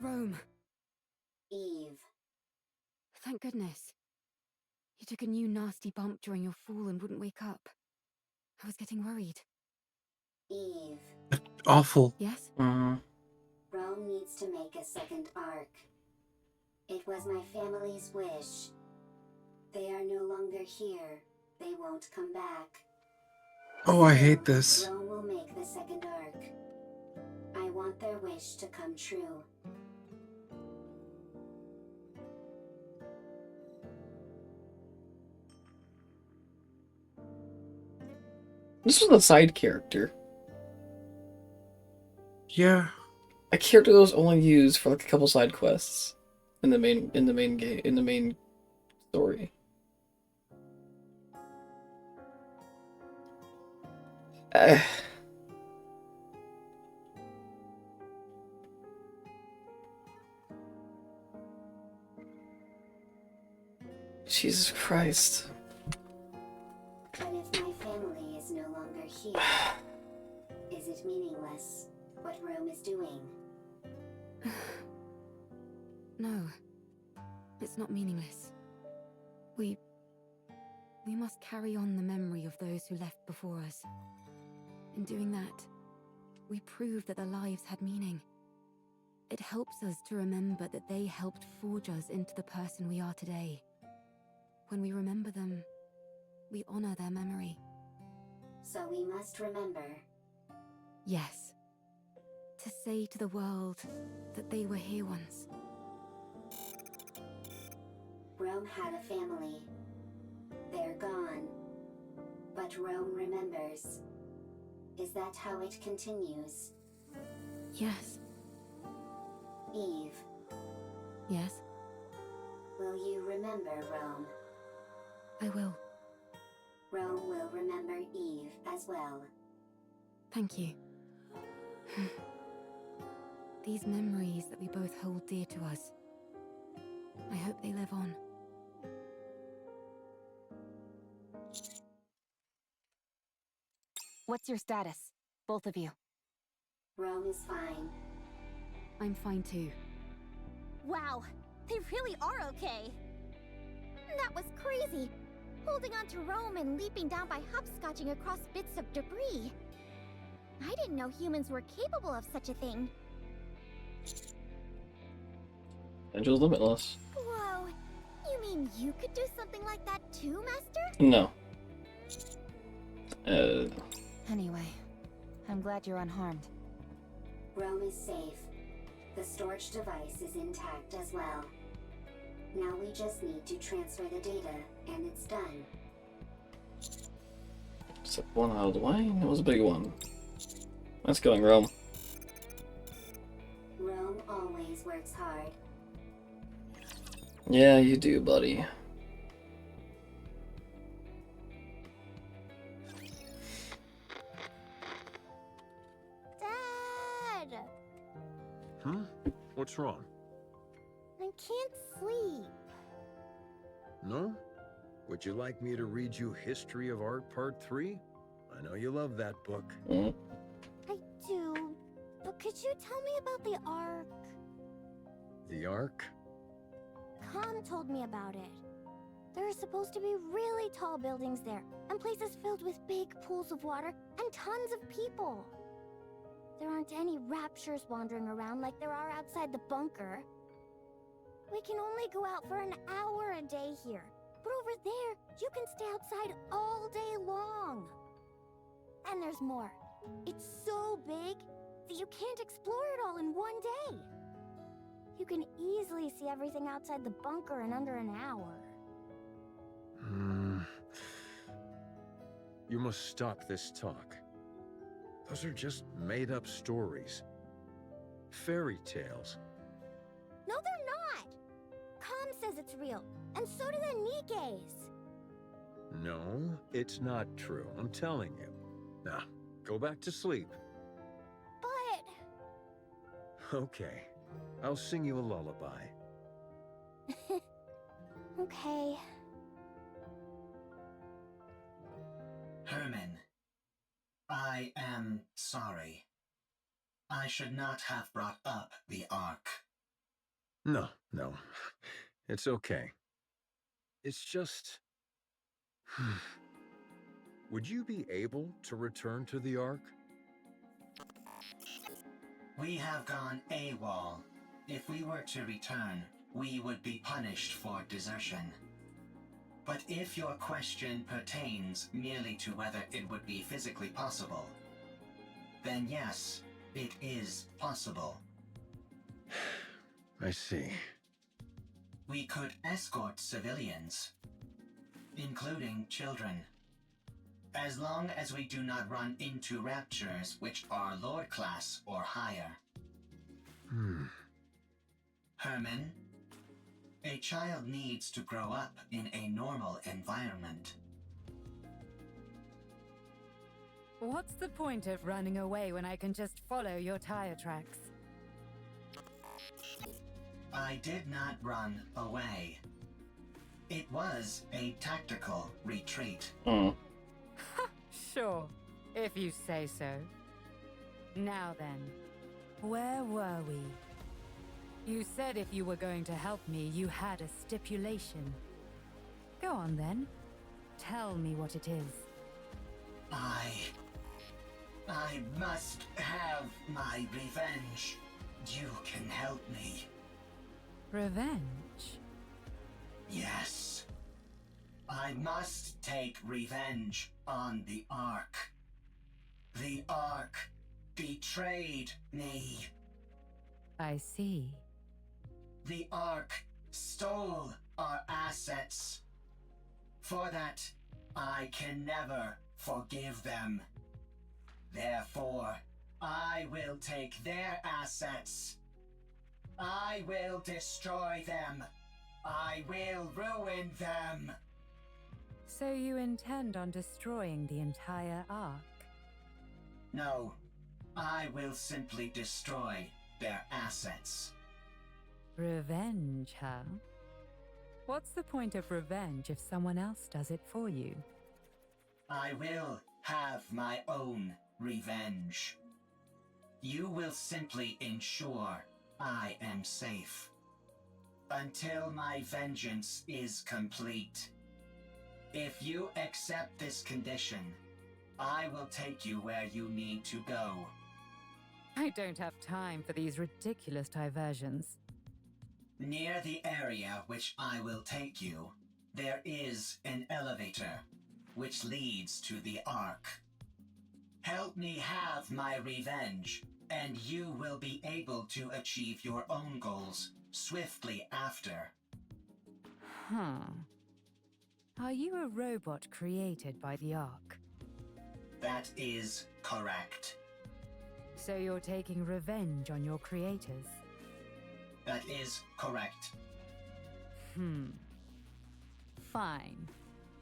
Rome. Eve. Thank goodness. You took a new nasty bump during your fall and wouldn't wake up. I was getting worried. Eve. Awful. Yes? Rome needs to make a second arc. It was my family's wish. They are no longer here. They won't come back. Oh, I hate this. Rome will make the second arc. I want their wish to come true. This was a side character. Yeah. A character that was only used for like a couple side quests in the main game in the main story. Jesus Christ. But if my family is no longer here, is it meaningless what Rome is doing? No. It's not meaningless. We must carry on the memory of those who left before us. In doing that, we prove that their lives had meaning. It helps us to remember that they helped forge us into the person we are today. When we remember them, we honor their memory. So we must remember. Yes. To say to the world that they were here once. Rome had a family. They're gone. But Rome remembers. Is that how it continues? Yes. Eve. Yes, Will you remember Rome? I will. Rome will remember Eve as well. Thank you. These memories that we both hold dear to us, I hope they live on. What's your status, both of you? Rome is fine. I'm fine too. Wow, they really are okay. That was crazy. Holding on to Rome and leaping down by hopscotching across bits of debris. I didn't know humans were capable of such a thing. Angel's limitless. Whoa, you mean you could do something like that too, Master? No. Anyway, I'm glad you're unharmed. Rome is safe. The storage device is intact as well. Now we just need to transfer the data, and it's done. Step one out of the way. That was a big one. That's going, Rome. Rome always works hard. Yeah, you do, buddy. Dad! What's wrong? I can't sleep. No? Would you like me to read you History of Art Part 3? I know you love that book. Mm. I do, but could you tell me about the Ark? The Ark? Com told me about it. There are supposed to be really tall buildings there, and places filled with big pools of water, and tons of people. There aren't any raptures wandering around like there are outside the bunker. We can only go out for an hour a day here, but over there, you can stay outside all day long. And there's more. It's so big that you can't explore it all in one day. You can easily see everything outside the bunker in under an hour. You must stop this talk. Those are just made-up stories. Fairy tales. No, they're not! Com says it's real, and so do the Nikes. No, it's not true. I'm telling you. Now, go back to sleep. But... Okay. I'll sing you a lullaby. Okay. Herman, I am sorry. I should not have brought up the Ark. No. It's okay. It's just... Would you be able to return to the Ark? We have gone AWOL. If we were to return, we would be punished for desertion. But if your question pertains merely to whether it would be physically possible, then yes, it is possible. I see. We could escort civilians, including children. As long as we do not run into raptures which are Lord class or higher. Herman, a child needs to grow up in a normal environment. What's the point of running away when I can just follow your tire tracks? I did not run away. It was a tactical retreat. Sure, if you say so. Now then, where were we? You said if you were going to help me, you had a stipulation. Go on then. Tell me what it is. I must have my revenge. You can help me. Revenge? Yes. I must take revenge on the Ark. The Ark betrayed me. I see. The Ark stole our assets. For that, I can never forgive them. Therefore, I will take their assets. I will destroy them. I will ruin them. So you intend on destroying the entire Ark? No, I will simply destroy their assets. Revenge, huh? What's the point of revenge if someone else does it for you? I will have my own revenge. You will simply ensure I am safe. Until my vengeance is complete. If you accept this condition, I will take you where you need to go. I don't have time for these ridiculous diversions. Near the area which I will take you, there is an elevator, which leads to the Ark. Help me have my revenge, and you will be able to achieve your own goals swiftly after. Are you a robot created by the Ark? That is correct. So you're taking revenge on your creators? That is correct. Fine.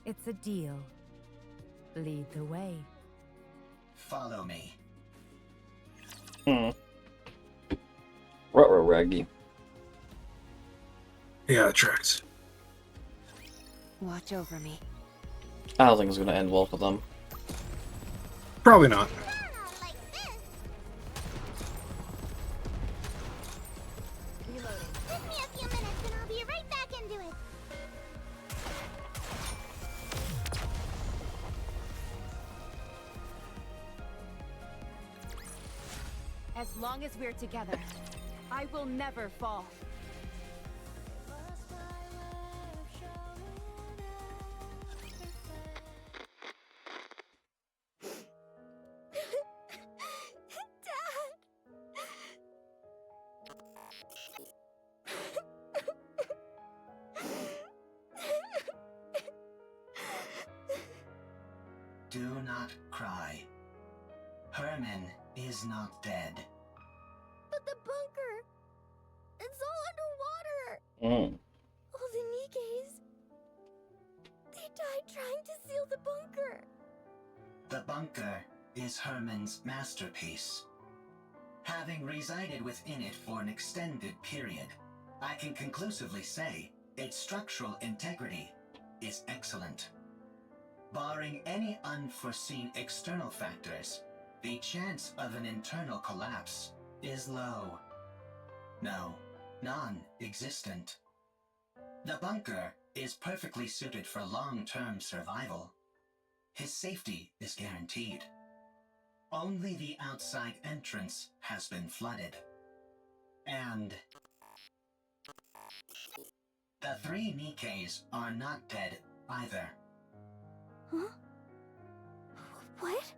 It's a deal. Lead the way. Follow me. Ruh-roh, Raggy. Yeah, it tracks. Watch over me. I don't think it's gonna end well for them. Probably not. Give me a few minutes and I'll be right back into it. As long as we're together, I will never fall. Do not cry. Herman is not dead. But the bunker! It's all underwater! All the Nikes... They died trying to seal the bunker! The bunker is Herman's masterpiece. Having resided within it for an extended period, I can conclusively say its structural integrity is excellent. Barring any unforeseen external factors, the chance of an internal collapse is low. No, non-existent. The bunker is perfectly suited for long-term survival. His safety is guaranteed. Only the outside entrance has been flooded. And the 3 Nikkeis are not dead either. Huh? What?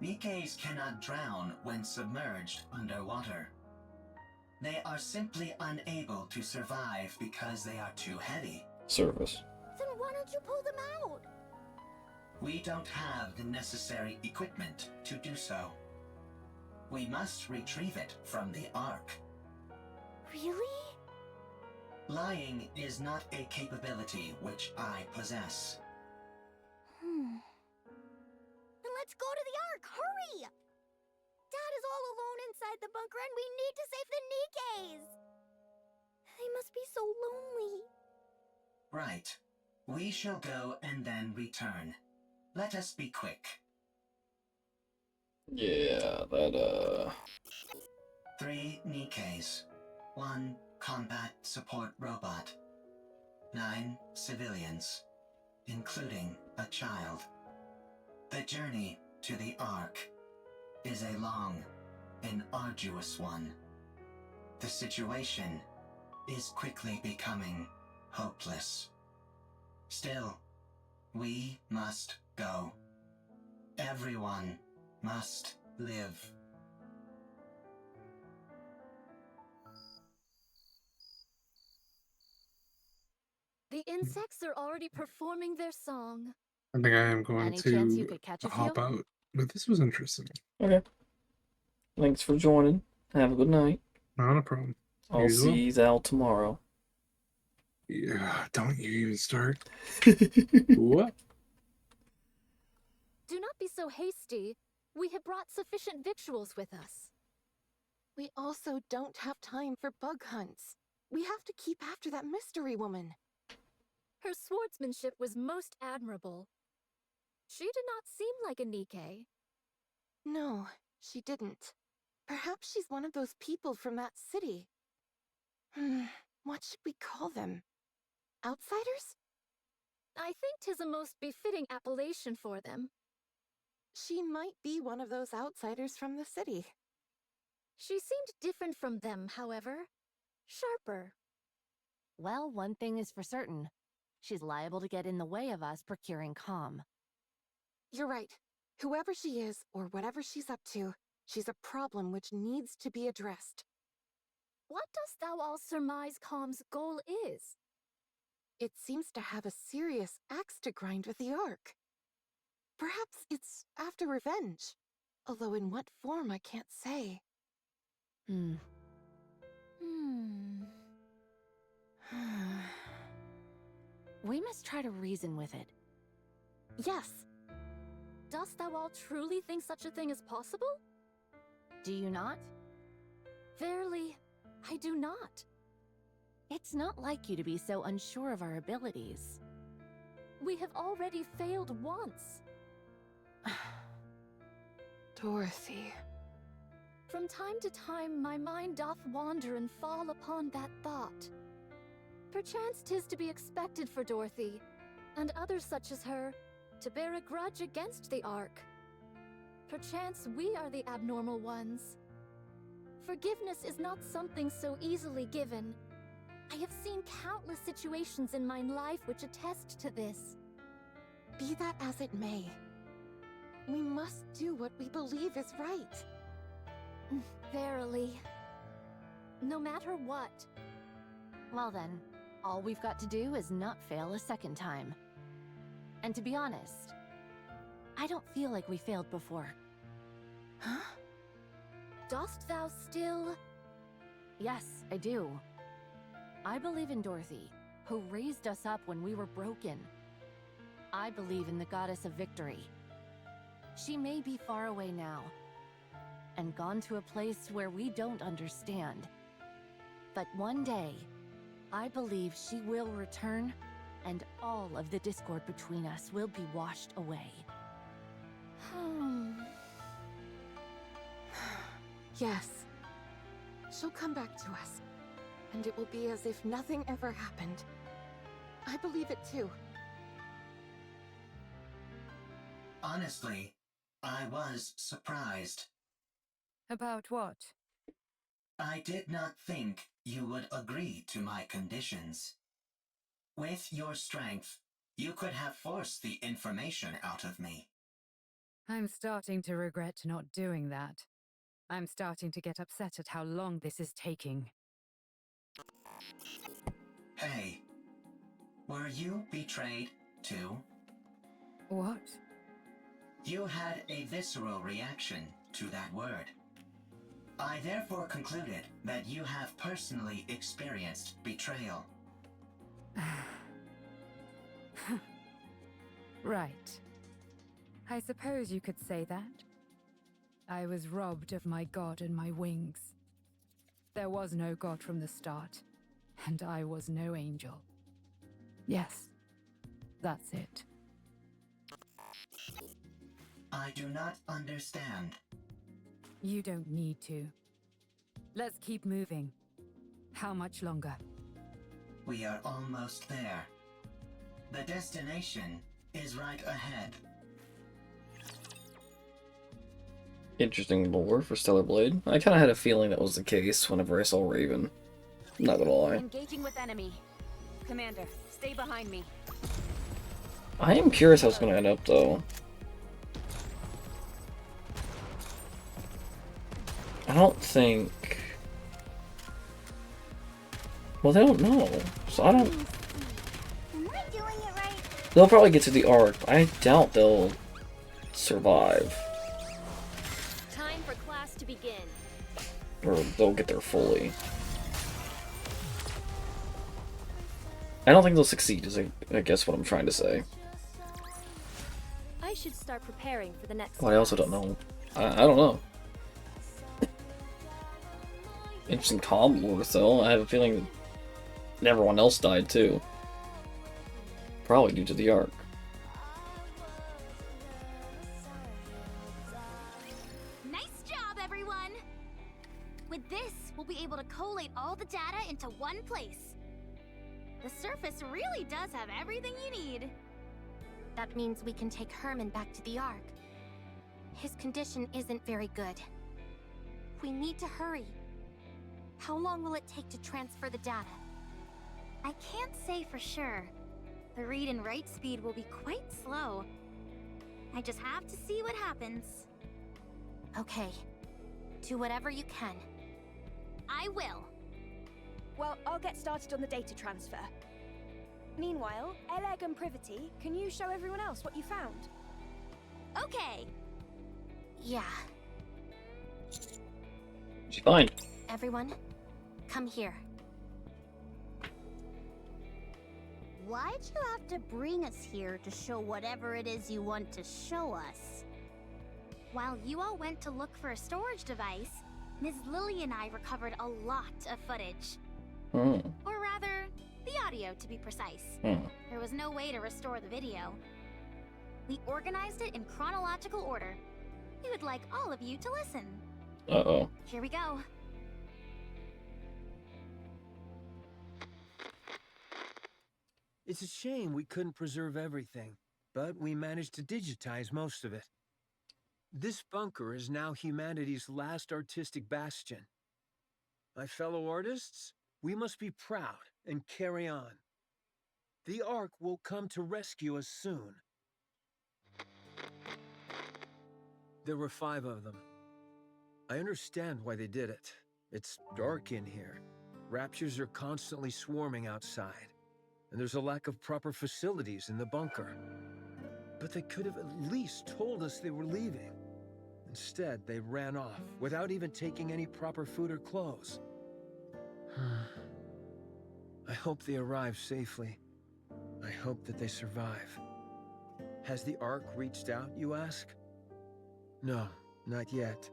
Nikkeis cannot drown when submerged underwater. They are simply unable to survive because they are too heavy. Service. Then why don't you pull them out? We don't have the necessary equipment to do so. We must retrieve it from the Ark. Really? Lying is not a capability which I possess. Then let's go to the Ark! Hurry! Dad is all alone inside the bunker and we need to save the Nikkeis! They must be so lonely. Right. We shall go and then return. Let us be quick. Yeah, that 3 Nikkeis. 1 combat support robot. 9 civilians, including a child. The journey to the Ark is a long and arduous one. The situation is quickly becoming hopeless. Still, we must go. Everyone must live. The insects are already performing their song. I think I am going Any chance you to could catch a hop few? out, but this was interesting. Okay. Thanks for joining. Have a good night. Not a problem. I'll see you out tomorrow. Yeah, don't you even start. What? Do not be so hasty. We have brought sufficient victuals with us. We also don't have time for bug hunts. We have to keep after that mystery woman. Her swordsmanship was most admirable. She did not seem like a Nikke. No, she didn't. Perhaps she's one of those people from that city. What should we call them? Outsiders? I think 'tis a most befitting appellation for them. She might be one of those outsiders from the city. She seemed different from them, however. Sharper. Well, one thing is for certain. She's liable to get in the way of us procuring calm. You're right. Whoever she is, or whatever she's up to, she's a problem which needs to be addressed. What dost thou all surmise Calm's goal is? It seems to have a serious axe to grind with the Ark. Perhaps it's after revenge, although in what form I can't say. We must try to reason with it. Yes. Dost thou all truly think such a thing is possible? Do you not? Verily, I do not. It's not like you to be so unsure of our abilities. We have already failed once. Dorothy. From time to time my mind doth wander and fall upon that thought. Perchance 'tis to be expected for Dorothy, and others such as her, to bear a grudge against the Ark. Perchance we are the abnormal ones. Forgiveness is not something so easily given. I have seen countless situations in my life which attest to this. Be that as it may, we must do what we believe is right. Verily. No matter what. Well then, all we've got to do is not fail a second time. And to be honest, I don't feel like we failed before. Huh? Dost thou still? Yes, I do. I believe in Dorothy, who raised us up when we were broken. I believe in the goddess of victory. She may be far away now, and gone to a place where we don't understand. But one day, I believe she will return and all of the discord between us will be washed away. Yes. She'll come back to us, and it will be as if nothing ever happened. I believe it too. Honestly, I was surprised. About what? I did not think you would agree to my conditions. With your strength, you could have forced the information out of me. I'm starting to regret not doing that. I'm starting to get upset at how long this is taking. Hey, were you betrayed too? What? You had a visceral reaction to that word. I therefore concluded that you have personally experienced betrayal. Right. I suppose you could say that. I was robbed of my god and my wings. There was no god from the start, and I was no angel. Yes, that's it. I do not understand. You don't need to. Let's keep moving. How much longer? We are almost there. The destination is right ahead. Interesting lore for Stellar Blade. I kind of had a feeling that was the case whenever I saw Raven. Not gonna lie. Engaging with enemy. Commander, stay behind me. I am curious how it's gonna end up, though. I don't think... Well, they don't know, so I don't... Am I doing it right? They'll probably get to the Ark, but I doubt they'll survive. Time for class to begin. Or they'll get there fully. I don't think they'll succeed, is I guess what I'm trying to say. I should start preparing for the next Well, I also don't know. I don't know. Interesting comm lore, though. I have a feeling that everyone else died, too. Probably due to the Ark. Nice job, everyone! With this, we'll be able to collate all the data into one place. The surface really does have everything you need. That means we can take Herman back to the Ark. His condition isn't very good. We need to hurry. How long will it take to transfer the data? I can't say for sure. The read and write speed will be quite slow. I just have to see what happens. Okay. Do whatever you can. I will. Well, I'll get started on the data transfer. Meanwhile, Eleg and Privity, can you show everyone else what you found? Okay. Yeah. What'd you find? Everyone, come here. Why'd you have to bring us here to show whatever it is you want to show us? While you all went to look for a storage device, Ms. Lily and I recovered a lot of footage. Or rather, the audio to be precise. There was no way to restore the video. We organized it in chronological order. We would like all of you to listen. Uh-oh. Here we go. It's a shame we couldn't preserve everything, but we managed to digitize most of it. This bunker is now humanity's last artistic bastion. My fellow artists, we must be proud and carry on. The Ark will come to rescue us soon. There were 5 of them. I understand why they did it. It's dark in here. Raptures are constantly swarming outside, and there's a lack of proper facilities in the bunker. But they could have at least told us they were leaving. Instead, they ran off without even taking any proper food or clothes. I hope they arrive safely. I hope that they survive. Has the Ark reached out, you ask? No, not yet.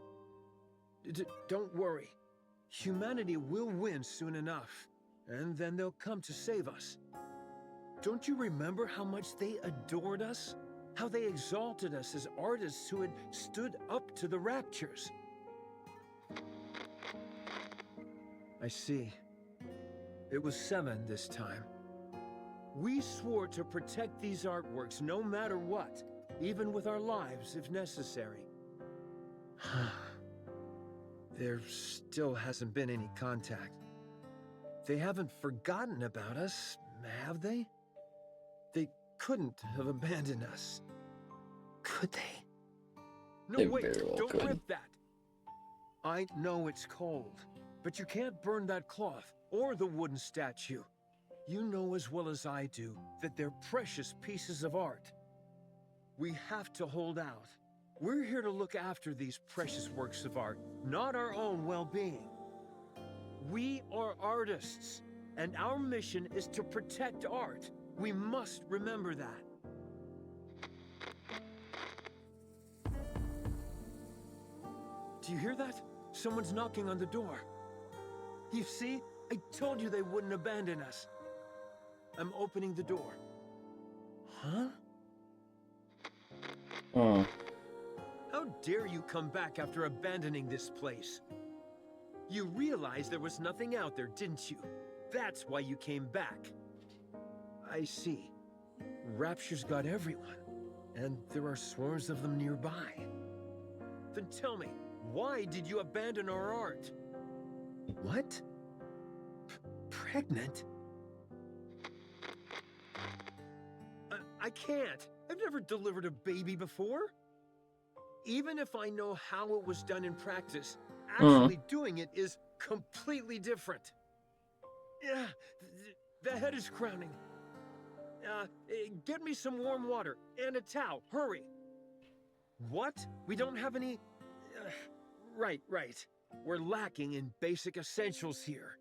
Don't worry. Humanity will win soon enough, and then they'll come to save us. Don't you remember how much they adored us? How they exalted us as artists who had stood up to the Raptures? I see. It was 7 this time. We swore to protect these artworks no matter what, even with our lives if necessary. There still hasn't been any contact. They haven't forgotten about us, have they? They couldn't have abandoned us. Could they? No, They wait, very well don't could. rip that. I know it's cold, but you can't burn that cloth or the wooden statue. You know as well as I do that they're precious pieces of art. We have to hold out. We're here to look after these precious works of art, not our own well-being. We are artists, and our mission is to protect art. We must remember that. Do you hear that? Someone's knocking on the door. You see? I told you they wouldn't abandon us. I'm opening the door. Huh? Oh. How dare you come back after abandoning this place? You realized there was nothing out there, didn't you? That's why you came back. I see. Rapture's got everyone, and there are swarms of them nearby. Then tell me, why did you abandon our art? What? Pregnant? I can't. I've never delivered a baby before. Even if I know how it was done in practice, actually doing it is completely different. Yeah, the head is crowning. Get me some warm water and a towel. Hurry. What? We don't have any... Right. We're lacking in basic essentials here.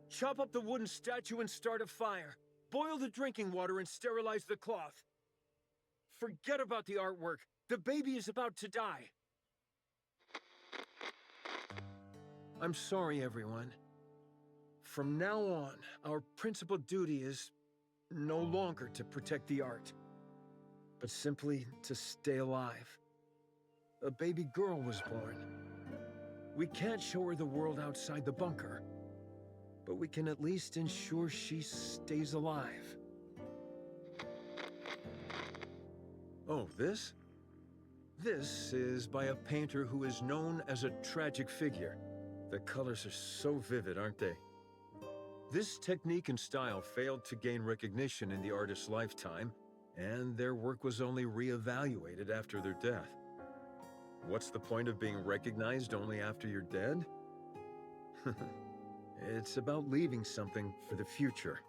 Chop up the wooden statue and start a fire. Boil the drinking water and sterilize the cloth. Forget about the artwork. The baby is about to die. I'm sorry, everyone. From now on, our principal duty is no longer to protect the art, but simply to stay alive. A baby girl was born. We can't show her the world outside the bunker, but we can at least ensure she stays alive. Oh, this? This is by a painter who is known as a tragic figure. The colors are so vivid, aren't they? This technique and style failed to gain recognition in the artist's lifetime, and their work was only re-evaluated after their death. What's the point of being recognized only after you're dead? It's about leaving something for the future.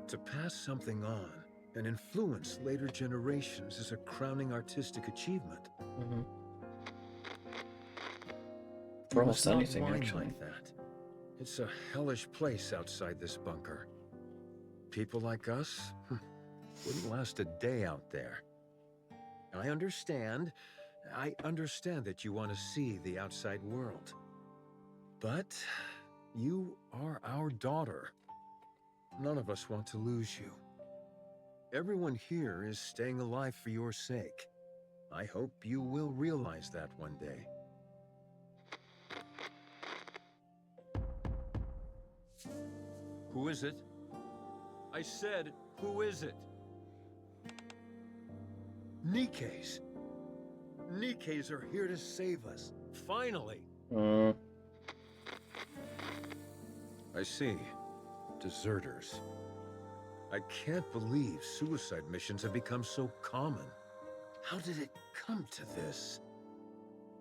To pass something on and influence later generations is a crowning artistic achievement. For almost anything, whine actually. like that. It's a hellish place outside this bunker. People like us wouldn't last a day out there. I understand that you want to see the outside world. But you are our daughter. None of us want to lose you. Everyone here is staying alive for your sake. I hope you will realize that one day. Who is it? I said, who is it? Nikkei's. Nikkei's are here to save us. Finally. I see. Deserters. I can't believe suicide missions have become so common. How did it come to this?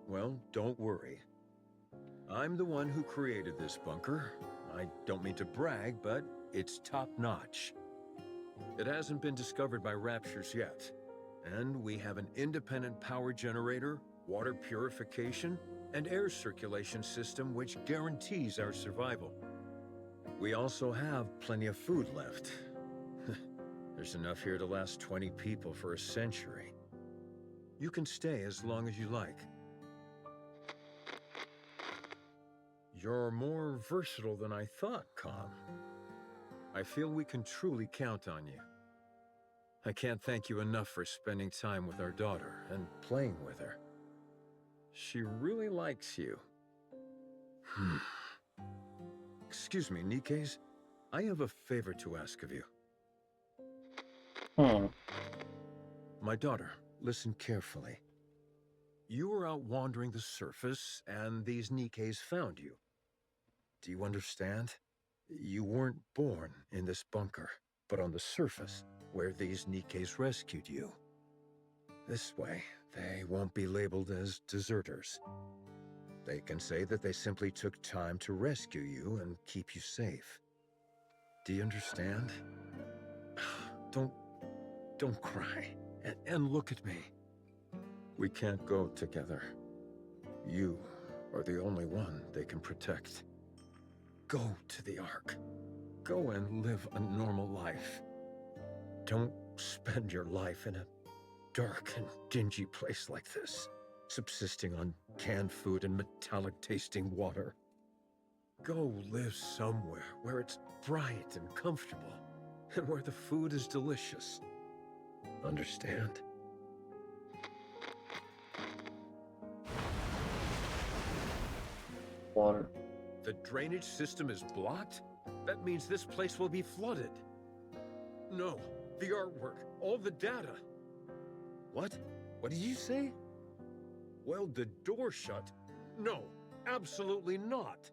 Well, don't worry. I'm the one who created this bunker. I don't mean to brag, but it's top-notch. It hasn't been discovered by Raptures yet. And we have an independent power generator, water purification, and air circulation system which guarantees our survival. We also have plenty of food left. There's enough here to last 20 people for a century. You can stay as long as you like. You're more versatile than I thought, Com. I feel we can truly count on you. I can't thank you enough for spending time with our daughter and playing with her. She really likes you. Excuse me, Nikkei's. I have a favor to ask of you. My daughter, listen carefully. You were out wandering the surface, and these Nikkeis found you. Do you understand? You weren't born in this bunker, but on the surface, where these Nikkeis rescued you. This way, they won't be labeled as deserters. They can say that they simply took time to rescue you and keep you safe. Do you understand? Don't cry, and look at me. We can't go together. You are the only one they can protect. Go to the Ark. Go and live a normal life. Don't spend your life in a dark and dingy place like this, subsisting on canned food and metallic-tasting water. Go live somewhere where it's bright and comfortable, and where the food is delicious. Understand? Water. The drainage system is blocked? That means this place will be flooded. No, the artwork, all the data. What? What did you say? Weld the door shut? No, absolutely not.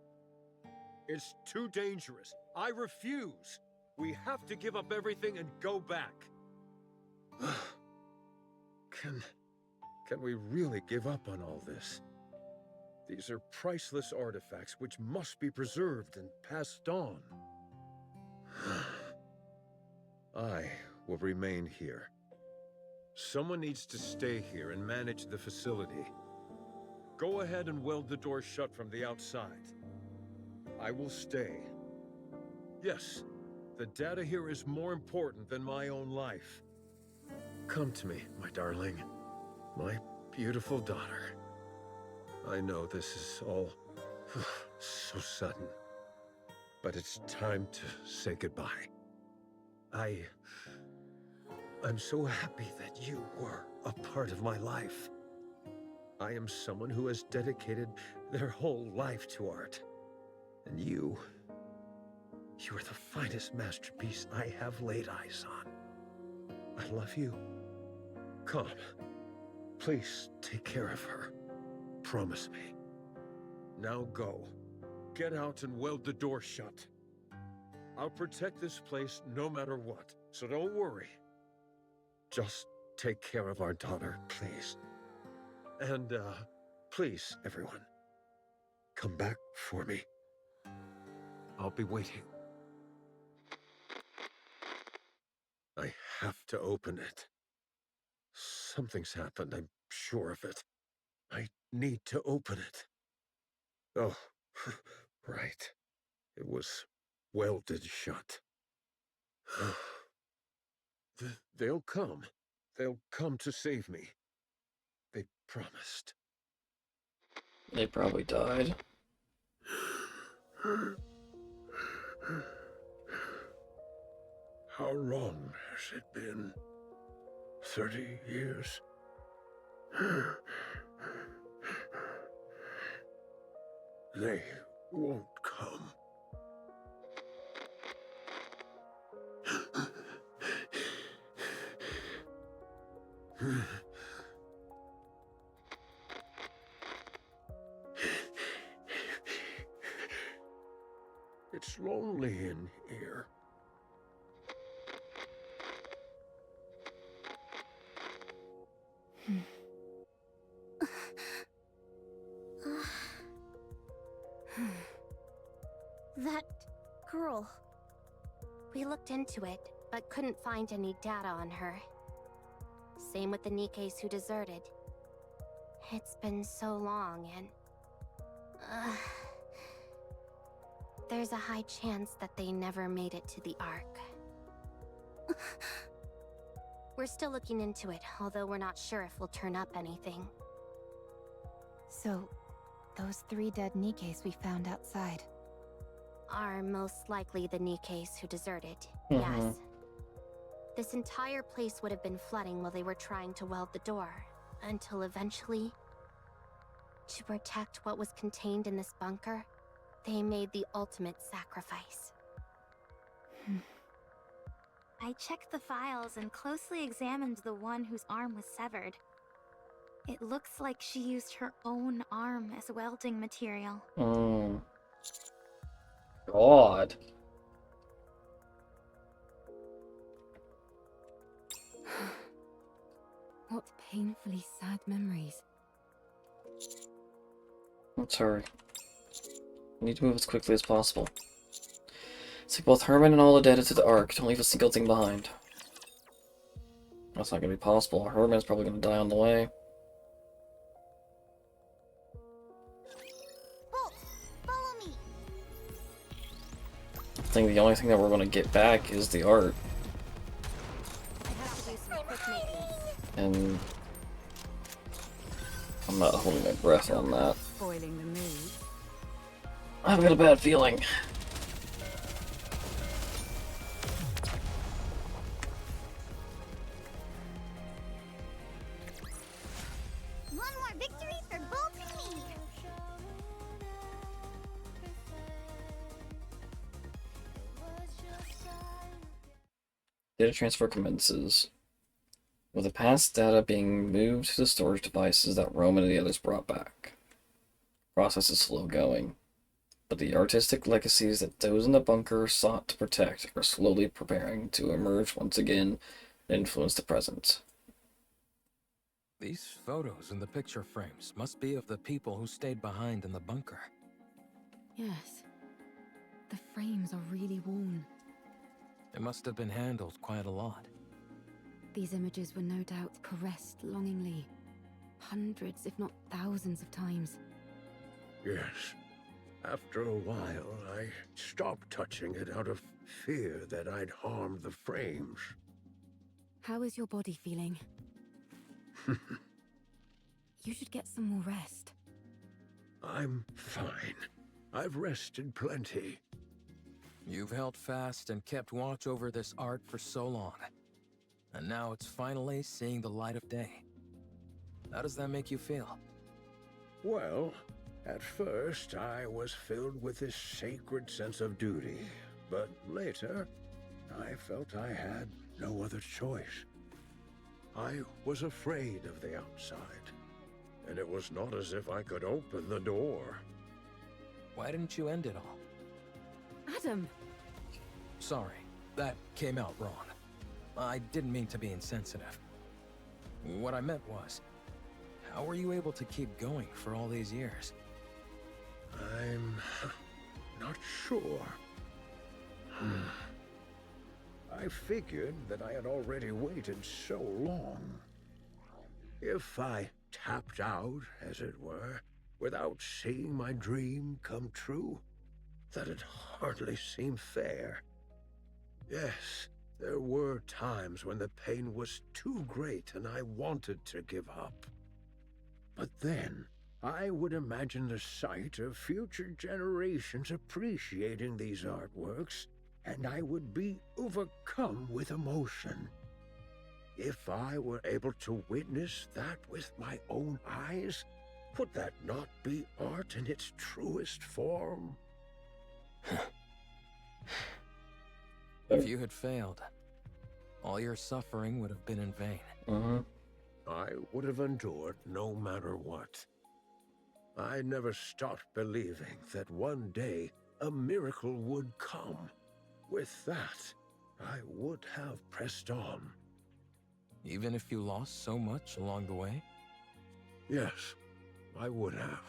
It's too dangerous. I refuse. We have to give up everything and go back. Can we really give up on all this? These are priceless artifacts which must be preserved and passed on. I will remain here. Someone needs to stay here and manage the facility. Go ahead and weld the door shut from the outside. I will stay. Yes, the data here is more important than my own life. Come to me, my darling. My beautiful daughter. I know this is all so sudden, but it's time to say goodbye. I'm so happy that you were a part of my life. I am someone who has dedicated their whole life to art. And you are the finest masterpiece I have laid eyes on. I love you. Come, please take care of her. Promise me. Now go. Get out and weld the door shut. I'll protect this place no matter what, so don't worry. Just take care of our daughter, please. And, please, everyone, come back for me. I'll be waiting. I have to open it. Something's happened, I'm sure of it. I need to open it. Oh, right. It was welded shut. They'll come. They'll come to save me. They promised. They probably died. How long has it been? 30 years? They won't come. It's lonely in here. That girl. We looked into it, but couldn't find any data on her. Same with the Nikkeis who deserted. It's been so long, and... there's a high chance that they never made it to the Ark. We're still looking into it, although we're not sure if we'll turn up anything. So, those 3 dead Nikkeis we found outside. are most likely the Nikkeis who deserted. Mhm. Yes. This entire place would have been flooding while they were trying to weld the door, until eventually, to protect what was contained in this bunker, they made the ultimate sacrifice. I checked the files and closely examined the one whose arm was severed. It looks like she used her own arm as welding material. God. What painfully sad memories. Let's hurry. We need to move as quickly as possible. Take both Herman and all the data to the Ark. Don't leave a single thing behind. That's not gonna be possible. Herman's probably gonna die on the way. Bolt, follow me. I think the only thing that we're gonna get back is the art. And I'm not holding my breath on that. Spoiling the mood. I've got a bad feeling. One more victory for Bolt and me. Data transfer commences, with the past data being moved to the storage devices that Roman and the others brought back. The process is slow going, but the artistic legacies that those in the bunker sought to protect are slowly preparing to emerge once again and influence the present. These photos in the picture frames must be of the people who stayed behind in the bunker. Yes. The frames are really worn. It must have been handled quite a lot. These images were no doubt caressed longingly. Hundreds, if not thousands of times. Yes. After a while, I stopped touching it out of fear that I'd harmed the frames. How is your body feeling? You should get some more rest. I'm fine. I've rested plenty. You've held fast and kept watch over this art for so long. And now it's finally seeing the light of day. How does that make you feel? Well, at first I was filled with this sacred sense of duty, but later I felt I had no other choice. I was afraid of the outside, and it was not as if I could open the door. Why didn't you end it all? Adam! Sorry, that came out wrong. I didn't mean to be insensitive. What I meant was, how were you able to keep going for all these years? I'm not sure. I figured that I had already waited so long. If I tapped out, as it were, without seeing my dream come true, that'd hardly seem fair. Yes, there were times when the pain was too great and I wanted to give up. But then, I would imagine the sight of future generations appreciating these artworks, and I would be overcome with emotion. If I were able to witness that with my own eyes, would that not be art in its truest form? If you had failed, all your suffering would have been in vain. I would have endured no matter what. I never stopped believing that one day a miracle would come. With that, I would have pressed on. Even if you lost so much along the way? Yes, I would have.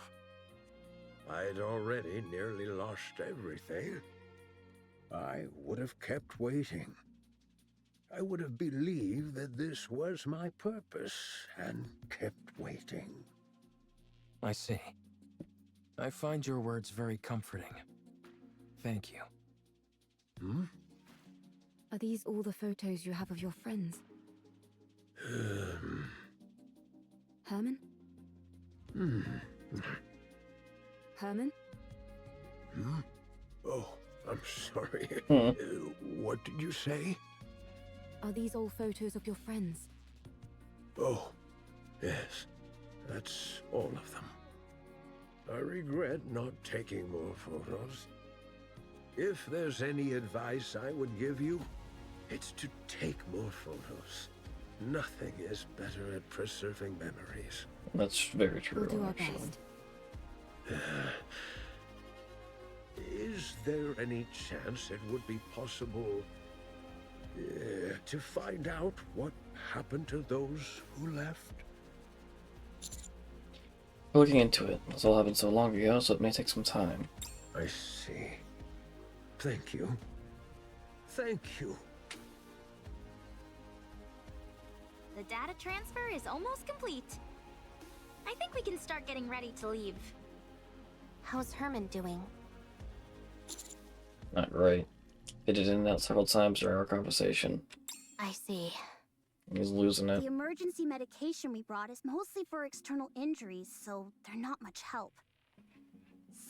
I'd already nearly lost everything. I would have kept waiting. I would have believed that this was my purpose and kept waiting. I see. I find your words very comforting. Thank you. Are these all the photos you have of your friends? Herman? Hmm. Herman? Oh, I'm sorry. Hmm. What did you say? Are these all photos of your friends? Oh, yes. That's all of them. I regret not taking more photos. If there's any advice I would give you, it's to take more photos. Nothing is better at preserving memories. That's very true. We'll do our actually. best. Is there any chance it would be possible to find out what happened to those who left? We're looking into it. This all happened so long ago, so it may take some time. I see. Thank you. Thank you. The data transfer is almost complete. I think we can start getting ready to leave. How's Herman doing? Not great. He did in and out several times during our conversation. I see. He's losing it. The emergency medication we brought is mostly for external injuries, so they're not much help.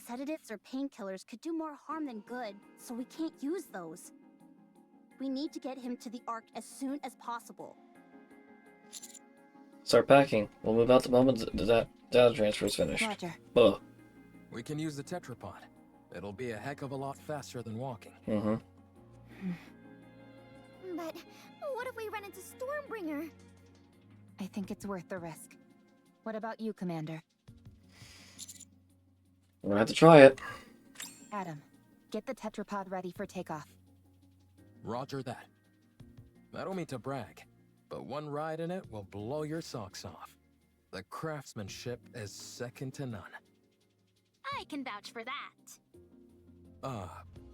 Sedatives or painkillers could do more harm than good, so we can't use those. We need to get him to the Ark as soon as possible. Start packing. We'll move out the moment that data transfer is finished. Roger. Ugh. We can use the tetrapod. It'll be a heck of a lot faster than walking. Mm-hmm. But what if we run into Stormbringer? I think it's worth the risk. What about you, Commander? We're gonna have to try it. Adam, get the tetrapod ready for takeoff. Roger that. I don't mean to brag, but one ride in it will blow your socks off. The craftsmanship is second to none. I can vouch for that.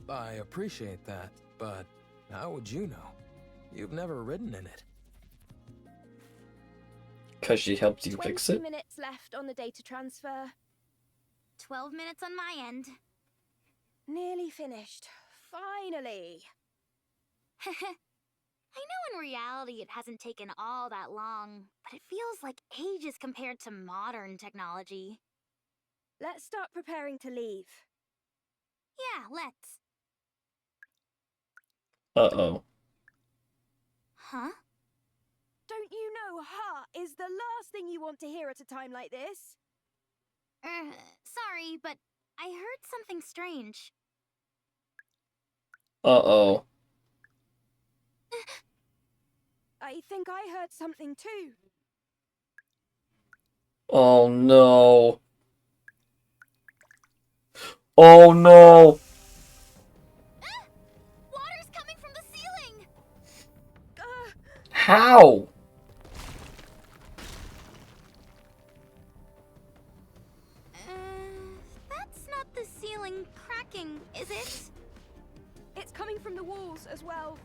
I appreciate that, but how would you know? You've never ridden in it. Because she helped you fix 20 it? minutes left on the data transfer. 12 minutes on my end. Nearly finished. Finally. I know in reality it hasn't taken all that long, but it feels like ages compared to modern technology. Let's start preparing to leave. Yeah, let's. Uh-oh. Huh? Don't you know "ha" is the last thing you want to hear at a time like this? Sorry, but I heard something strange. Uh-oh. I think I heard something too. Oh no. Oh no. Water's coming from the ceiling! How? That's not the ceiling cracking, is it? It's coming from the walls as well.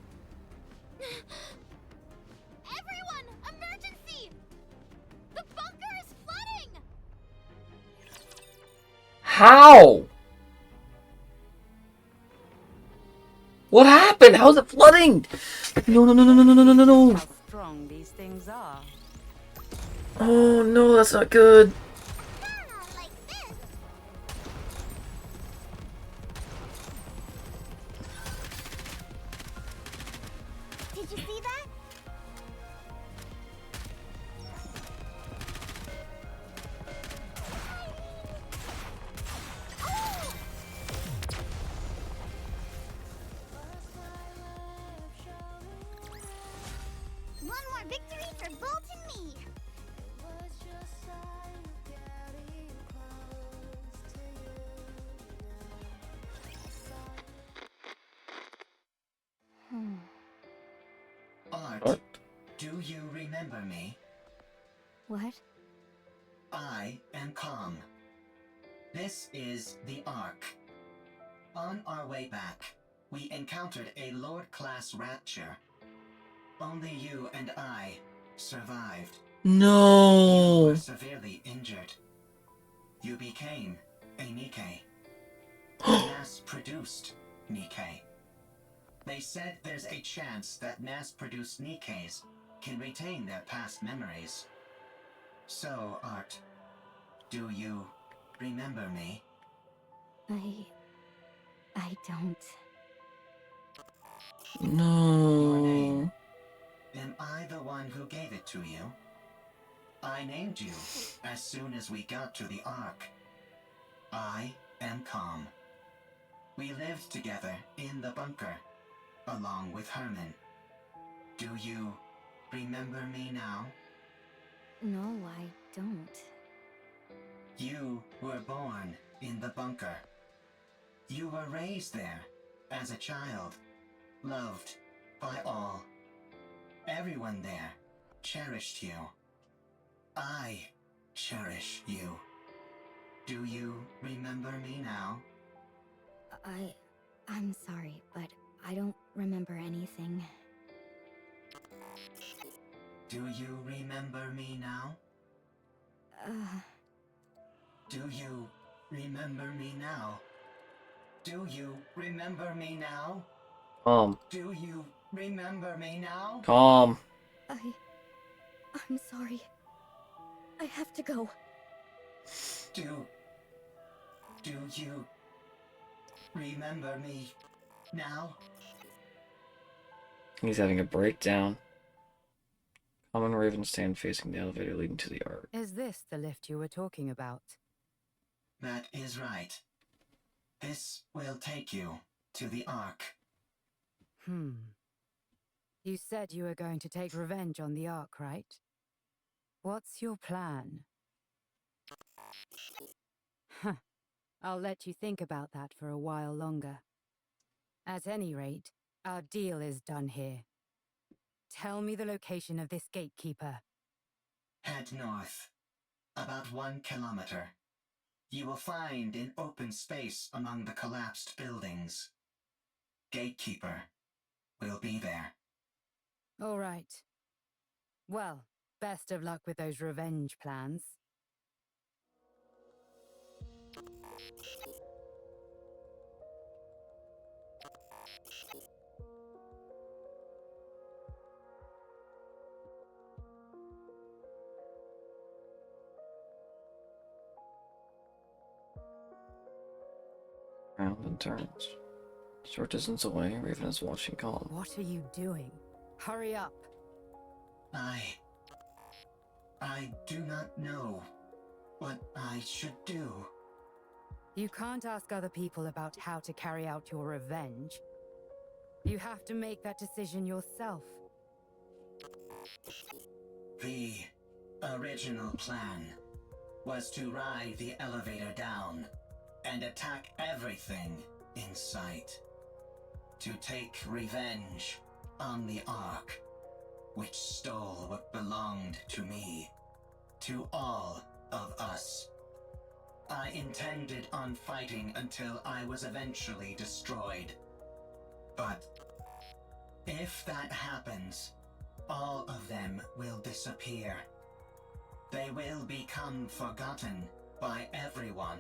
Everyone! Emergency! The bunker is flooding! How? What happened? How's it flooding? No, no, no, no, no, no, no, no, no. How strong these things are. Oh no, that's not good. Did you see that? One more victory for Bolt and me. Art, do you remember me? What? I am Calm. This is the Ark. On our way back, we encountered a Lord-class rapture. Only you and I survived. No. You were severely injured. You became a Nikkei. Mass-produced Nikkei. They said there's a chance that mass-produced Nikkeis can retain their past memories. So, Art, do you remember me? I don't. No. Am I the one who gave it to you? I named you as soon as we got to the Ark. I am Calm. We lived together in the bunker, along with Herman. Do you remember me now? No, I don't. You were born in the bunker. You were raised there as a child, loved by all. Everyone there cherished you. I cherish you. Do you remember me now? I'm sorry, but I don't remember anything. Do you remember me now? Do you remember me now? Do you remember me now? Calm. Do you remember me now? Calm. I'm sorry. I have to go. Do you remember me now? He's having a breakdown. Calm and Raven stand facing the elevator leading to the Ark. Is this the lift you were talking about? That is right. This will take you to the Ark. You said you were going to take revenge on the Ark, right? What's your plan? Huh. I'll let you think about that for a while longer. At any rate, our deal is done here. Tell me the location of this gatekeeper. Head north. About 1 kilometer. You will find an open space among the collapsed buildings. Gatekeeper will be there. All right. Well, best of luck with those revenge plans. Round and turns. Short distance away, Raven is watching Calm. What are you doing? Hurry up. I do not know what I should do. You can't ask other people about how to carry out your revenge. You have to make that decision yourself. The original plan was to ride the elevator down and attack everything in sight. To take revenge on the Ark, which stole what belonged to me, to all of us. I intended on fighting until I was eventually destroyed. But if that happens, all of them will disappear. They will become forgotten by everyone,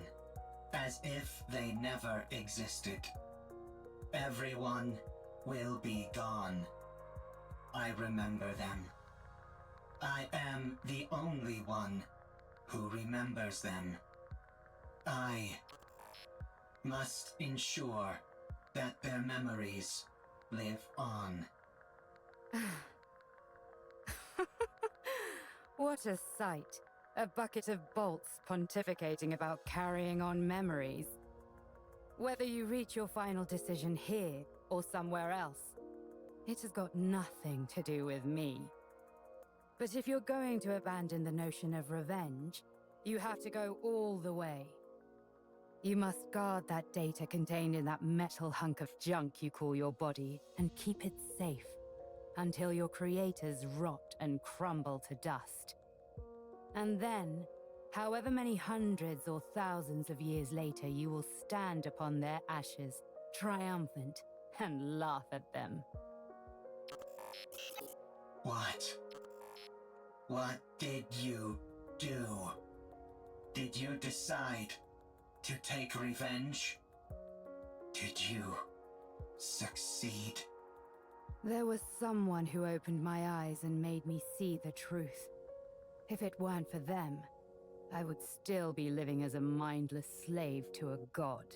as if they never existed. Everyone will be gone. I remember them. I am the only one who remembers them. I must ensure that their memories live on. What a sight. A bucket of bolts pontificating about carrying on memories. Whether you reach your final decision here or somewhere else, it has got nothing to do with me. But if you're going to abandon the notion of revenge, you have to go all the way. You must guard that data contained in that metal hunk of junk you call your body and keep it safe until your creators rot and crumble to dust. And then, however many hundreds or thousands of years later, you will stand upon their ashes, triumphant, and laugh at them. What did you do? Did you decide to take revenge? Did you succeed? There was someone who opened my eyes and made me see the truth. If it weren't for them, I would still be living as a mindless slave to a god.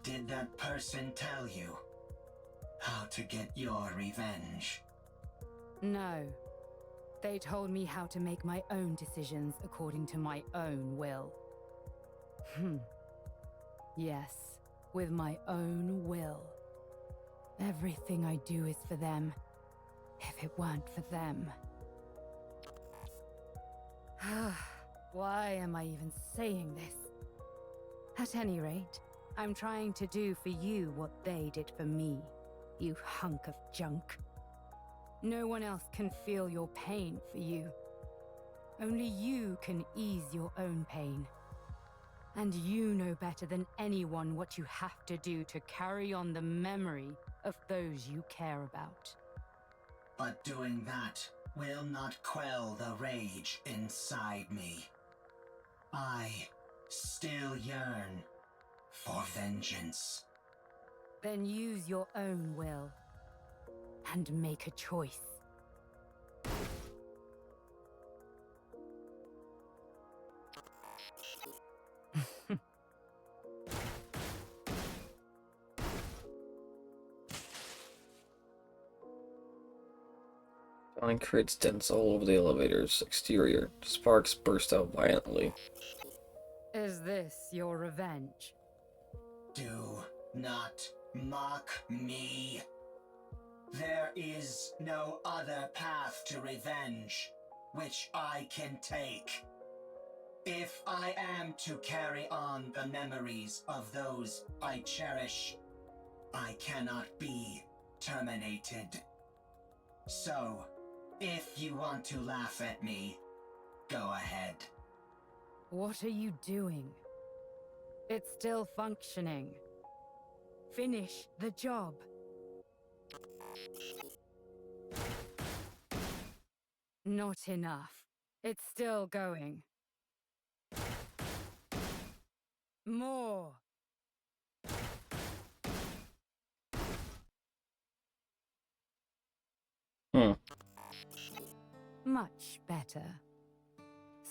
Did that person tell you how to get your revenge? No. They told me how to make my own decisions according to my own will. Yes, with my own will. Everything I do is for them. If it weren't for them... Why am I even saying this? At any rate, I'm trying to do for you what they did for me, you hunk of junk. No one else can feel your pain for you. Only you can ease your own pain. And you know better than anyone what you have to do to carry on the memory of those you care about. But doing that will not quell the rage inside me. I still yearn for vengeance. Then use your own will and make a choice. Flying creates dents all over the elevator's exterior. Sparks burst out violently. Is this your revenge? Do not mock me. There is no other path to revenge which I can take. If I am to carry on the memories of those I cherish, I cannot be terminated. So, if you want to laugh at me, go ahead. What are you doing? It's still functioning. Finish the job. Not enough. It's still going. More. Much better.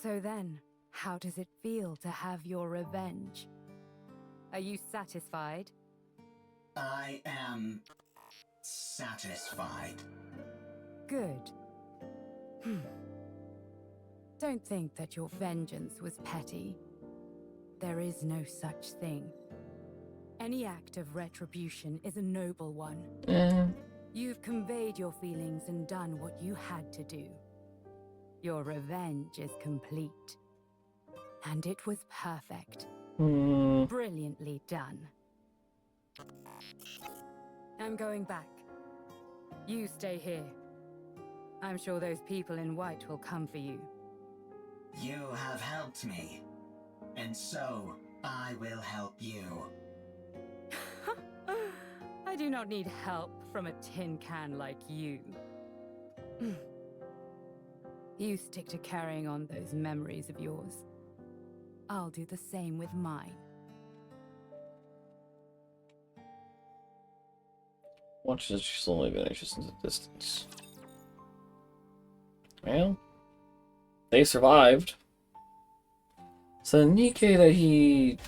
So then, how does it feel to have your revenge? Are you satisfied? I am satisfied. Good. Don't think that your vengeance was petty. There is no such thing. Any act of retribution is a noble one. You've conveyed your feelings and done what you had to do. Your revenge is complete. And it was perfect. Brilliantly done. I'm going back. You stay here. I'm sure those people in white will come for you. You have helped me, and so I will help you. I do not need help from a tin can like you. You stick to carrying on those memories of yours. I'll do the same with mine. Watch as she slowly vanishes into the distance. Well, they survived. So Nikkei that he...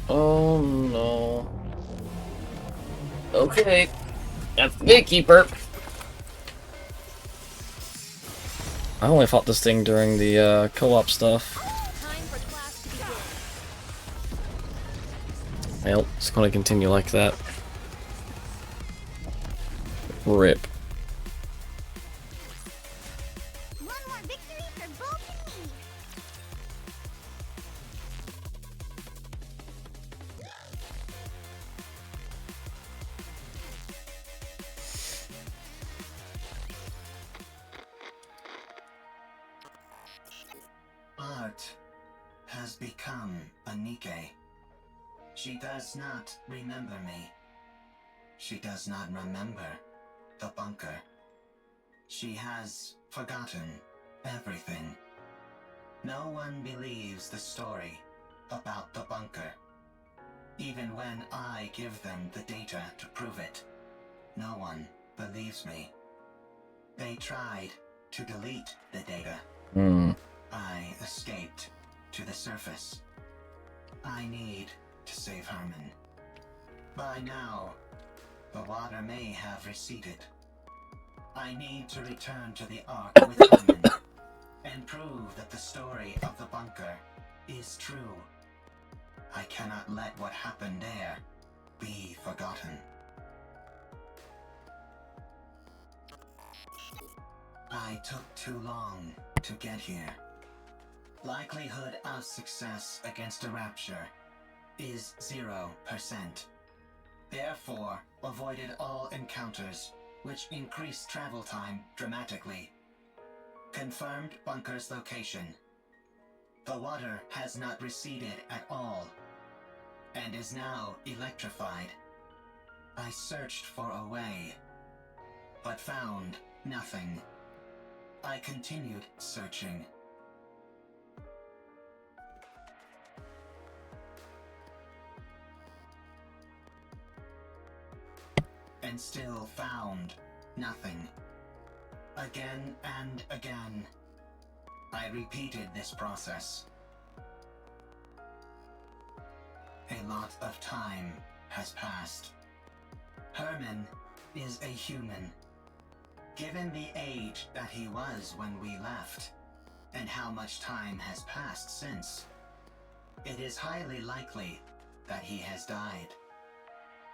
Oh no. Okay. That's the gatekeeper. I only fought this thing during the co-op stuff. Well, it's gonna continue like that. RIP. One more victory for Bolt and me. Art has become a Nikkei. She does not remember me. She does not remember the bunker. She has forgotten everything. No one believes the story about the bunker. Even when I give them the data to prove it, no one believes me. They tried to delete the data. I escaped to the surface. I need to save Herman. By now, the water may have receded. I need to return to the Ark with Herman and prove that the story of the bunker is true. I cannot let what happened there be forgotten. I took too long to get here. Likelihood of success against a rapture is 0%. Therefore, avoided all encounters, which increase travel time dramatically. Confirmed bunker's location. The water has not receded at all, and is now electrified. I searched for a way, but found nothing. I continued searching. And still found nothing. Again and again, I repeated this process. A lot of time has passed. Herman is a human. Given the age that he was when we left, and how much time has passed since, it is highly likely that he has died.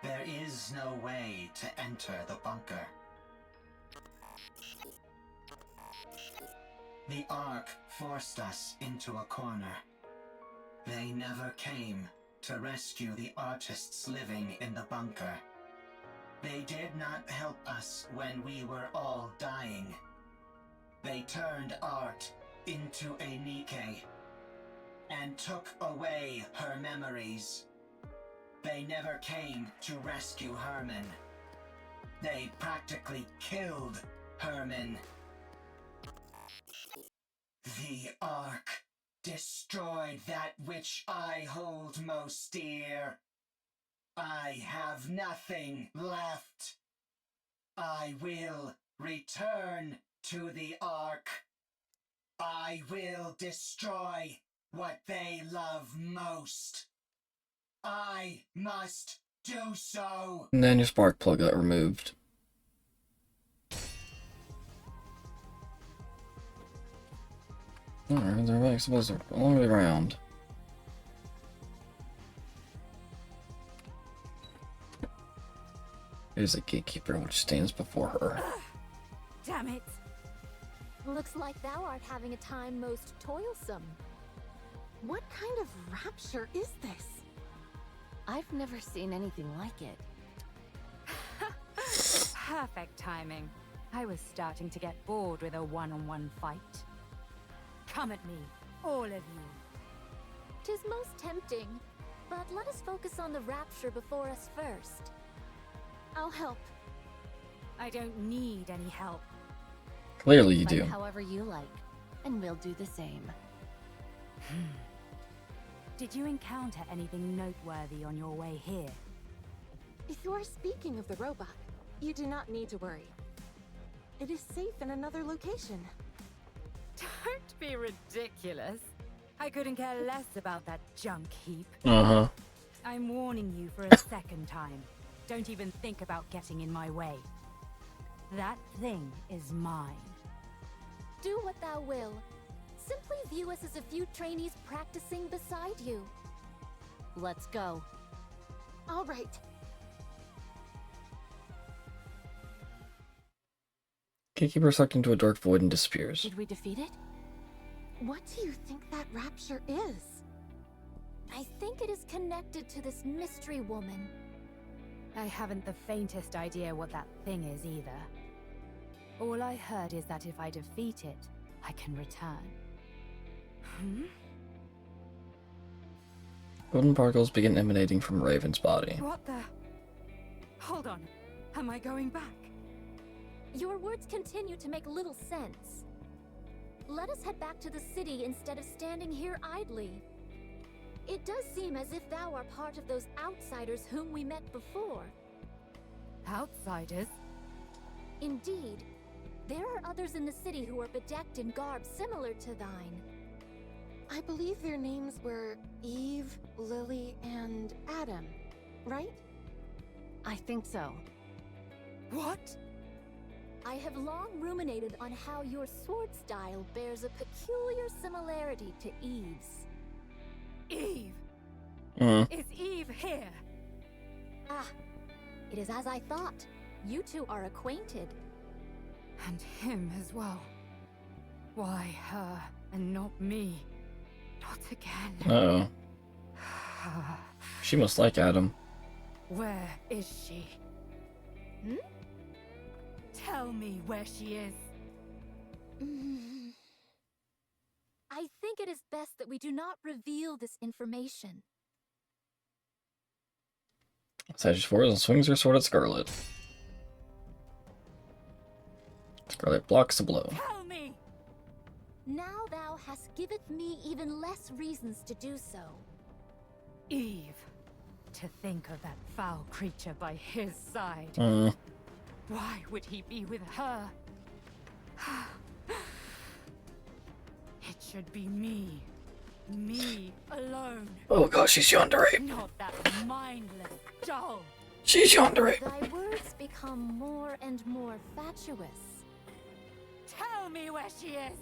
There is no way to enter the bunker. The Ark forced us into a corner. They never came to rescue the artists living in the bunker. They did not help us when we were all dying. They turned art into a Nike and took away her memories. They never came to rescue Herman. They practically killed Herman. The Ark destroyed that which I hold most dear. I have nothing left. I will return to the Ark. I will destroy what they love most. I must do so. And then your spark plug got removed. Alright, they're like supposed to all the way around. There's a gatekeeper which stands before her. Damn it! Looks like thou art having a time most toilsome. What kind of rapture is this? I've never seen anything like it. Perfect timing. I was starting to get bored with a one-on-one fight. Come at me, all of you. 'Tis most tempting, but let us focus on the rapture before us first. I'll help. I don't need any help. Clearly you Fight do. however you like, and we'll do the same. Did you encounter anything noteworthy on your way here? If you are speaking of the robot, you do not need to worry. It is safe in another location. Don't be ridiculous. I couldn't care less about that junk heap. Uh-huh. I'm warning you for a second time. Don't even think about getting in my way. That thing is mine. Do what thou will. Simply view us as a few trainees practicing beside you. Let's go. All right. Gatekeeper sucked into a dark void and disappears. Did we defeat it? What do you think that rapture is? I think it is connected to this mystery woman. I haven't the faintest idea what that thing is either. All I heard is that if I defeat it, I can return. Golden particles begin emanating from Raven's body. What the? Hold on. Am I going back? Your words continue to make little sense. Let us head back to the city instead of standing here idly. It does seem as if thou art part of those outsiders whom we met before. Outsiders? Indeed. There are others in the city who are bedecked in garb similar to thine. I believe their names were Eve, Lily, and Adam, right? I think so. What? I have long ruminated on how your sword style bears a peculiar similarity to Eve's. Eve! Is Eve here? Ah, it is as I thought. You two are acquainted. And him as well. Why her and not me? Not again. Uh-oh. She must like Adam. Where is she? Hmm? Tell me where she is. I think it is best that we do not reveal this information. Sages forwards and swings her sword at Scarlet. Scarlet blocks the blow. Tell me! Now thou hast giveth me even less reasons to do so. Eve. To think of that foul creature by his side. Why would he be with her? It should be me. Me alone. Oh gosh, she's yandere. Not that mindless doll. She's yandere. Thy words become more and more fatuous. Tell me where she is.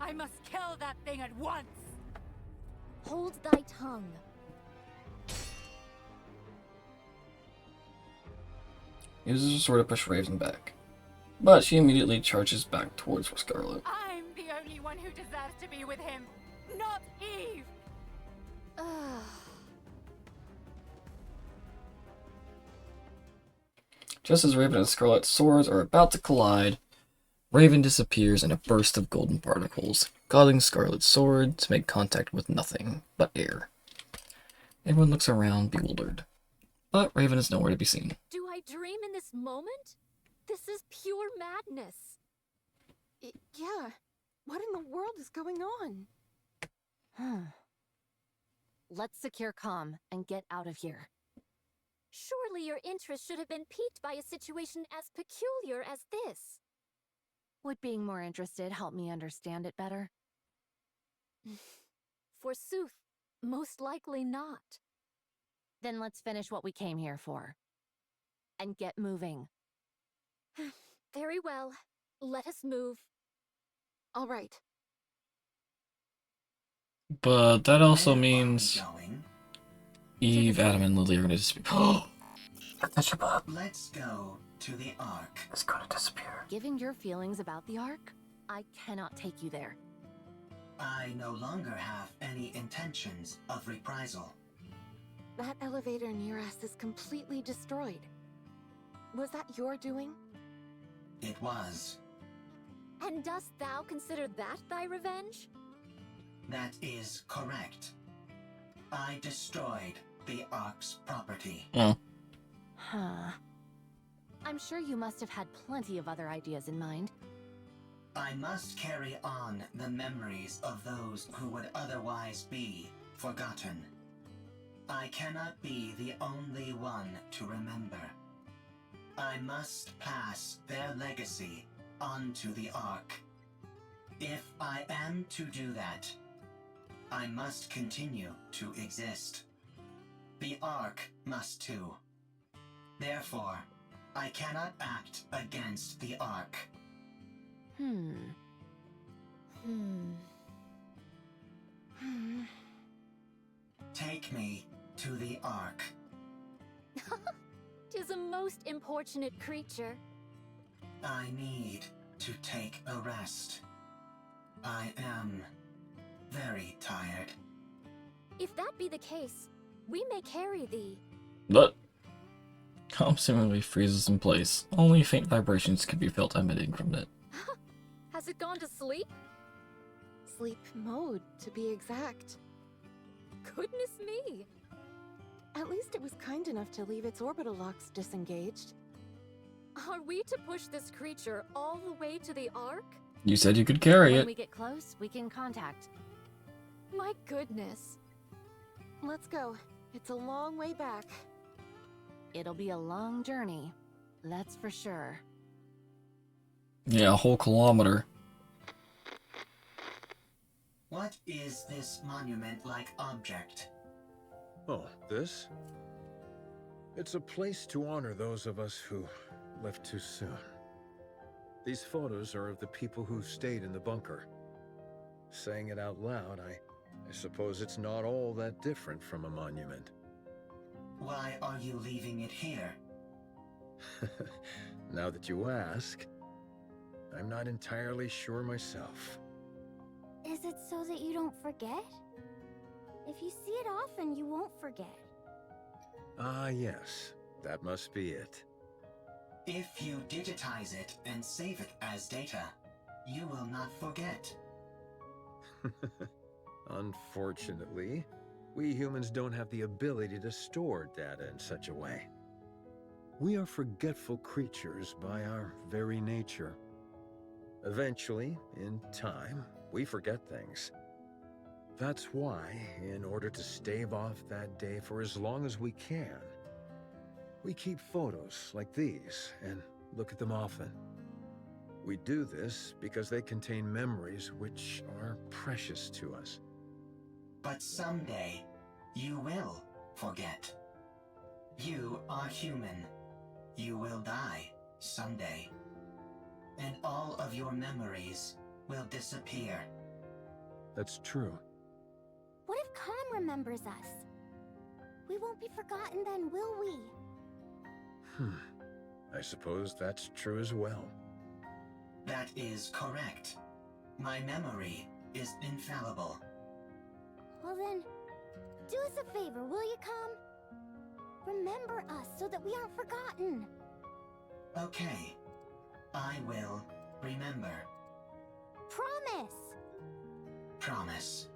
I must kill that thing at once. Hold thy tongue. Uses her sword to push Raven back. But she immediately charges back towards Scarlet. I'm the only one who deserves to be with him, not Eve! Just as Raven and Scarlet's swords are about to collide, Raven disappears in a burst of golden particles, causing Scarlet's sword to make contact with nothing but air. Everyone looks around, bewildered. But Raven is nowhere to be seen. Do I dream in this moment? This is pure madness. Yeah. What in the world is going on? Let's secure comm and get out of here. Surely your interest should have been piqued by a situation as peculiar as this. Would being more interested help me understand it better? Forsooth, most likely not. Then let's finish what we came here for. And get moving. Very well. Let us move. All right. But that also means Eve, Adam, and Lily are going to disappear. Oh! Let's go to the Ark. It's going to disappear. Given your feelings about the Ark, I cannot take you there. I no longer have any intentions of reprisal. That elevator near us is completely destroyed. Was that your doing? It was. And dost thou consider that thy revenge? That is correct. I destroyed the Ark's property. Huh. I'm sure you must have had plenty of other ideas in mind. I must carry on the memories of those who would otherwise be forgotten. I cannot be the only one to remember. I must pass their legacy onto the Ark. If I am to do that, I must continue to exist. The Ark must too. Therefore, I cannot act against the Ark. Take me to the Ark. 'Tis a most importunate creature. I need to take a rest. I am very tired. If that be the case, we may carry thee. But Calm seemingly freezes in place. Only faint vibrations can be felt emitting from it. Has it gone to sleep? Sleep mode, to be exact. Goodness me! At least it was kind enough to leave its orbital locks disengaged. Are we to push this creature all the way to the Ark? You said you could carry When it. we get close, we can contact. My goodness. Let's go. It's a long way back. It'll be a long journey, that's for sure. Yeah, a whole kilometer. What is this monument-like object? Oh, this? It's a place to honor those of us who left too soon. These photos are of the people who stayed in the bunker. Saying it out loud, I suppose it's not all that different from a monument. Why are you leaving it here? Now that you ask, I'm not entirely sure myself. Is it so that you don't forget? If you see it often, you won't forget. Ah, yes. That must be it. If you digitize it and save it as data, you will not forget. Unfortunately, we humans don't have the ability to store data in such a way. We are forgetful creatures by our very nature. Eventually, in time, we forget things. That's why, in order to stave off that day for as long as we can, we keep photos like these and look at them often. We do this because they contain memories which are precious to us. But someday, you will forget. You are human. You will die someday. And all of your memories will disappear. That's true. What if Calm remembers us? We won't be forgotten then, will we? I suppose that's true as well. That is correct. My memory is infallible. Well then, do us a favor, will you, Calm? Remember us so that we aren't forgotten. Okay. I will remember. Promise! Promise.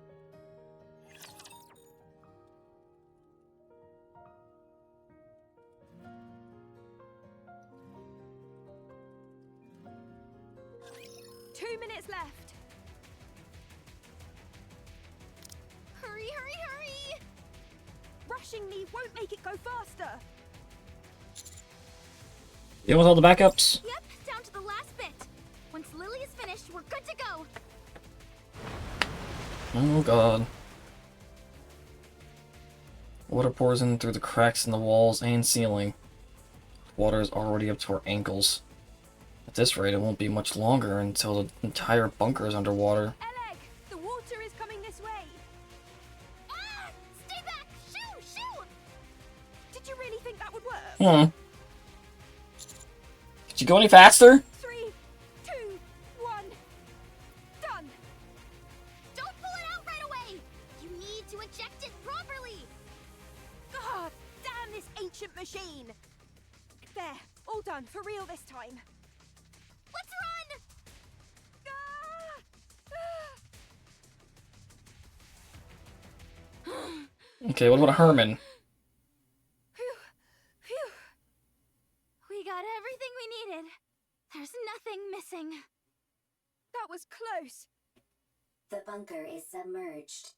Minutes left. Hurry, hurry, hurry! Rushing me won't make it go faster. You with all the backups? Yep, down to the last bit. Once Lily is finished, we're good to go. Oh god. Water pours in through the cracks in the walls and ceiling. Water is already up to our ankles. At this rate, it won't be much longer until the entire bunker is underwater. Eleg, the water is coming this way. Ah! Stay back! Shoo! Shoo! Did you really think that would work? Did you go any faster? 3, 2, 1. Done. Don't pull it out right away! You need to eject it properly! God damn this ancient machine! There, all done, for real this time. Let's run! Okay, what about Herman? Phew. Phew. We got everything we needed. There's nothing missing. That was close. The bunker is submerged.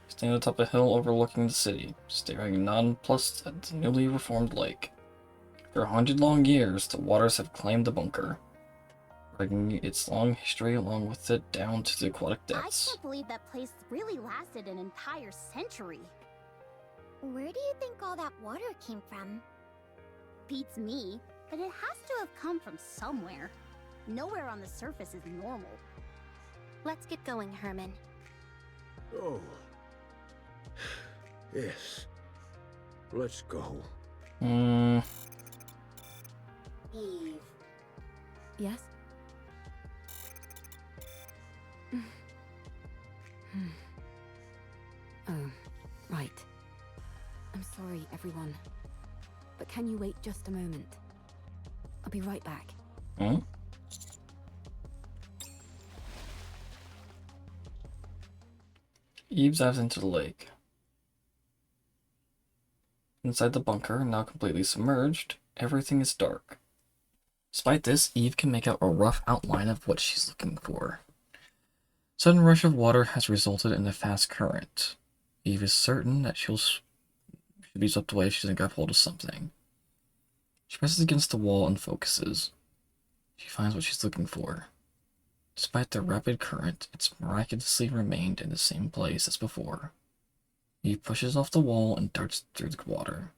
Standing atop a hill overlooking the city, staring nonplussed at the newly reformed lake. For 100 long years, the waters have claimed the bunker, dragging its long history along with it down to the aquatic depths. I can't believe that place really lasted an entire century. Where do you think all that water came from? Beats me, but it has to have come from somewhere. Nowhere on the surface is normal. Let's get going, Herman. Oh. Yes. Let's go. Eve. Yes? Oh, right. I'm sorry, everyone. But can you wait just a moment? I'll be right back. Eve dives into the lake. Inside the bunker, now completely submerged, everything is dark. Despite this, Eve can make out a rough outline of what she's looking for. Sudden rush of water has resulted in a fast current. Eve is certain that she'll be swept away if she doesn't grab hold of something. She presses against the wall and focuses. She finds what she's looking for. Despite the rapid current, it's miraculously remained in the same place as before. He pushes off the wall and darts through the water.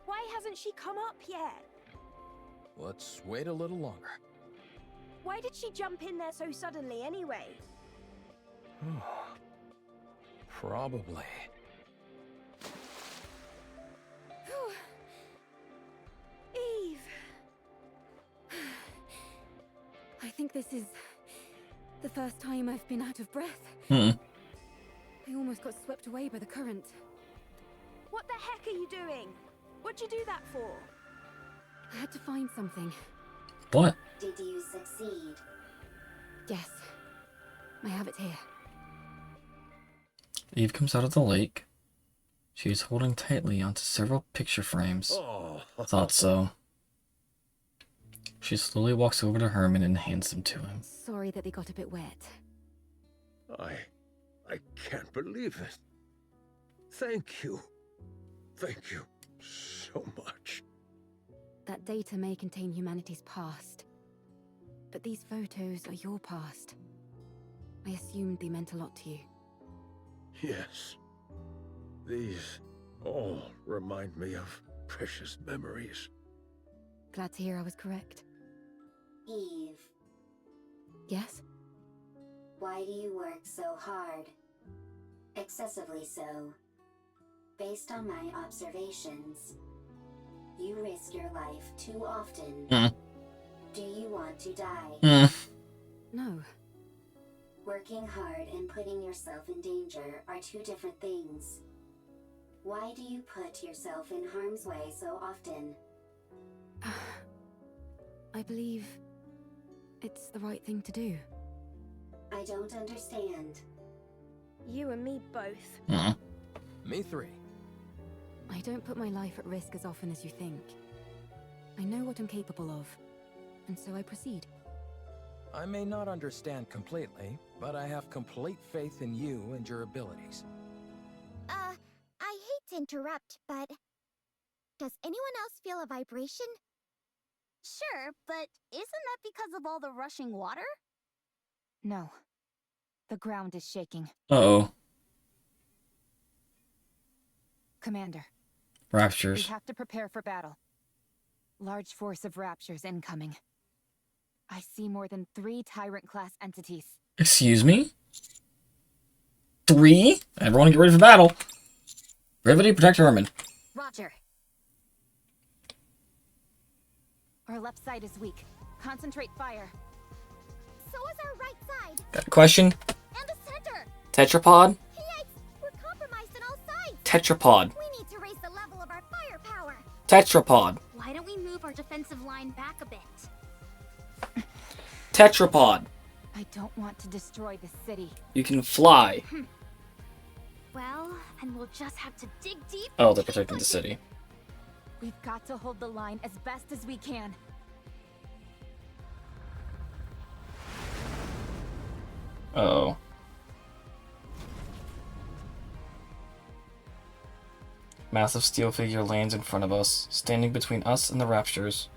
Why hasn't she come up yet? Let's wait a little longer. Why did she jump in there so suddenly anyway? Probably. Eve! I think this is the first time I've been out of breath. Hmm. I almost got swept away by the current. What the heck are you doing? What'd you do that for? I had to find something. What? Did you succeed? Yes. I have it here. Eve comes out of the lake. She is holding tightly onto several picture frames. Oh. Thought so. She slowly walks over to Herman and hands them to him. Sorry that they got a bit wet. I can't believe it. Thank you. Thank you so much. That data may contain humanity's past, but these photos are your past. I assumed they meant a lot to you. Yes. These all remind me of precious memories. Glad to hear I was correct. Eve, Yes? why do you work so hard? Excessively so. Based on my observations, you risk your life too often. Do you want to die? No. Working hard and putting yourself in danger are two different things. Why do you put yourself in harm's way so often? I believe it's the right thing to do. I don't understand. You and me both. Me three. I don't put my life at risk as often as you think. I know what I'm capable of, and so I proceed. I may not understand completely, but I have complete faith in you and your abilities. I hate to interrupt, but does anyone else feel a vibration? Sure, but isn't that because of all the rushing water? No. The ground is shaking. Uh-oh. Commander. Raptures. We have to prepare for battle. Large force of raptures incoming. I see more than 3 Tyrant-class entities. Excuse me? 3? Everyone get ready for battle. Brevity, protect Herman. Roger. Our left side is weak. Concentrate fire. So is our right side. Got a question? And the center. Tetrapod? Yikes! We're compromised on all sides. Tetrapod. We need to raise the level of our firepower. Tetrapod. Why don't we move our defensive line back a bit? Tetrapod. I don't want to destroy the city. You can fly. Well, then we'll just have to dig deep. Oh, they're protecting the city. We've got to hold the line as best as we can. Uh-oh. Massive steel figure lands in front of us, standing between us and the raptures.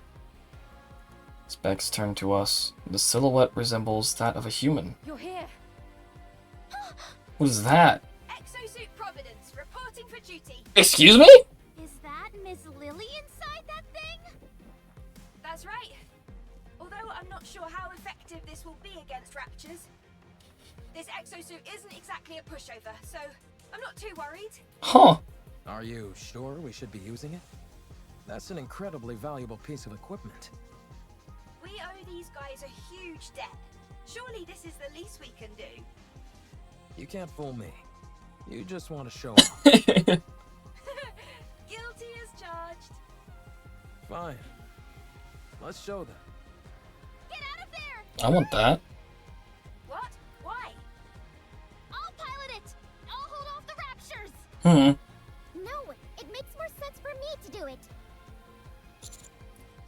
Specs turn to us. The silhouette resembles that of a human. You're here. What is that? Exosuit Providence, reporting for duty. Excuse me? Is that Miss Lily inside that thing? That's right. Although I'm not sure how effective this will be against raptures. This exosuit isn't exactly a pushover, so I'm not too worried. Huh. Are you sure we should be using it? That's an incredibly valuable piece of equipment. We owe these guys a huge debt. Surely this is the least we can do. You can't fool me. You just want to show off. Guilty as charged. Fine. Let's show them. Get out of there! I want that. What? Why? I'll pilot it. I'll hold off the raptures. No, it makes more sense for me to do it.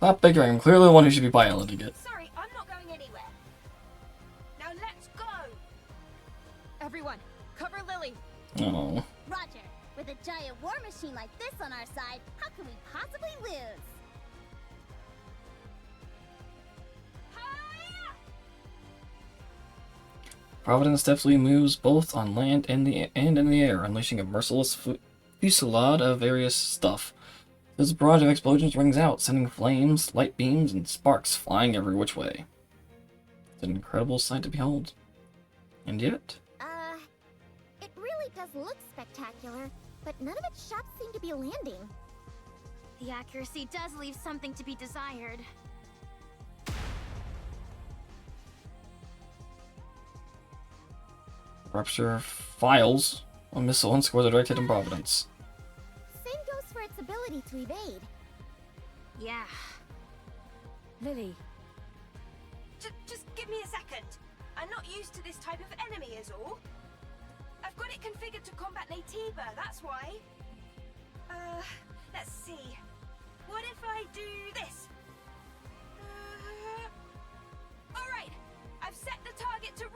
Not bickering. I'm clearly the one who should be piloting it. Sorry, I'm not going anywhere. Now let's go! Everyone, cover Lily. Oh. Roger. With a giant war machine like this on our side, how can we possibly lose? Providence deftly moves both on land and in the air, unleashing a merciless fusillade of various stuff. This barrage of explosions rings out, sending flames, light beams, and sparks flying every which way. It's an incredible sight to behold. And yet... It really does look spectacular, but none of its shots seem to be landing. The accuracy does leave something to be desired. Rupture files a missile and scores a direct hit in Providence. Same goes for its ability to evade. Yeah. Lily. Just give me a second. I'm not used to this type of enemy is all. I've got it configured to combat Natiba, that's why. Let's see. What if I do this? Alright, I've set the target to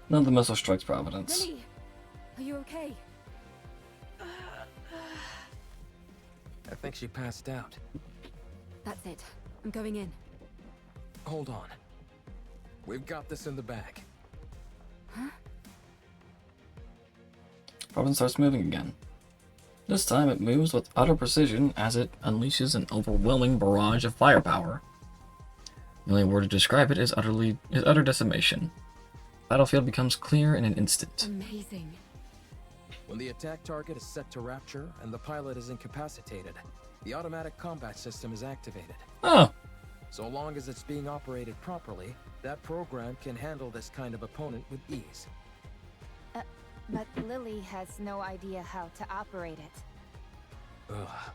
None of the missile strikes Providence. Lily, are you okay? I think she passed out. That's it. I'm going in. Hold on. We've got this in the bag. Huh? Providence starts moving again. This time it moves with utter precision as it unleashes an overwhelming barrage of firepower. The only word to describe it is utter decimation. Battlefield becomes clear in an instant. Amazing. When the attack target is set to rapture and the pilot is incapacitated, the automatic combat system is activated. Oh. So long as it's being operated properly, that program can handle this kind of opponent with ease. But Lily has no idea how to operate it. Ugh.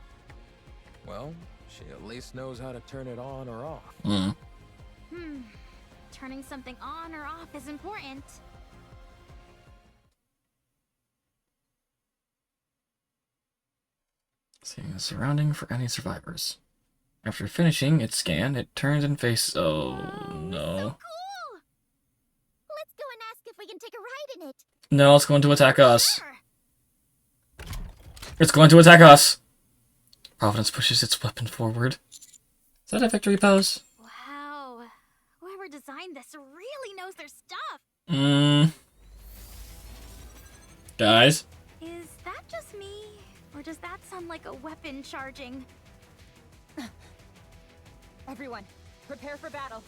Well, she at least knows how to turn it on or off. Turning something on or off is important. Seeing the surrounding for any survivors. After finishing its scan, it turns and faces. Oh no. Cool! Let's go and ask if we can take a ride in it. No, it's going to attack us. It's going to attack us. Providence pushes its weapon forward. Is that a victory pose? Wow. Whoever designed this really knows their stuff. Guys? Is that just me? Or does that sound like a weapon charging? Everyone, prepare for battle.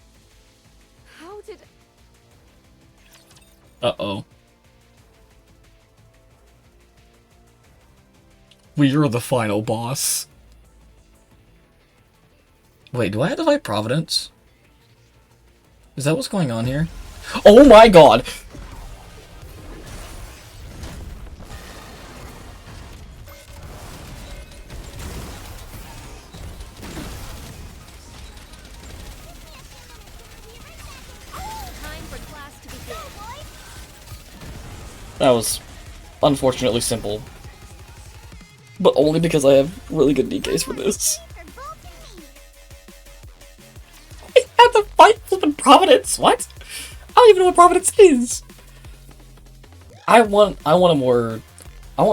How did... Uh-oh. We are the final boss. Wait, do I have to fight Providence? Is that what's going on here? Oh my god! That was unfortunately simple. But only because I have really good DKs for this. I had to fight flippin' Providence! What? I don't even know what Providence is! I want a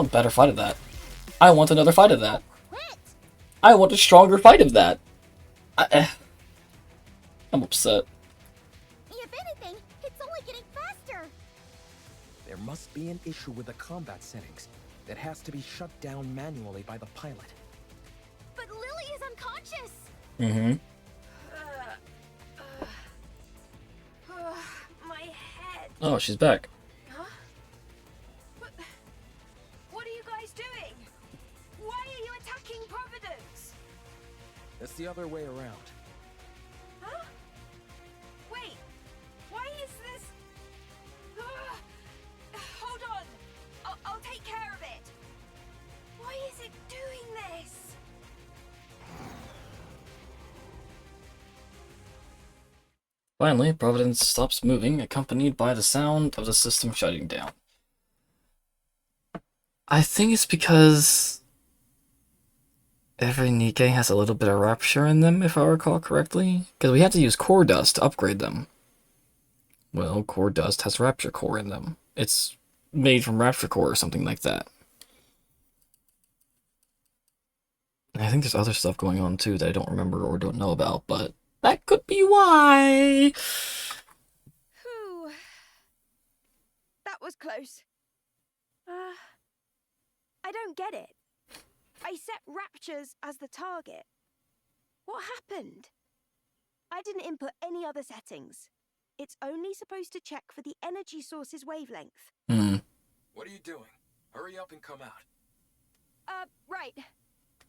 better fight of that. I want another fight of that. I want a stronger fight of that. I'm upset. If anything, it's only getting faster. There must be an issue with the combat settings that has to be shut down manually by the pilot. But Lily is unconscious. Mm-hmm. My head. Oh, she's back. Huh? What are you guys doing? Why are you attacking Providence? It's the other way around. Huh? Wait. Why is this? Hold on. I'll take care of it. Why is it doing this? Finally, Providence stops moving, accompanied by the sound of the system shutting down. I think it's because every Nikkei has a little bit of rapture in them, if I recall correctly. Because we had to use core dust to upgrade them. Well, core dust has rapture core in them. It's made from rapture core or something like that. I think there's other stuff going on too that I don't remember or don't know about, but that could be why. Whew. That was close. I don't get it. I set Raptures as the target. What happened? I didn't input any other settings. It's only supposed to check for the energy source's wavelength. What are you doing? Hurry up and come out. Right.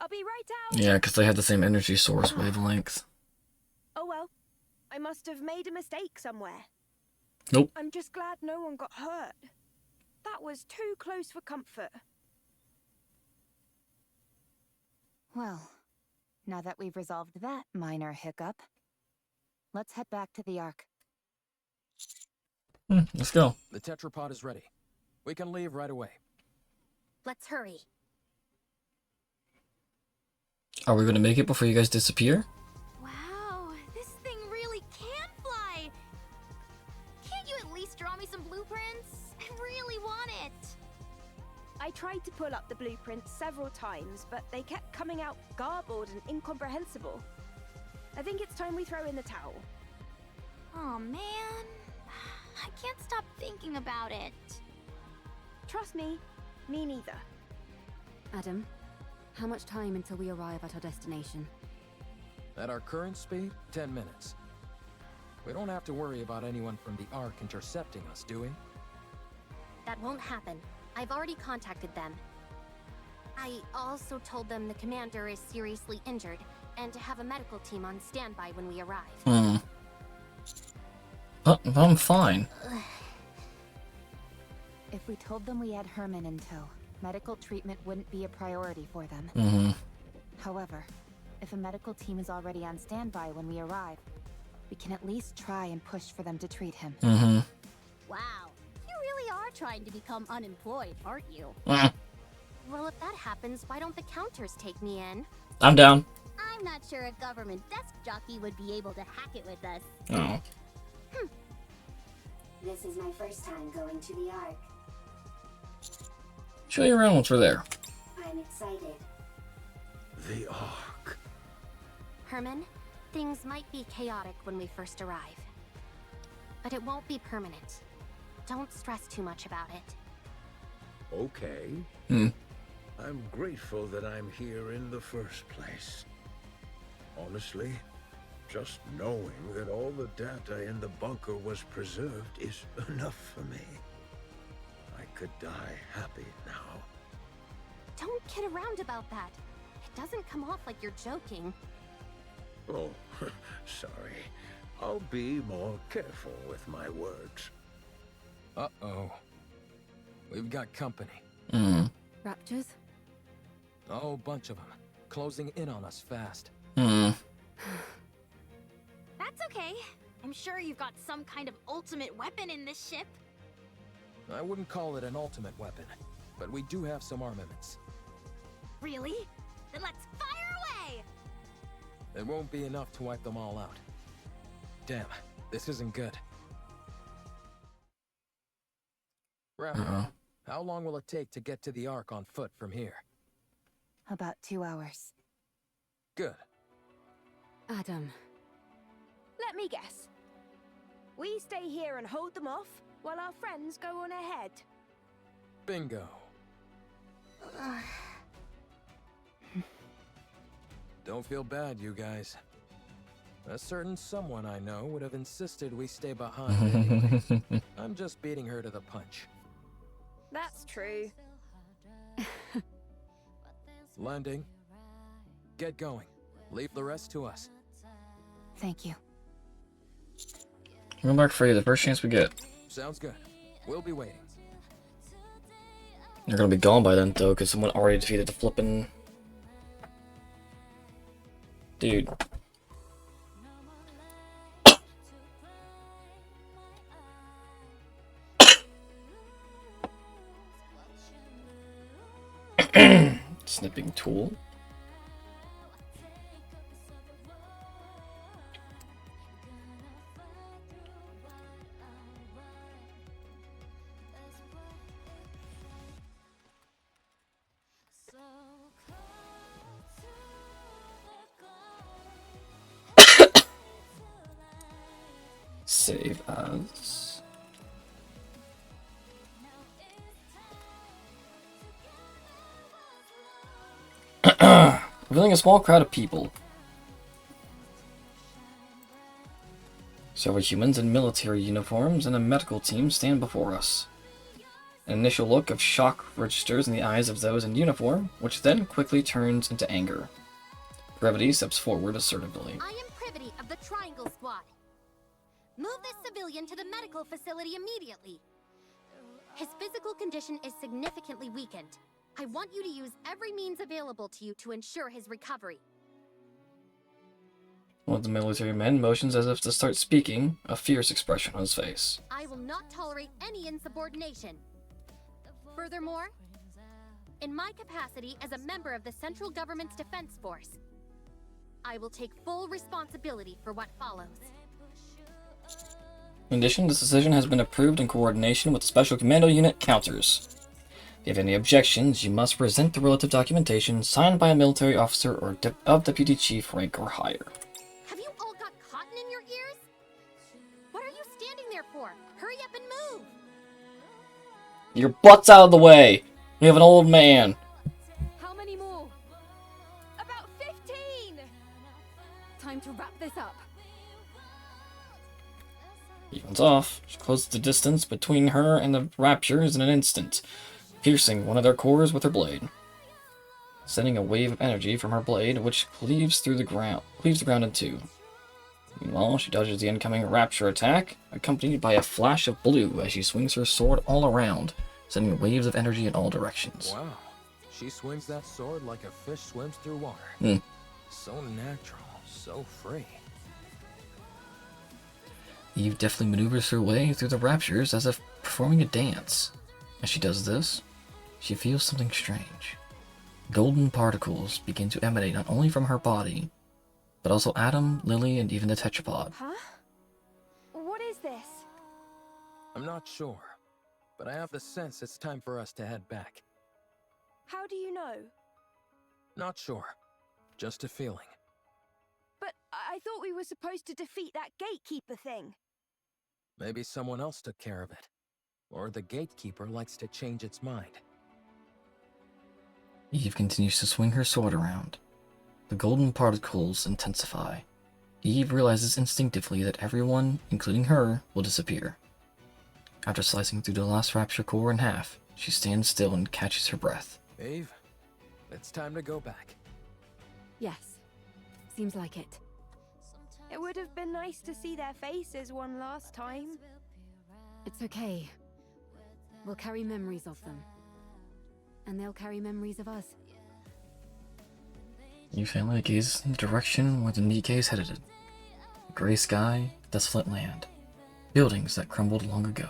I'll be right out. Yeah, because they had the same energy source wavelength. Oh well. I must have made a mistake somewhere. Nope. I'm just glad no one got hurt. That was too close for comfort. Well, now that we've resolved that minor hiccup, let's head back to the Ark. Let's go. The tetrapod is ready. We can leave right away. Let's hurry. Are we going to make it before you guys disappear? Wow, this thing really can fly. Can't you at least draw me some blueprints? I really want it. I tried to pull up the blueprints several times, but they kept coming out garbled and incomprehensible. I think it's time we throw in the towel. Oh man, I can't stop thinking about it. Trust me, me neither. Adam, how much time until we arrive at our destination? At our current speed, 10 minutes. We don't have to worry about anyone from the Ark intercepting us, do we? That won't happen. I've already contacted them. I also told them the commander is seriously injured and to have a medical team on standby when we arrive. But I'm fine. If we told them we had Herman in tow, medical treatment wouldn't be a priority for them. However, if a medical team is already on standby when we arrive, we can at least try and push for them to treat him. Wow, you really are trying to become unemployed, aren't you? Well, if that happens, why don't the counters take me in? I'm down. I'm not sure a government desk jockey would be able to hack it with us. Oh. This is my first time going to the Ark. Show you around once we're there. I'm excited. The Ark. Herman, things might be chaotic when we first arrive. But it won't be permanent. Don't stress too much about it. Okay. I'm grateful that I'm here in the first place. Honestly, just knowing that all the data in the bunker was preserved is enough for me. I could die happy now. Don't kid around about that. It doesn't come off like you're joking. Oh, sorry. I'll be more careful with my words. Uh-oh. We've got company. Raptures? A whole bunch of them. Closing in on us fast. That's okay. I'm sure you've got some kind of ultimate weapon in this ship. I wouldn't call it an ultimate weapon, but we do have some armaments. Really? Then let's fire away! It won't be enough to wipe them all out. Damn, this isn't good. Raptor, how long will it take to get to the Ark on foot from here? About 2 hours. Good. Adam. Let me guess. We stay here and hold them off, while our friends go on ahead. Bingo. Don't feel bad, you guys. A certain someone I know would have insisted we stay behind anyway. I'm just beating her to the punch. That's true. Landing. Get going. Leave the rest to us. Thank you. We'll mark for you the first chance we get. Sounds good. We'll be waiting. You're gonna be gone by then, though, because someone already defeated the flippin'... Dude. Snipping tool. save as... Revealing a small crowd of people. Several humans in military uniforms and a medical team stand before us. An initial look of shock registers in the eyes of those in uniform, which then quickly turns into anger. Brevity steps forward assertively. I am Privity of the Triangle Squad. Move this civilian to the medical facility immediately. His physical condition is significantly weakened. I want you to use every means available to you to ensure his recovery. One of the military men motions as if to start speaking, a fierce expression on his face. I will not tolerate any insubordination. Furthermore, in my capacity as a member of the Central Government's Defense Force, I will take full responsibility for what follows. In addition, this decision has been approved in coordination with the Special Commando Unit Counters. If you have any objections, you must present the relative documentation signed by a military officer or of Deputy Chief rank or higher. Have you all got cotton in your ears? What are you standing there for? Hurry up and move! Your butt's out of the way! We have an old man. How many more? About 15! Time to wrap this up. Evens off. She closes the distance between her and the raptures in an instant, piercing one of their cores with her blade, sending a wave of energy from her blade, which cleaves the ground in two. Meanwhile, she dodges the incoming rapture attack, accompanied by a flash of blue as she swings her sword all around, sending waves of energy in all directions. Wow, she swings that sword like a fish swims through water. So natural, so free. Eve deftly maneuvers her way through the raptures as if performing a dance. As she does this, she feels something strange. Golden particles begin to emanate not only from her body, but also Adam, Lily, and even the tetrapod. Huh? What is this? I'm not sure, but I have the sense it's time for us to head back. How do you know? Not sure, just a feeling. But I thought we were supposed to defeat that gatekeeper thing. Maybe someone else took care of it. Or the gatekeeper likes to change its mind. Eve continues to swing her sword around. The golden particles intensify. Eve realizes instinctively that everyone, including her, will disappear. After slicing through the last rapture core in half, she stands still and catches her breath. Eve, it's time to go back. Yes, seems like it. It would have been nice to see their faces one last time. It's okay. We'll carry memories of them. And they'll carry memories of us. You family gaze in the direction where the Nikkei is headed. A gray sky, desolate land. Buildings that crumbled long ago.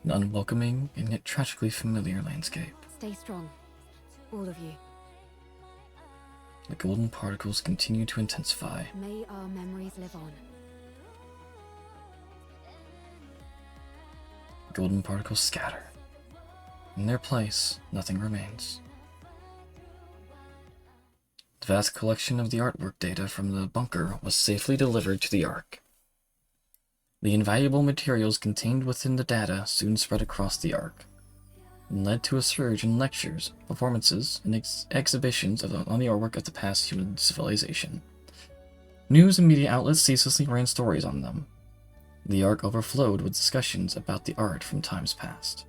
An unwelcoming and yet tragically familiar landscape. Stay strong. All of you. The golden particles continue to intensify. May our memories live on. The golden particles scatter. In their place, nothing remains. The vast collection of the artwork data from the bunker was safely delivered to the Ark. The invaluable materials contained within the data soon spread across the Ark, and led to a surge in lectures, performances, and exhibitions on the artwork of the past human civilization. News and media outlets ceaselessly ran stories on them. The Ark overflowed with discussions about the art from times past.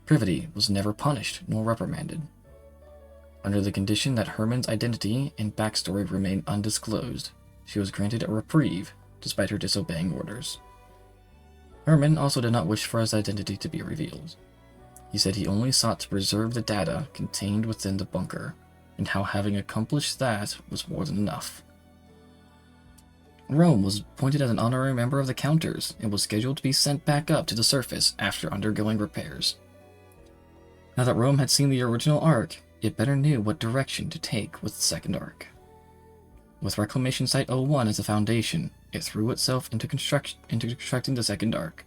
Privity was never punished nor reprimanded. Under the condition that Herman's identity and backstory remained undisclosed, she was granted a reprieve despite her disobeying orders. Herman also did not wish for his identity to be revealed. He said he only sought to preserve the data contained within the bunker, and how having accomplished that was more than enough. Rome was appointed as an honorary member of the Counters and was scheduled to be sent back up to the surface after undergoing repairs. Now that Rome had seen the original Ark, it better knew what direction to take with the second Ark. With Reclamation Site 01 as a foundation, it threw itself into constructing the second Ark.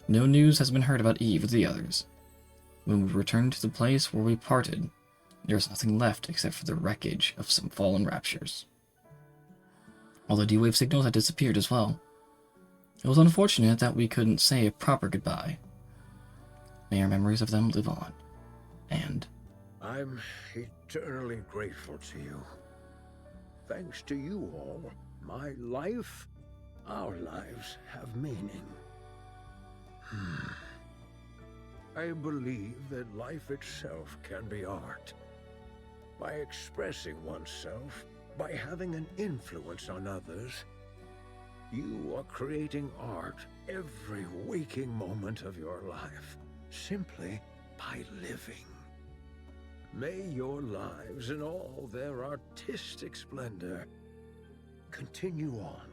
No news has been heard about Eve or the others. When we returned to the place where we parted, there was nothing left except for the wreckage of some fallen raptures. All the D-Wave signals had disappeared as well. It was unfortunate that we couldn't say a proper goodbye. May our memories of them live on. And I'm eternally grateful to you. Thanks to you all, my life, our lives have meaning. I believe that life itself can be art. By expressing oneself, by having an influence on others, you are creating art every waking moment of your life, simply by living. May your lives in all their artistic splendor continue on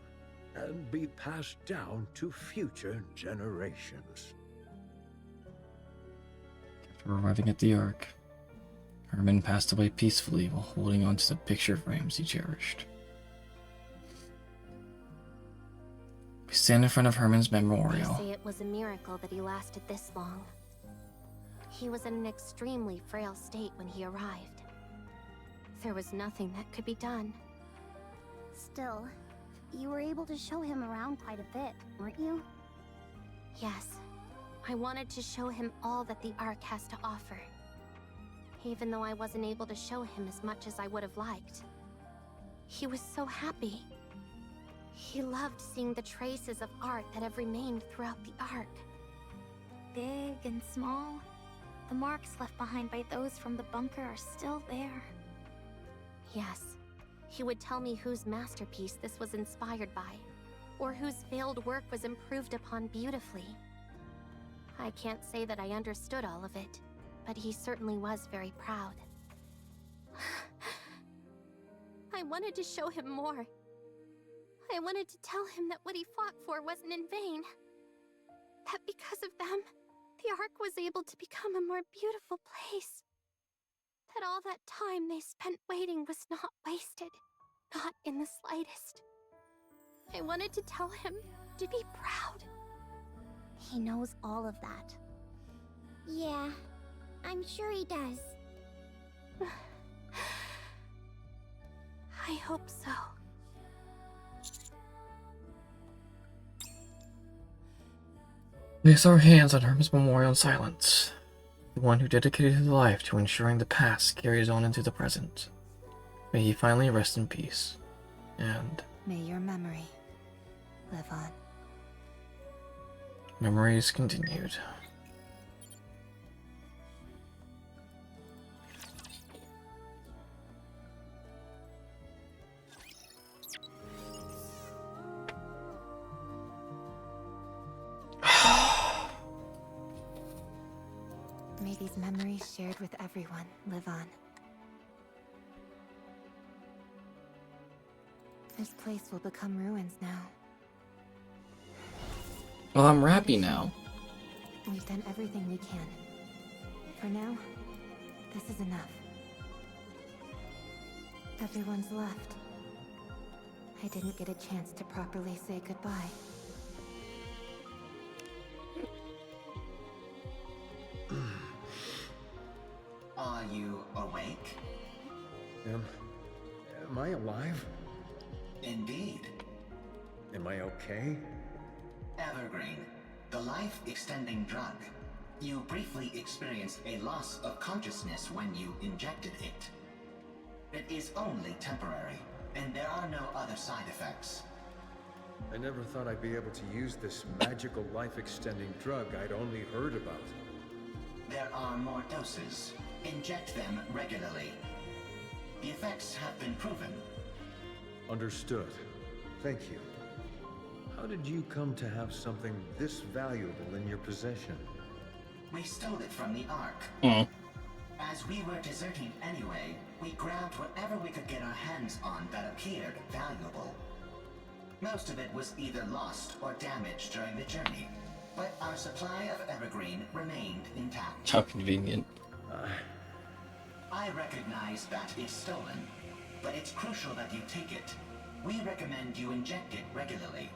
and be passed down to future generations. after arriving at the Ark, Herman passed away peacefully while holding on to the picture frames he cherished. We stand in front of Herman's memorial. They say it was a miracle that he lasted this long. He was in an extremely frail state when he arrived. There was nothing that could be done. Still, you were able to show him around quite a bit, weren't you? Yes. I wanted to show him all that the Ark has to offer. Even though I wasn't able to show him as much as I would have liked. He was so happy. He loved seeing the traces of art that have remained throughout the Ark. Big and small, the marks left behind by those from the bunker are still there. Yes. He would tell me whose masterpiece this was inspired by, or whose failed work was improved upon beautifully. I can't say that I understood all of it, but he certainly was very proud. I wanted to show him more. I wanted to tell him that what he fought for wasn't in vain. That because of them, the Ark was able to become a more beautiful place. That all that time they spent waiting was not wasted. Not in the slightest. I wanted to tell him to be proud. He knows all of that. Yeah, I'm sure he does. I hope so. Place our hands on Herman's memorial in silence. The one who dedicated his life to ensuring the past carries on into the present. May he finally rest in peace. And may your memory live on. Memories continued. May these memories shared with everyone live on. This place will become ruins now. Well, I'm happy now. We've done everything we can. For now, this is enough. Everyone's left. I didn't get a chance to properly say goodbye. Are you awake? Am I alive? Indeed. Am I okay? Evergreen, the life-extending drug. You briefly experienced a loss of consciousness when you injected it. It is only temporary, and there are no other side effects. I never thought I'd be able to use this magical life-extending drug I'd only heard about. There are more doses. Inject them regularly. The effects have been proven. Understood. Thank you. How did you come to have something this valuable in your possession? We stole it from the Ark. As we were deserting anyway, we grabbed whatever we could get our hands on that appeared valuable. Most of it was either lost or damaged during the journey, but our supply of Evergreen remained intact. How convenient. I recognize that it's stolen, but it's crucial that you take it. We recommend you inject it regularly.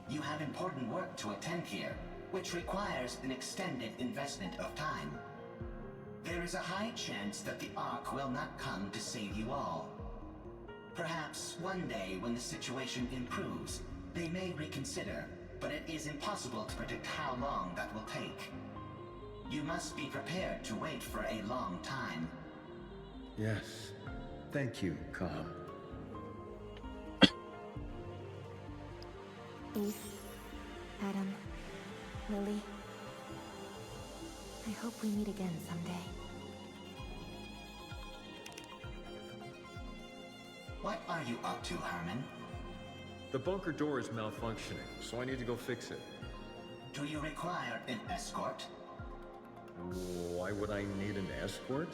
You have important work to attend here, which requires an extended investment of time. There is a high chance that the Ark will not come to save you all. Perhaps one day when the situation improves, they may reconsider. but it is impossible to predict how long that will take. You must be prepared to wait for a long time. Yes. Thank you, Calm. Eve, Adam, Lily. I hope we meet again someday. What are you up to, Herman? The bunker door is malfunctioning, so I need to go fix it. Do you require an escort? Why would I need an escort?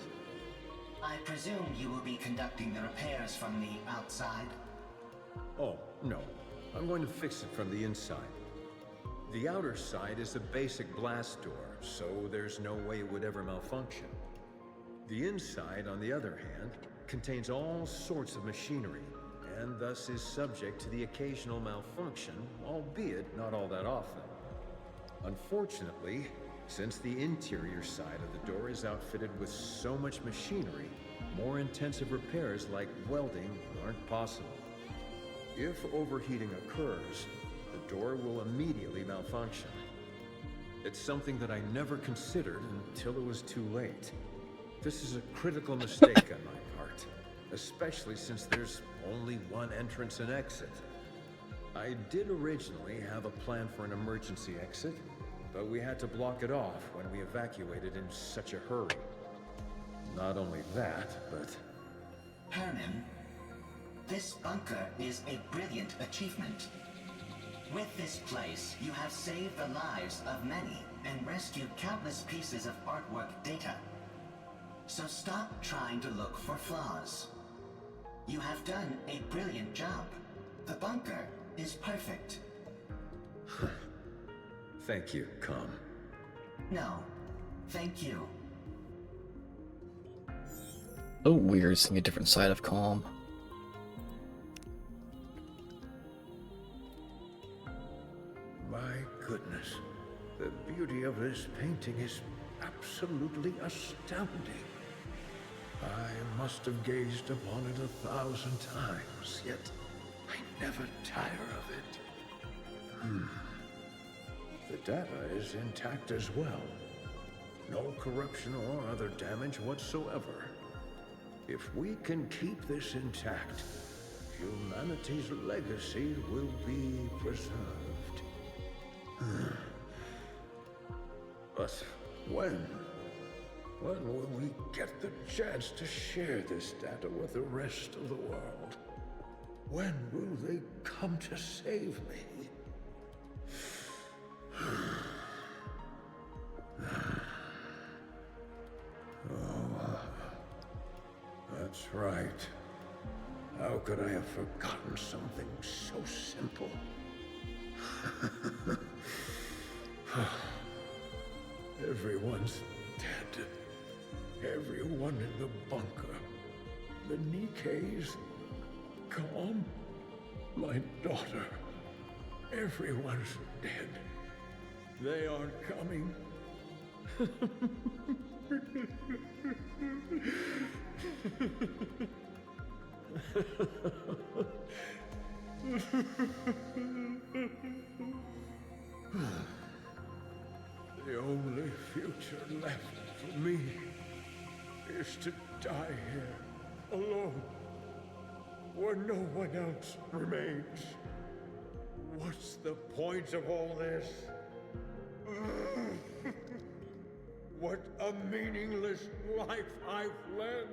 I presume you will be conducting the repairs from the outside? Oh, no. I'm going to fix it from the inside. The outer side is a basic blast door, so there's no way it would ever malfunction. The inside, on the other hand, contains all sorts of machinery, and thus is subject to the occasional malfunction, albeit not all that often. Unfortunately, since the interior side of the door is outfitted with so much machinery, more intensive repairs like welding aren't possible. If overheating occurs, the door will immediately malfunction. It's something that I never considered until it was too late. This is a critical mistake on my part, especially since there's only one entrance and exit. I did originally have a plan for an emergency exit, but we had to block it off when we evacuated in such a hurry. Not only that, but... Herman, this bunker is a brilliant achievement. With this place, you have saved the lives of many and rescued countless pieces of artwork data. So stop trying to look for flaws. You have done a brilliant job. The bunker is perfect. Thank you, Calm. No, thank you. Oh, weird seeing a different side of Calm. My goodness. The beauty of this painting is absolutely astounding. I must have gazed upon it 1,000 times, yet I never tire of it. The data is intact as well. No corruption or other damage whatsoever. If we can keep this intact, humanity's legacy will be preserved. But when? When will we get the chance to share this data with the rest of the world? When will they come to save me? Oh, that's right. How could I have forgotten something so simple? Everyone's dead. Everyone in the bunker. The Nikkeis. Calm. My daughter. Everyone's dead. They aren't coming. The only future left for me is to die here, alone, where no one else remains. What's the point of all this? What a meaningless life I've led!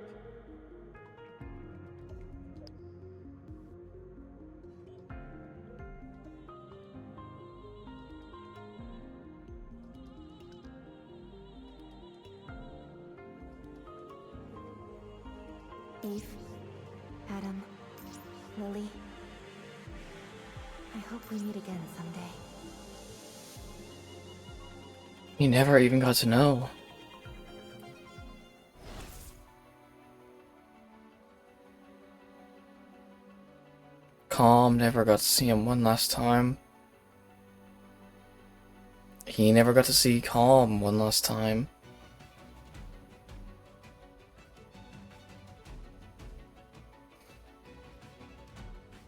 Eve, Adam, Lily. I hope we meet again someday. He never even got to know. Calm never got to see him one last time. He never got to see Calm one last time.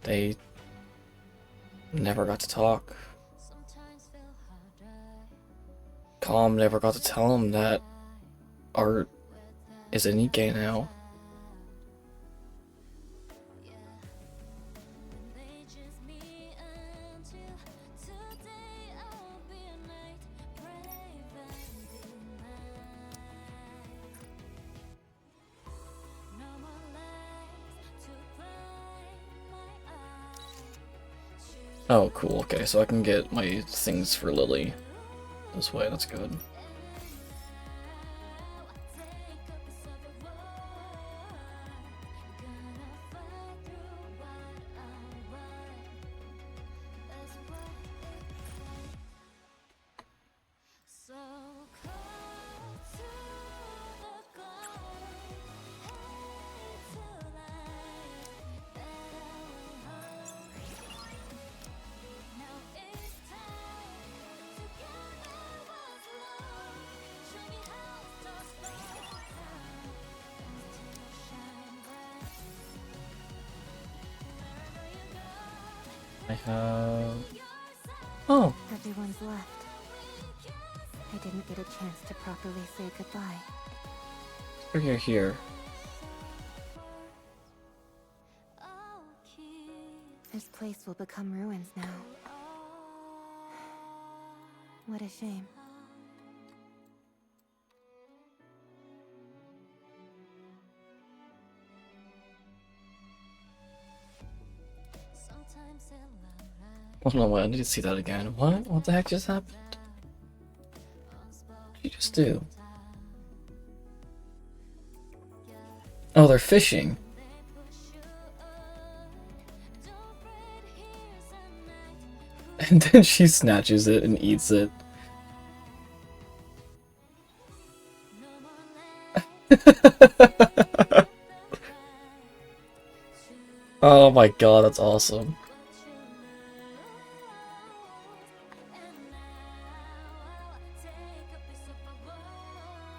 They never got to talk. Calm never got to tell him that Art is a Nikkei now. Oh, cool. Okay, so I can get my things for Lily this way. That's good. I have... Oh! Everyone's left. I didn't get a chance to properly say goodbye. You're here. This place will become ruins now. What a shame. Oh no, wait, I need to see that again. What? What the heck just happened? What did you just do? Oh, they're fishing. And then she snatches it and eats it. Oh my god, that's awesome.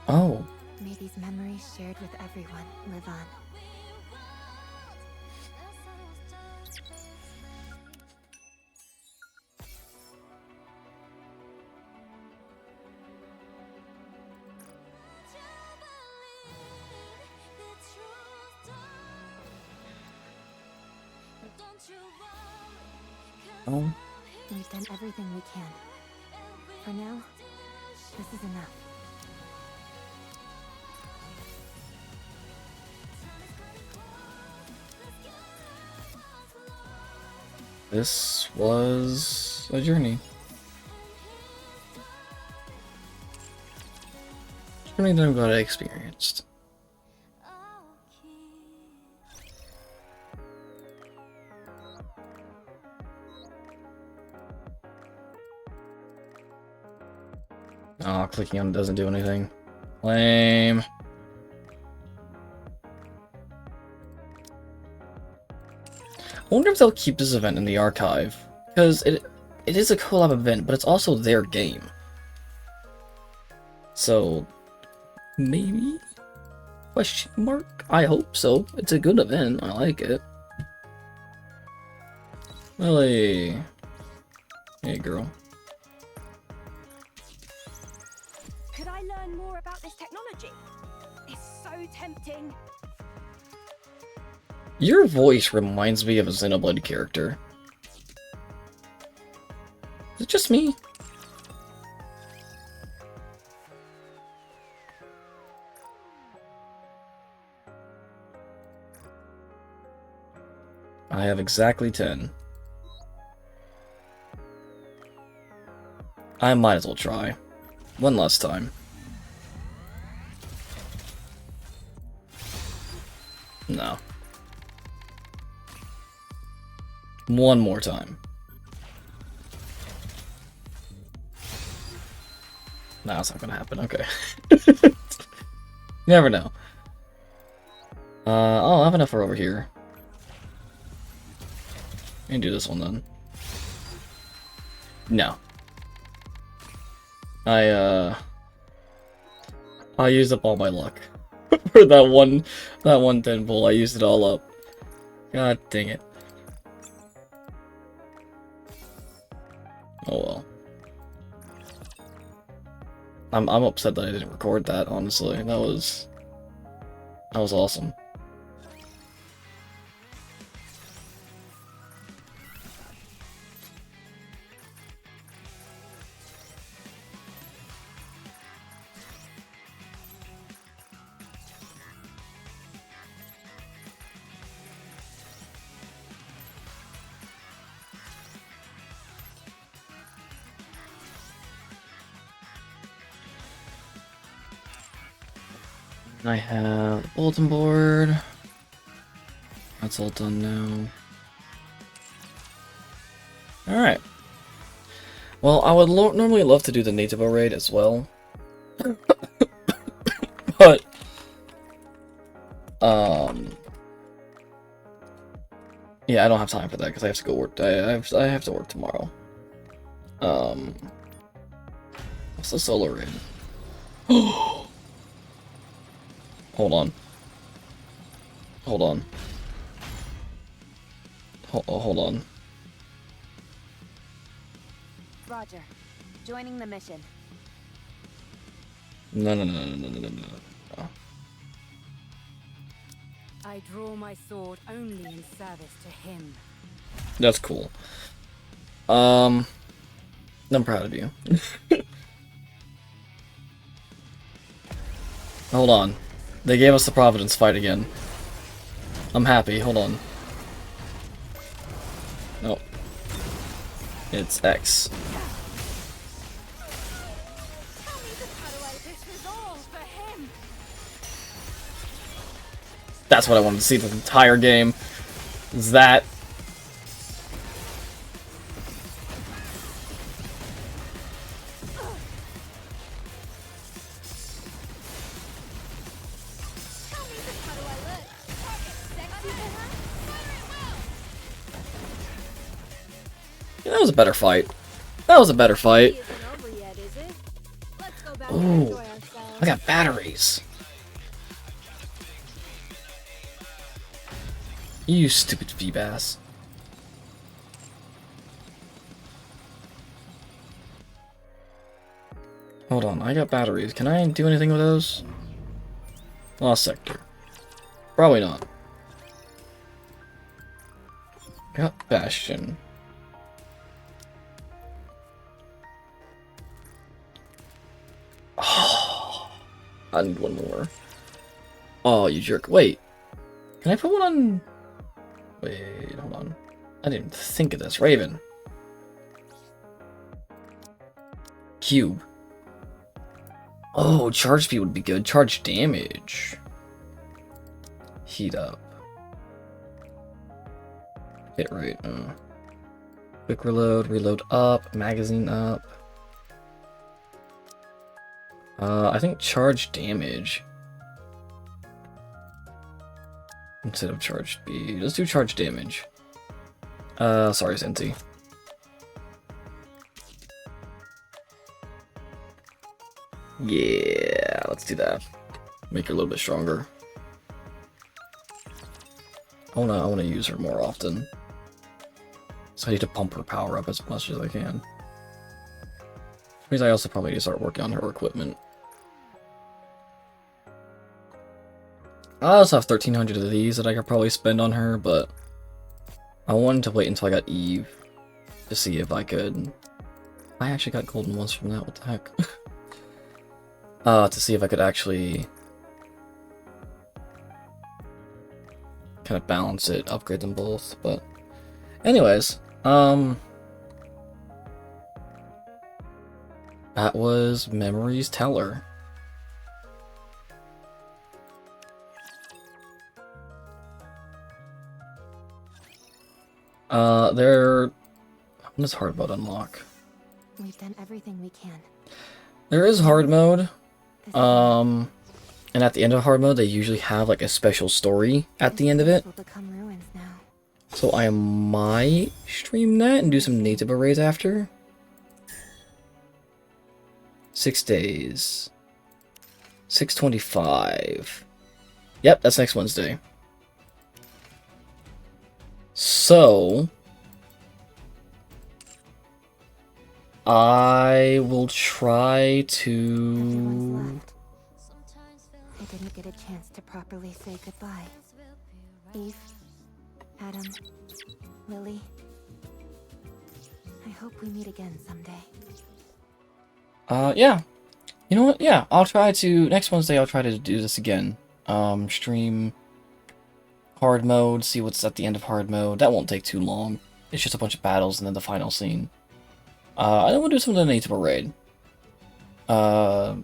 Oh. May these memories shared with everyone live on. Oh. We've done everything we can. For now, this is enough. This was a journey. Journey that I'm glad I experienced. Oh, clicking on it doesn't do anything. Lame. I wonder if they'll keep this event in the archive, because it is a collab event, but it's also their game. So, maybe? Question mark? I hope so. It's a good event. I like it. Really? Hey, girl. Could I learn more about this technology? It's so tempting. Your voice reminds me of a Xenoblade character. Is it just me? I have exactly 10. I might as well try. One last time. No. One more time. No, it's not gonna happen. Okay. You never know. Oh, I have enough for over here. I can do this one then. No. I used up all my luck. For that one 10 pull, I used it all up. God dang it. Oh well. I'm upset that I didn't record that, honestly. That was awesome. I have the bulletin board. That's all done now. Alright. Well, I would normally love to do the Native raid as well. But, yeah, I don't have time for that because I have to go work. I have to work tomorrow. What's the solo raid? Hold on. Hold on. Hold on. Roger. Joining the mission. No. I draw my sword only in service to him. That's cool. I'm proud of you. Hold on. They gave us the Providence fight again. I'm happy. Hold on. Nope. It's X. That's what I wanted to see the entire game. Is that. Yeah, that was a better fight. That was a better fight. Ooh, I got batteries. You stupid Feebass. Hold on, I got batteries. Can I do anything with those? Lost sector. Probably not. Got Bastion. Oh, I need one more. Oh, you jerk. Wait. Can I put one on... Wait, hold on. I didn't think of this. Raven. Cube. Oh, charge speed would be good. Charge damage. Heat up. Hit rate. Quick reload. Reload up. Magazine up. I think charge damage. Instead of charge speed. Let's do charge damage. Sorry, Sensi. Yeah, let's do that. Make her a little bit stronger. I wanna use her more often. So I need to pump her power up as much as I can. Which means I also probably need to start working on her equipment. I also have 1,300 of these that I could probably spend on her, but I wanted to wait until I got Eve to see if I could. I actually got golden ones from that. What the heck? To see if I could actually kind of balance it, upgrade them both. But, anyways, that was Memories Teller. What does hard mode unlock? We've done everything we can. There is hard mode. And at the end of hard mode, they usually have like a special story at the end of it. So I might stream that and do some native arrays after. 6 days. 6/25. Yep, that's next Wednesday. So I will try to... I didn't get a chance to properly say goodbye. Eve, Adam, Lily. I hope we meet again someday. Yeah. You know what? Yeah, I'll try to... Next Wednesday, I'll try to do this again. Stream hard mode, see what's at the end of hard mode. That won't take too long. It's just a bunch of battles and then the final scene. I don't want to do something that needs a raid. I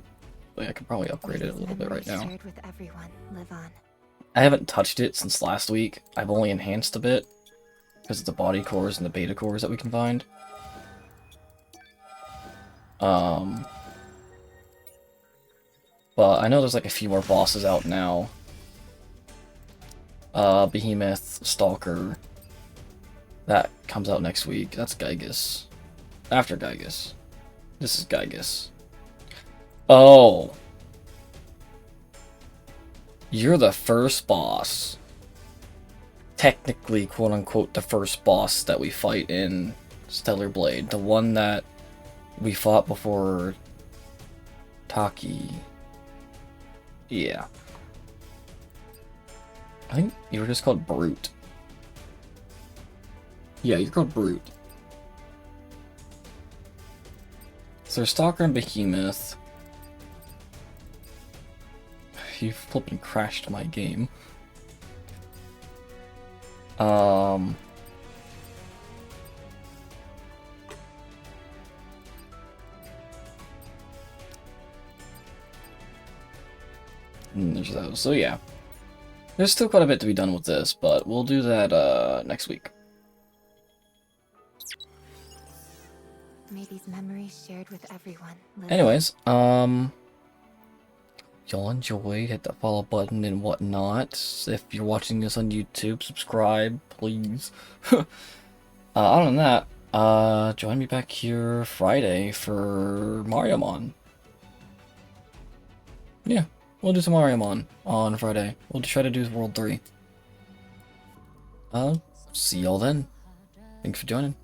could probably upgrade it a little bit right now. With everyone, live on. I haven't touched it since last week. I've only enhanced a bit because of the body cores and the beta cores that we can find. But I know there's like a few more bosses out now. Behemoth, Stalker. That comes out next week. That's Gygus. After Gygus. This is Gygus. Oh. You're the first boss. Technically, quote-unquote, the first boss that we fight in Stellar Blade. The one that we fought before Taki. Yeah. I think you were just called Brute. Yeah, you're called Brute. So there's Stalker and Behemoth. You flipping crashed my game. And there's those. So yeah. There's still quite a bit to be done with this, but we'll do that next week. May these memories shared with everyone. Anyways, y'all enjoyed, hit that follow button and whatnot. If you're watching this on YouTube, subscribe, please. Other than that, join me back here Friday for Mariamon. Yeah, we'll do some Mariamon on Friday. We'll try to do World 3. See y'all then. Thanks for joining.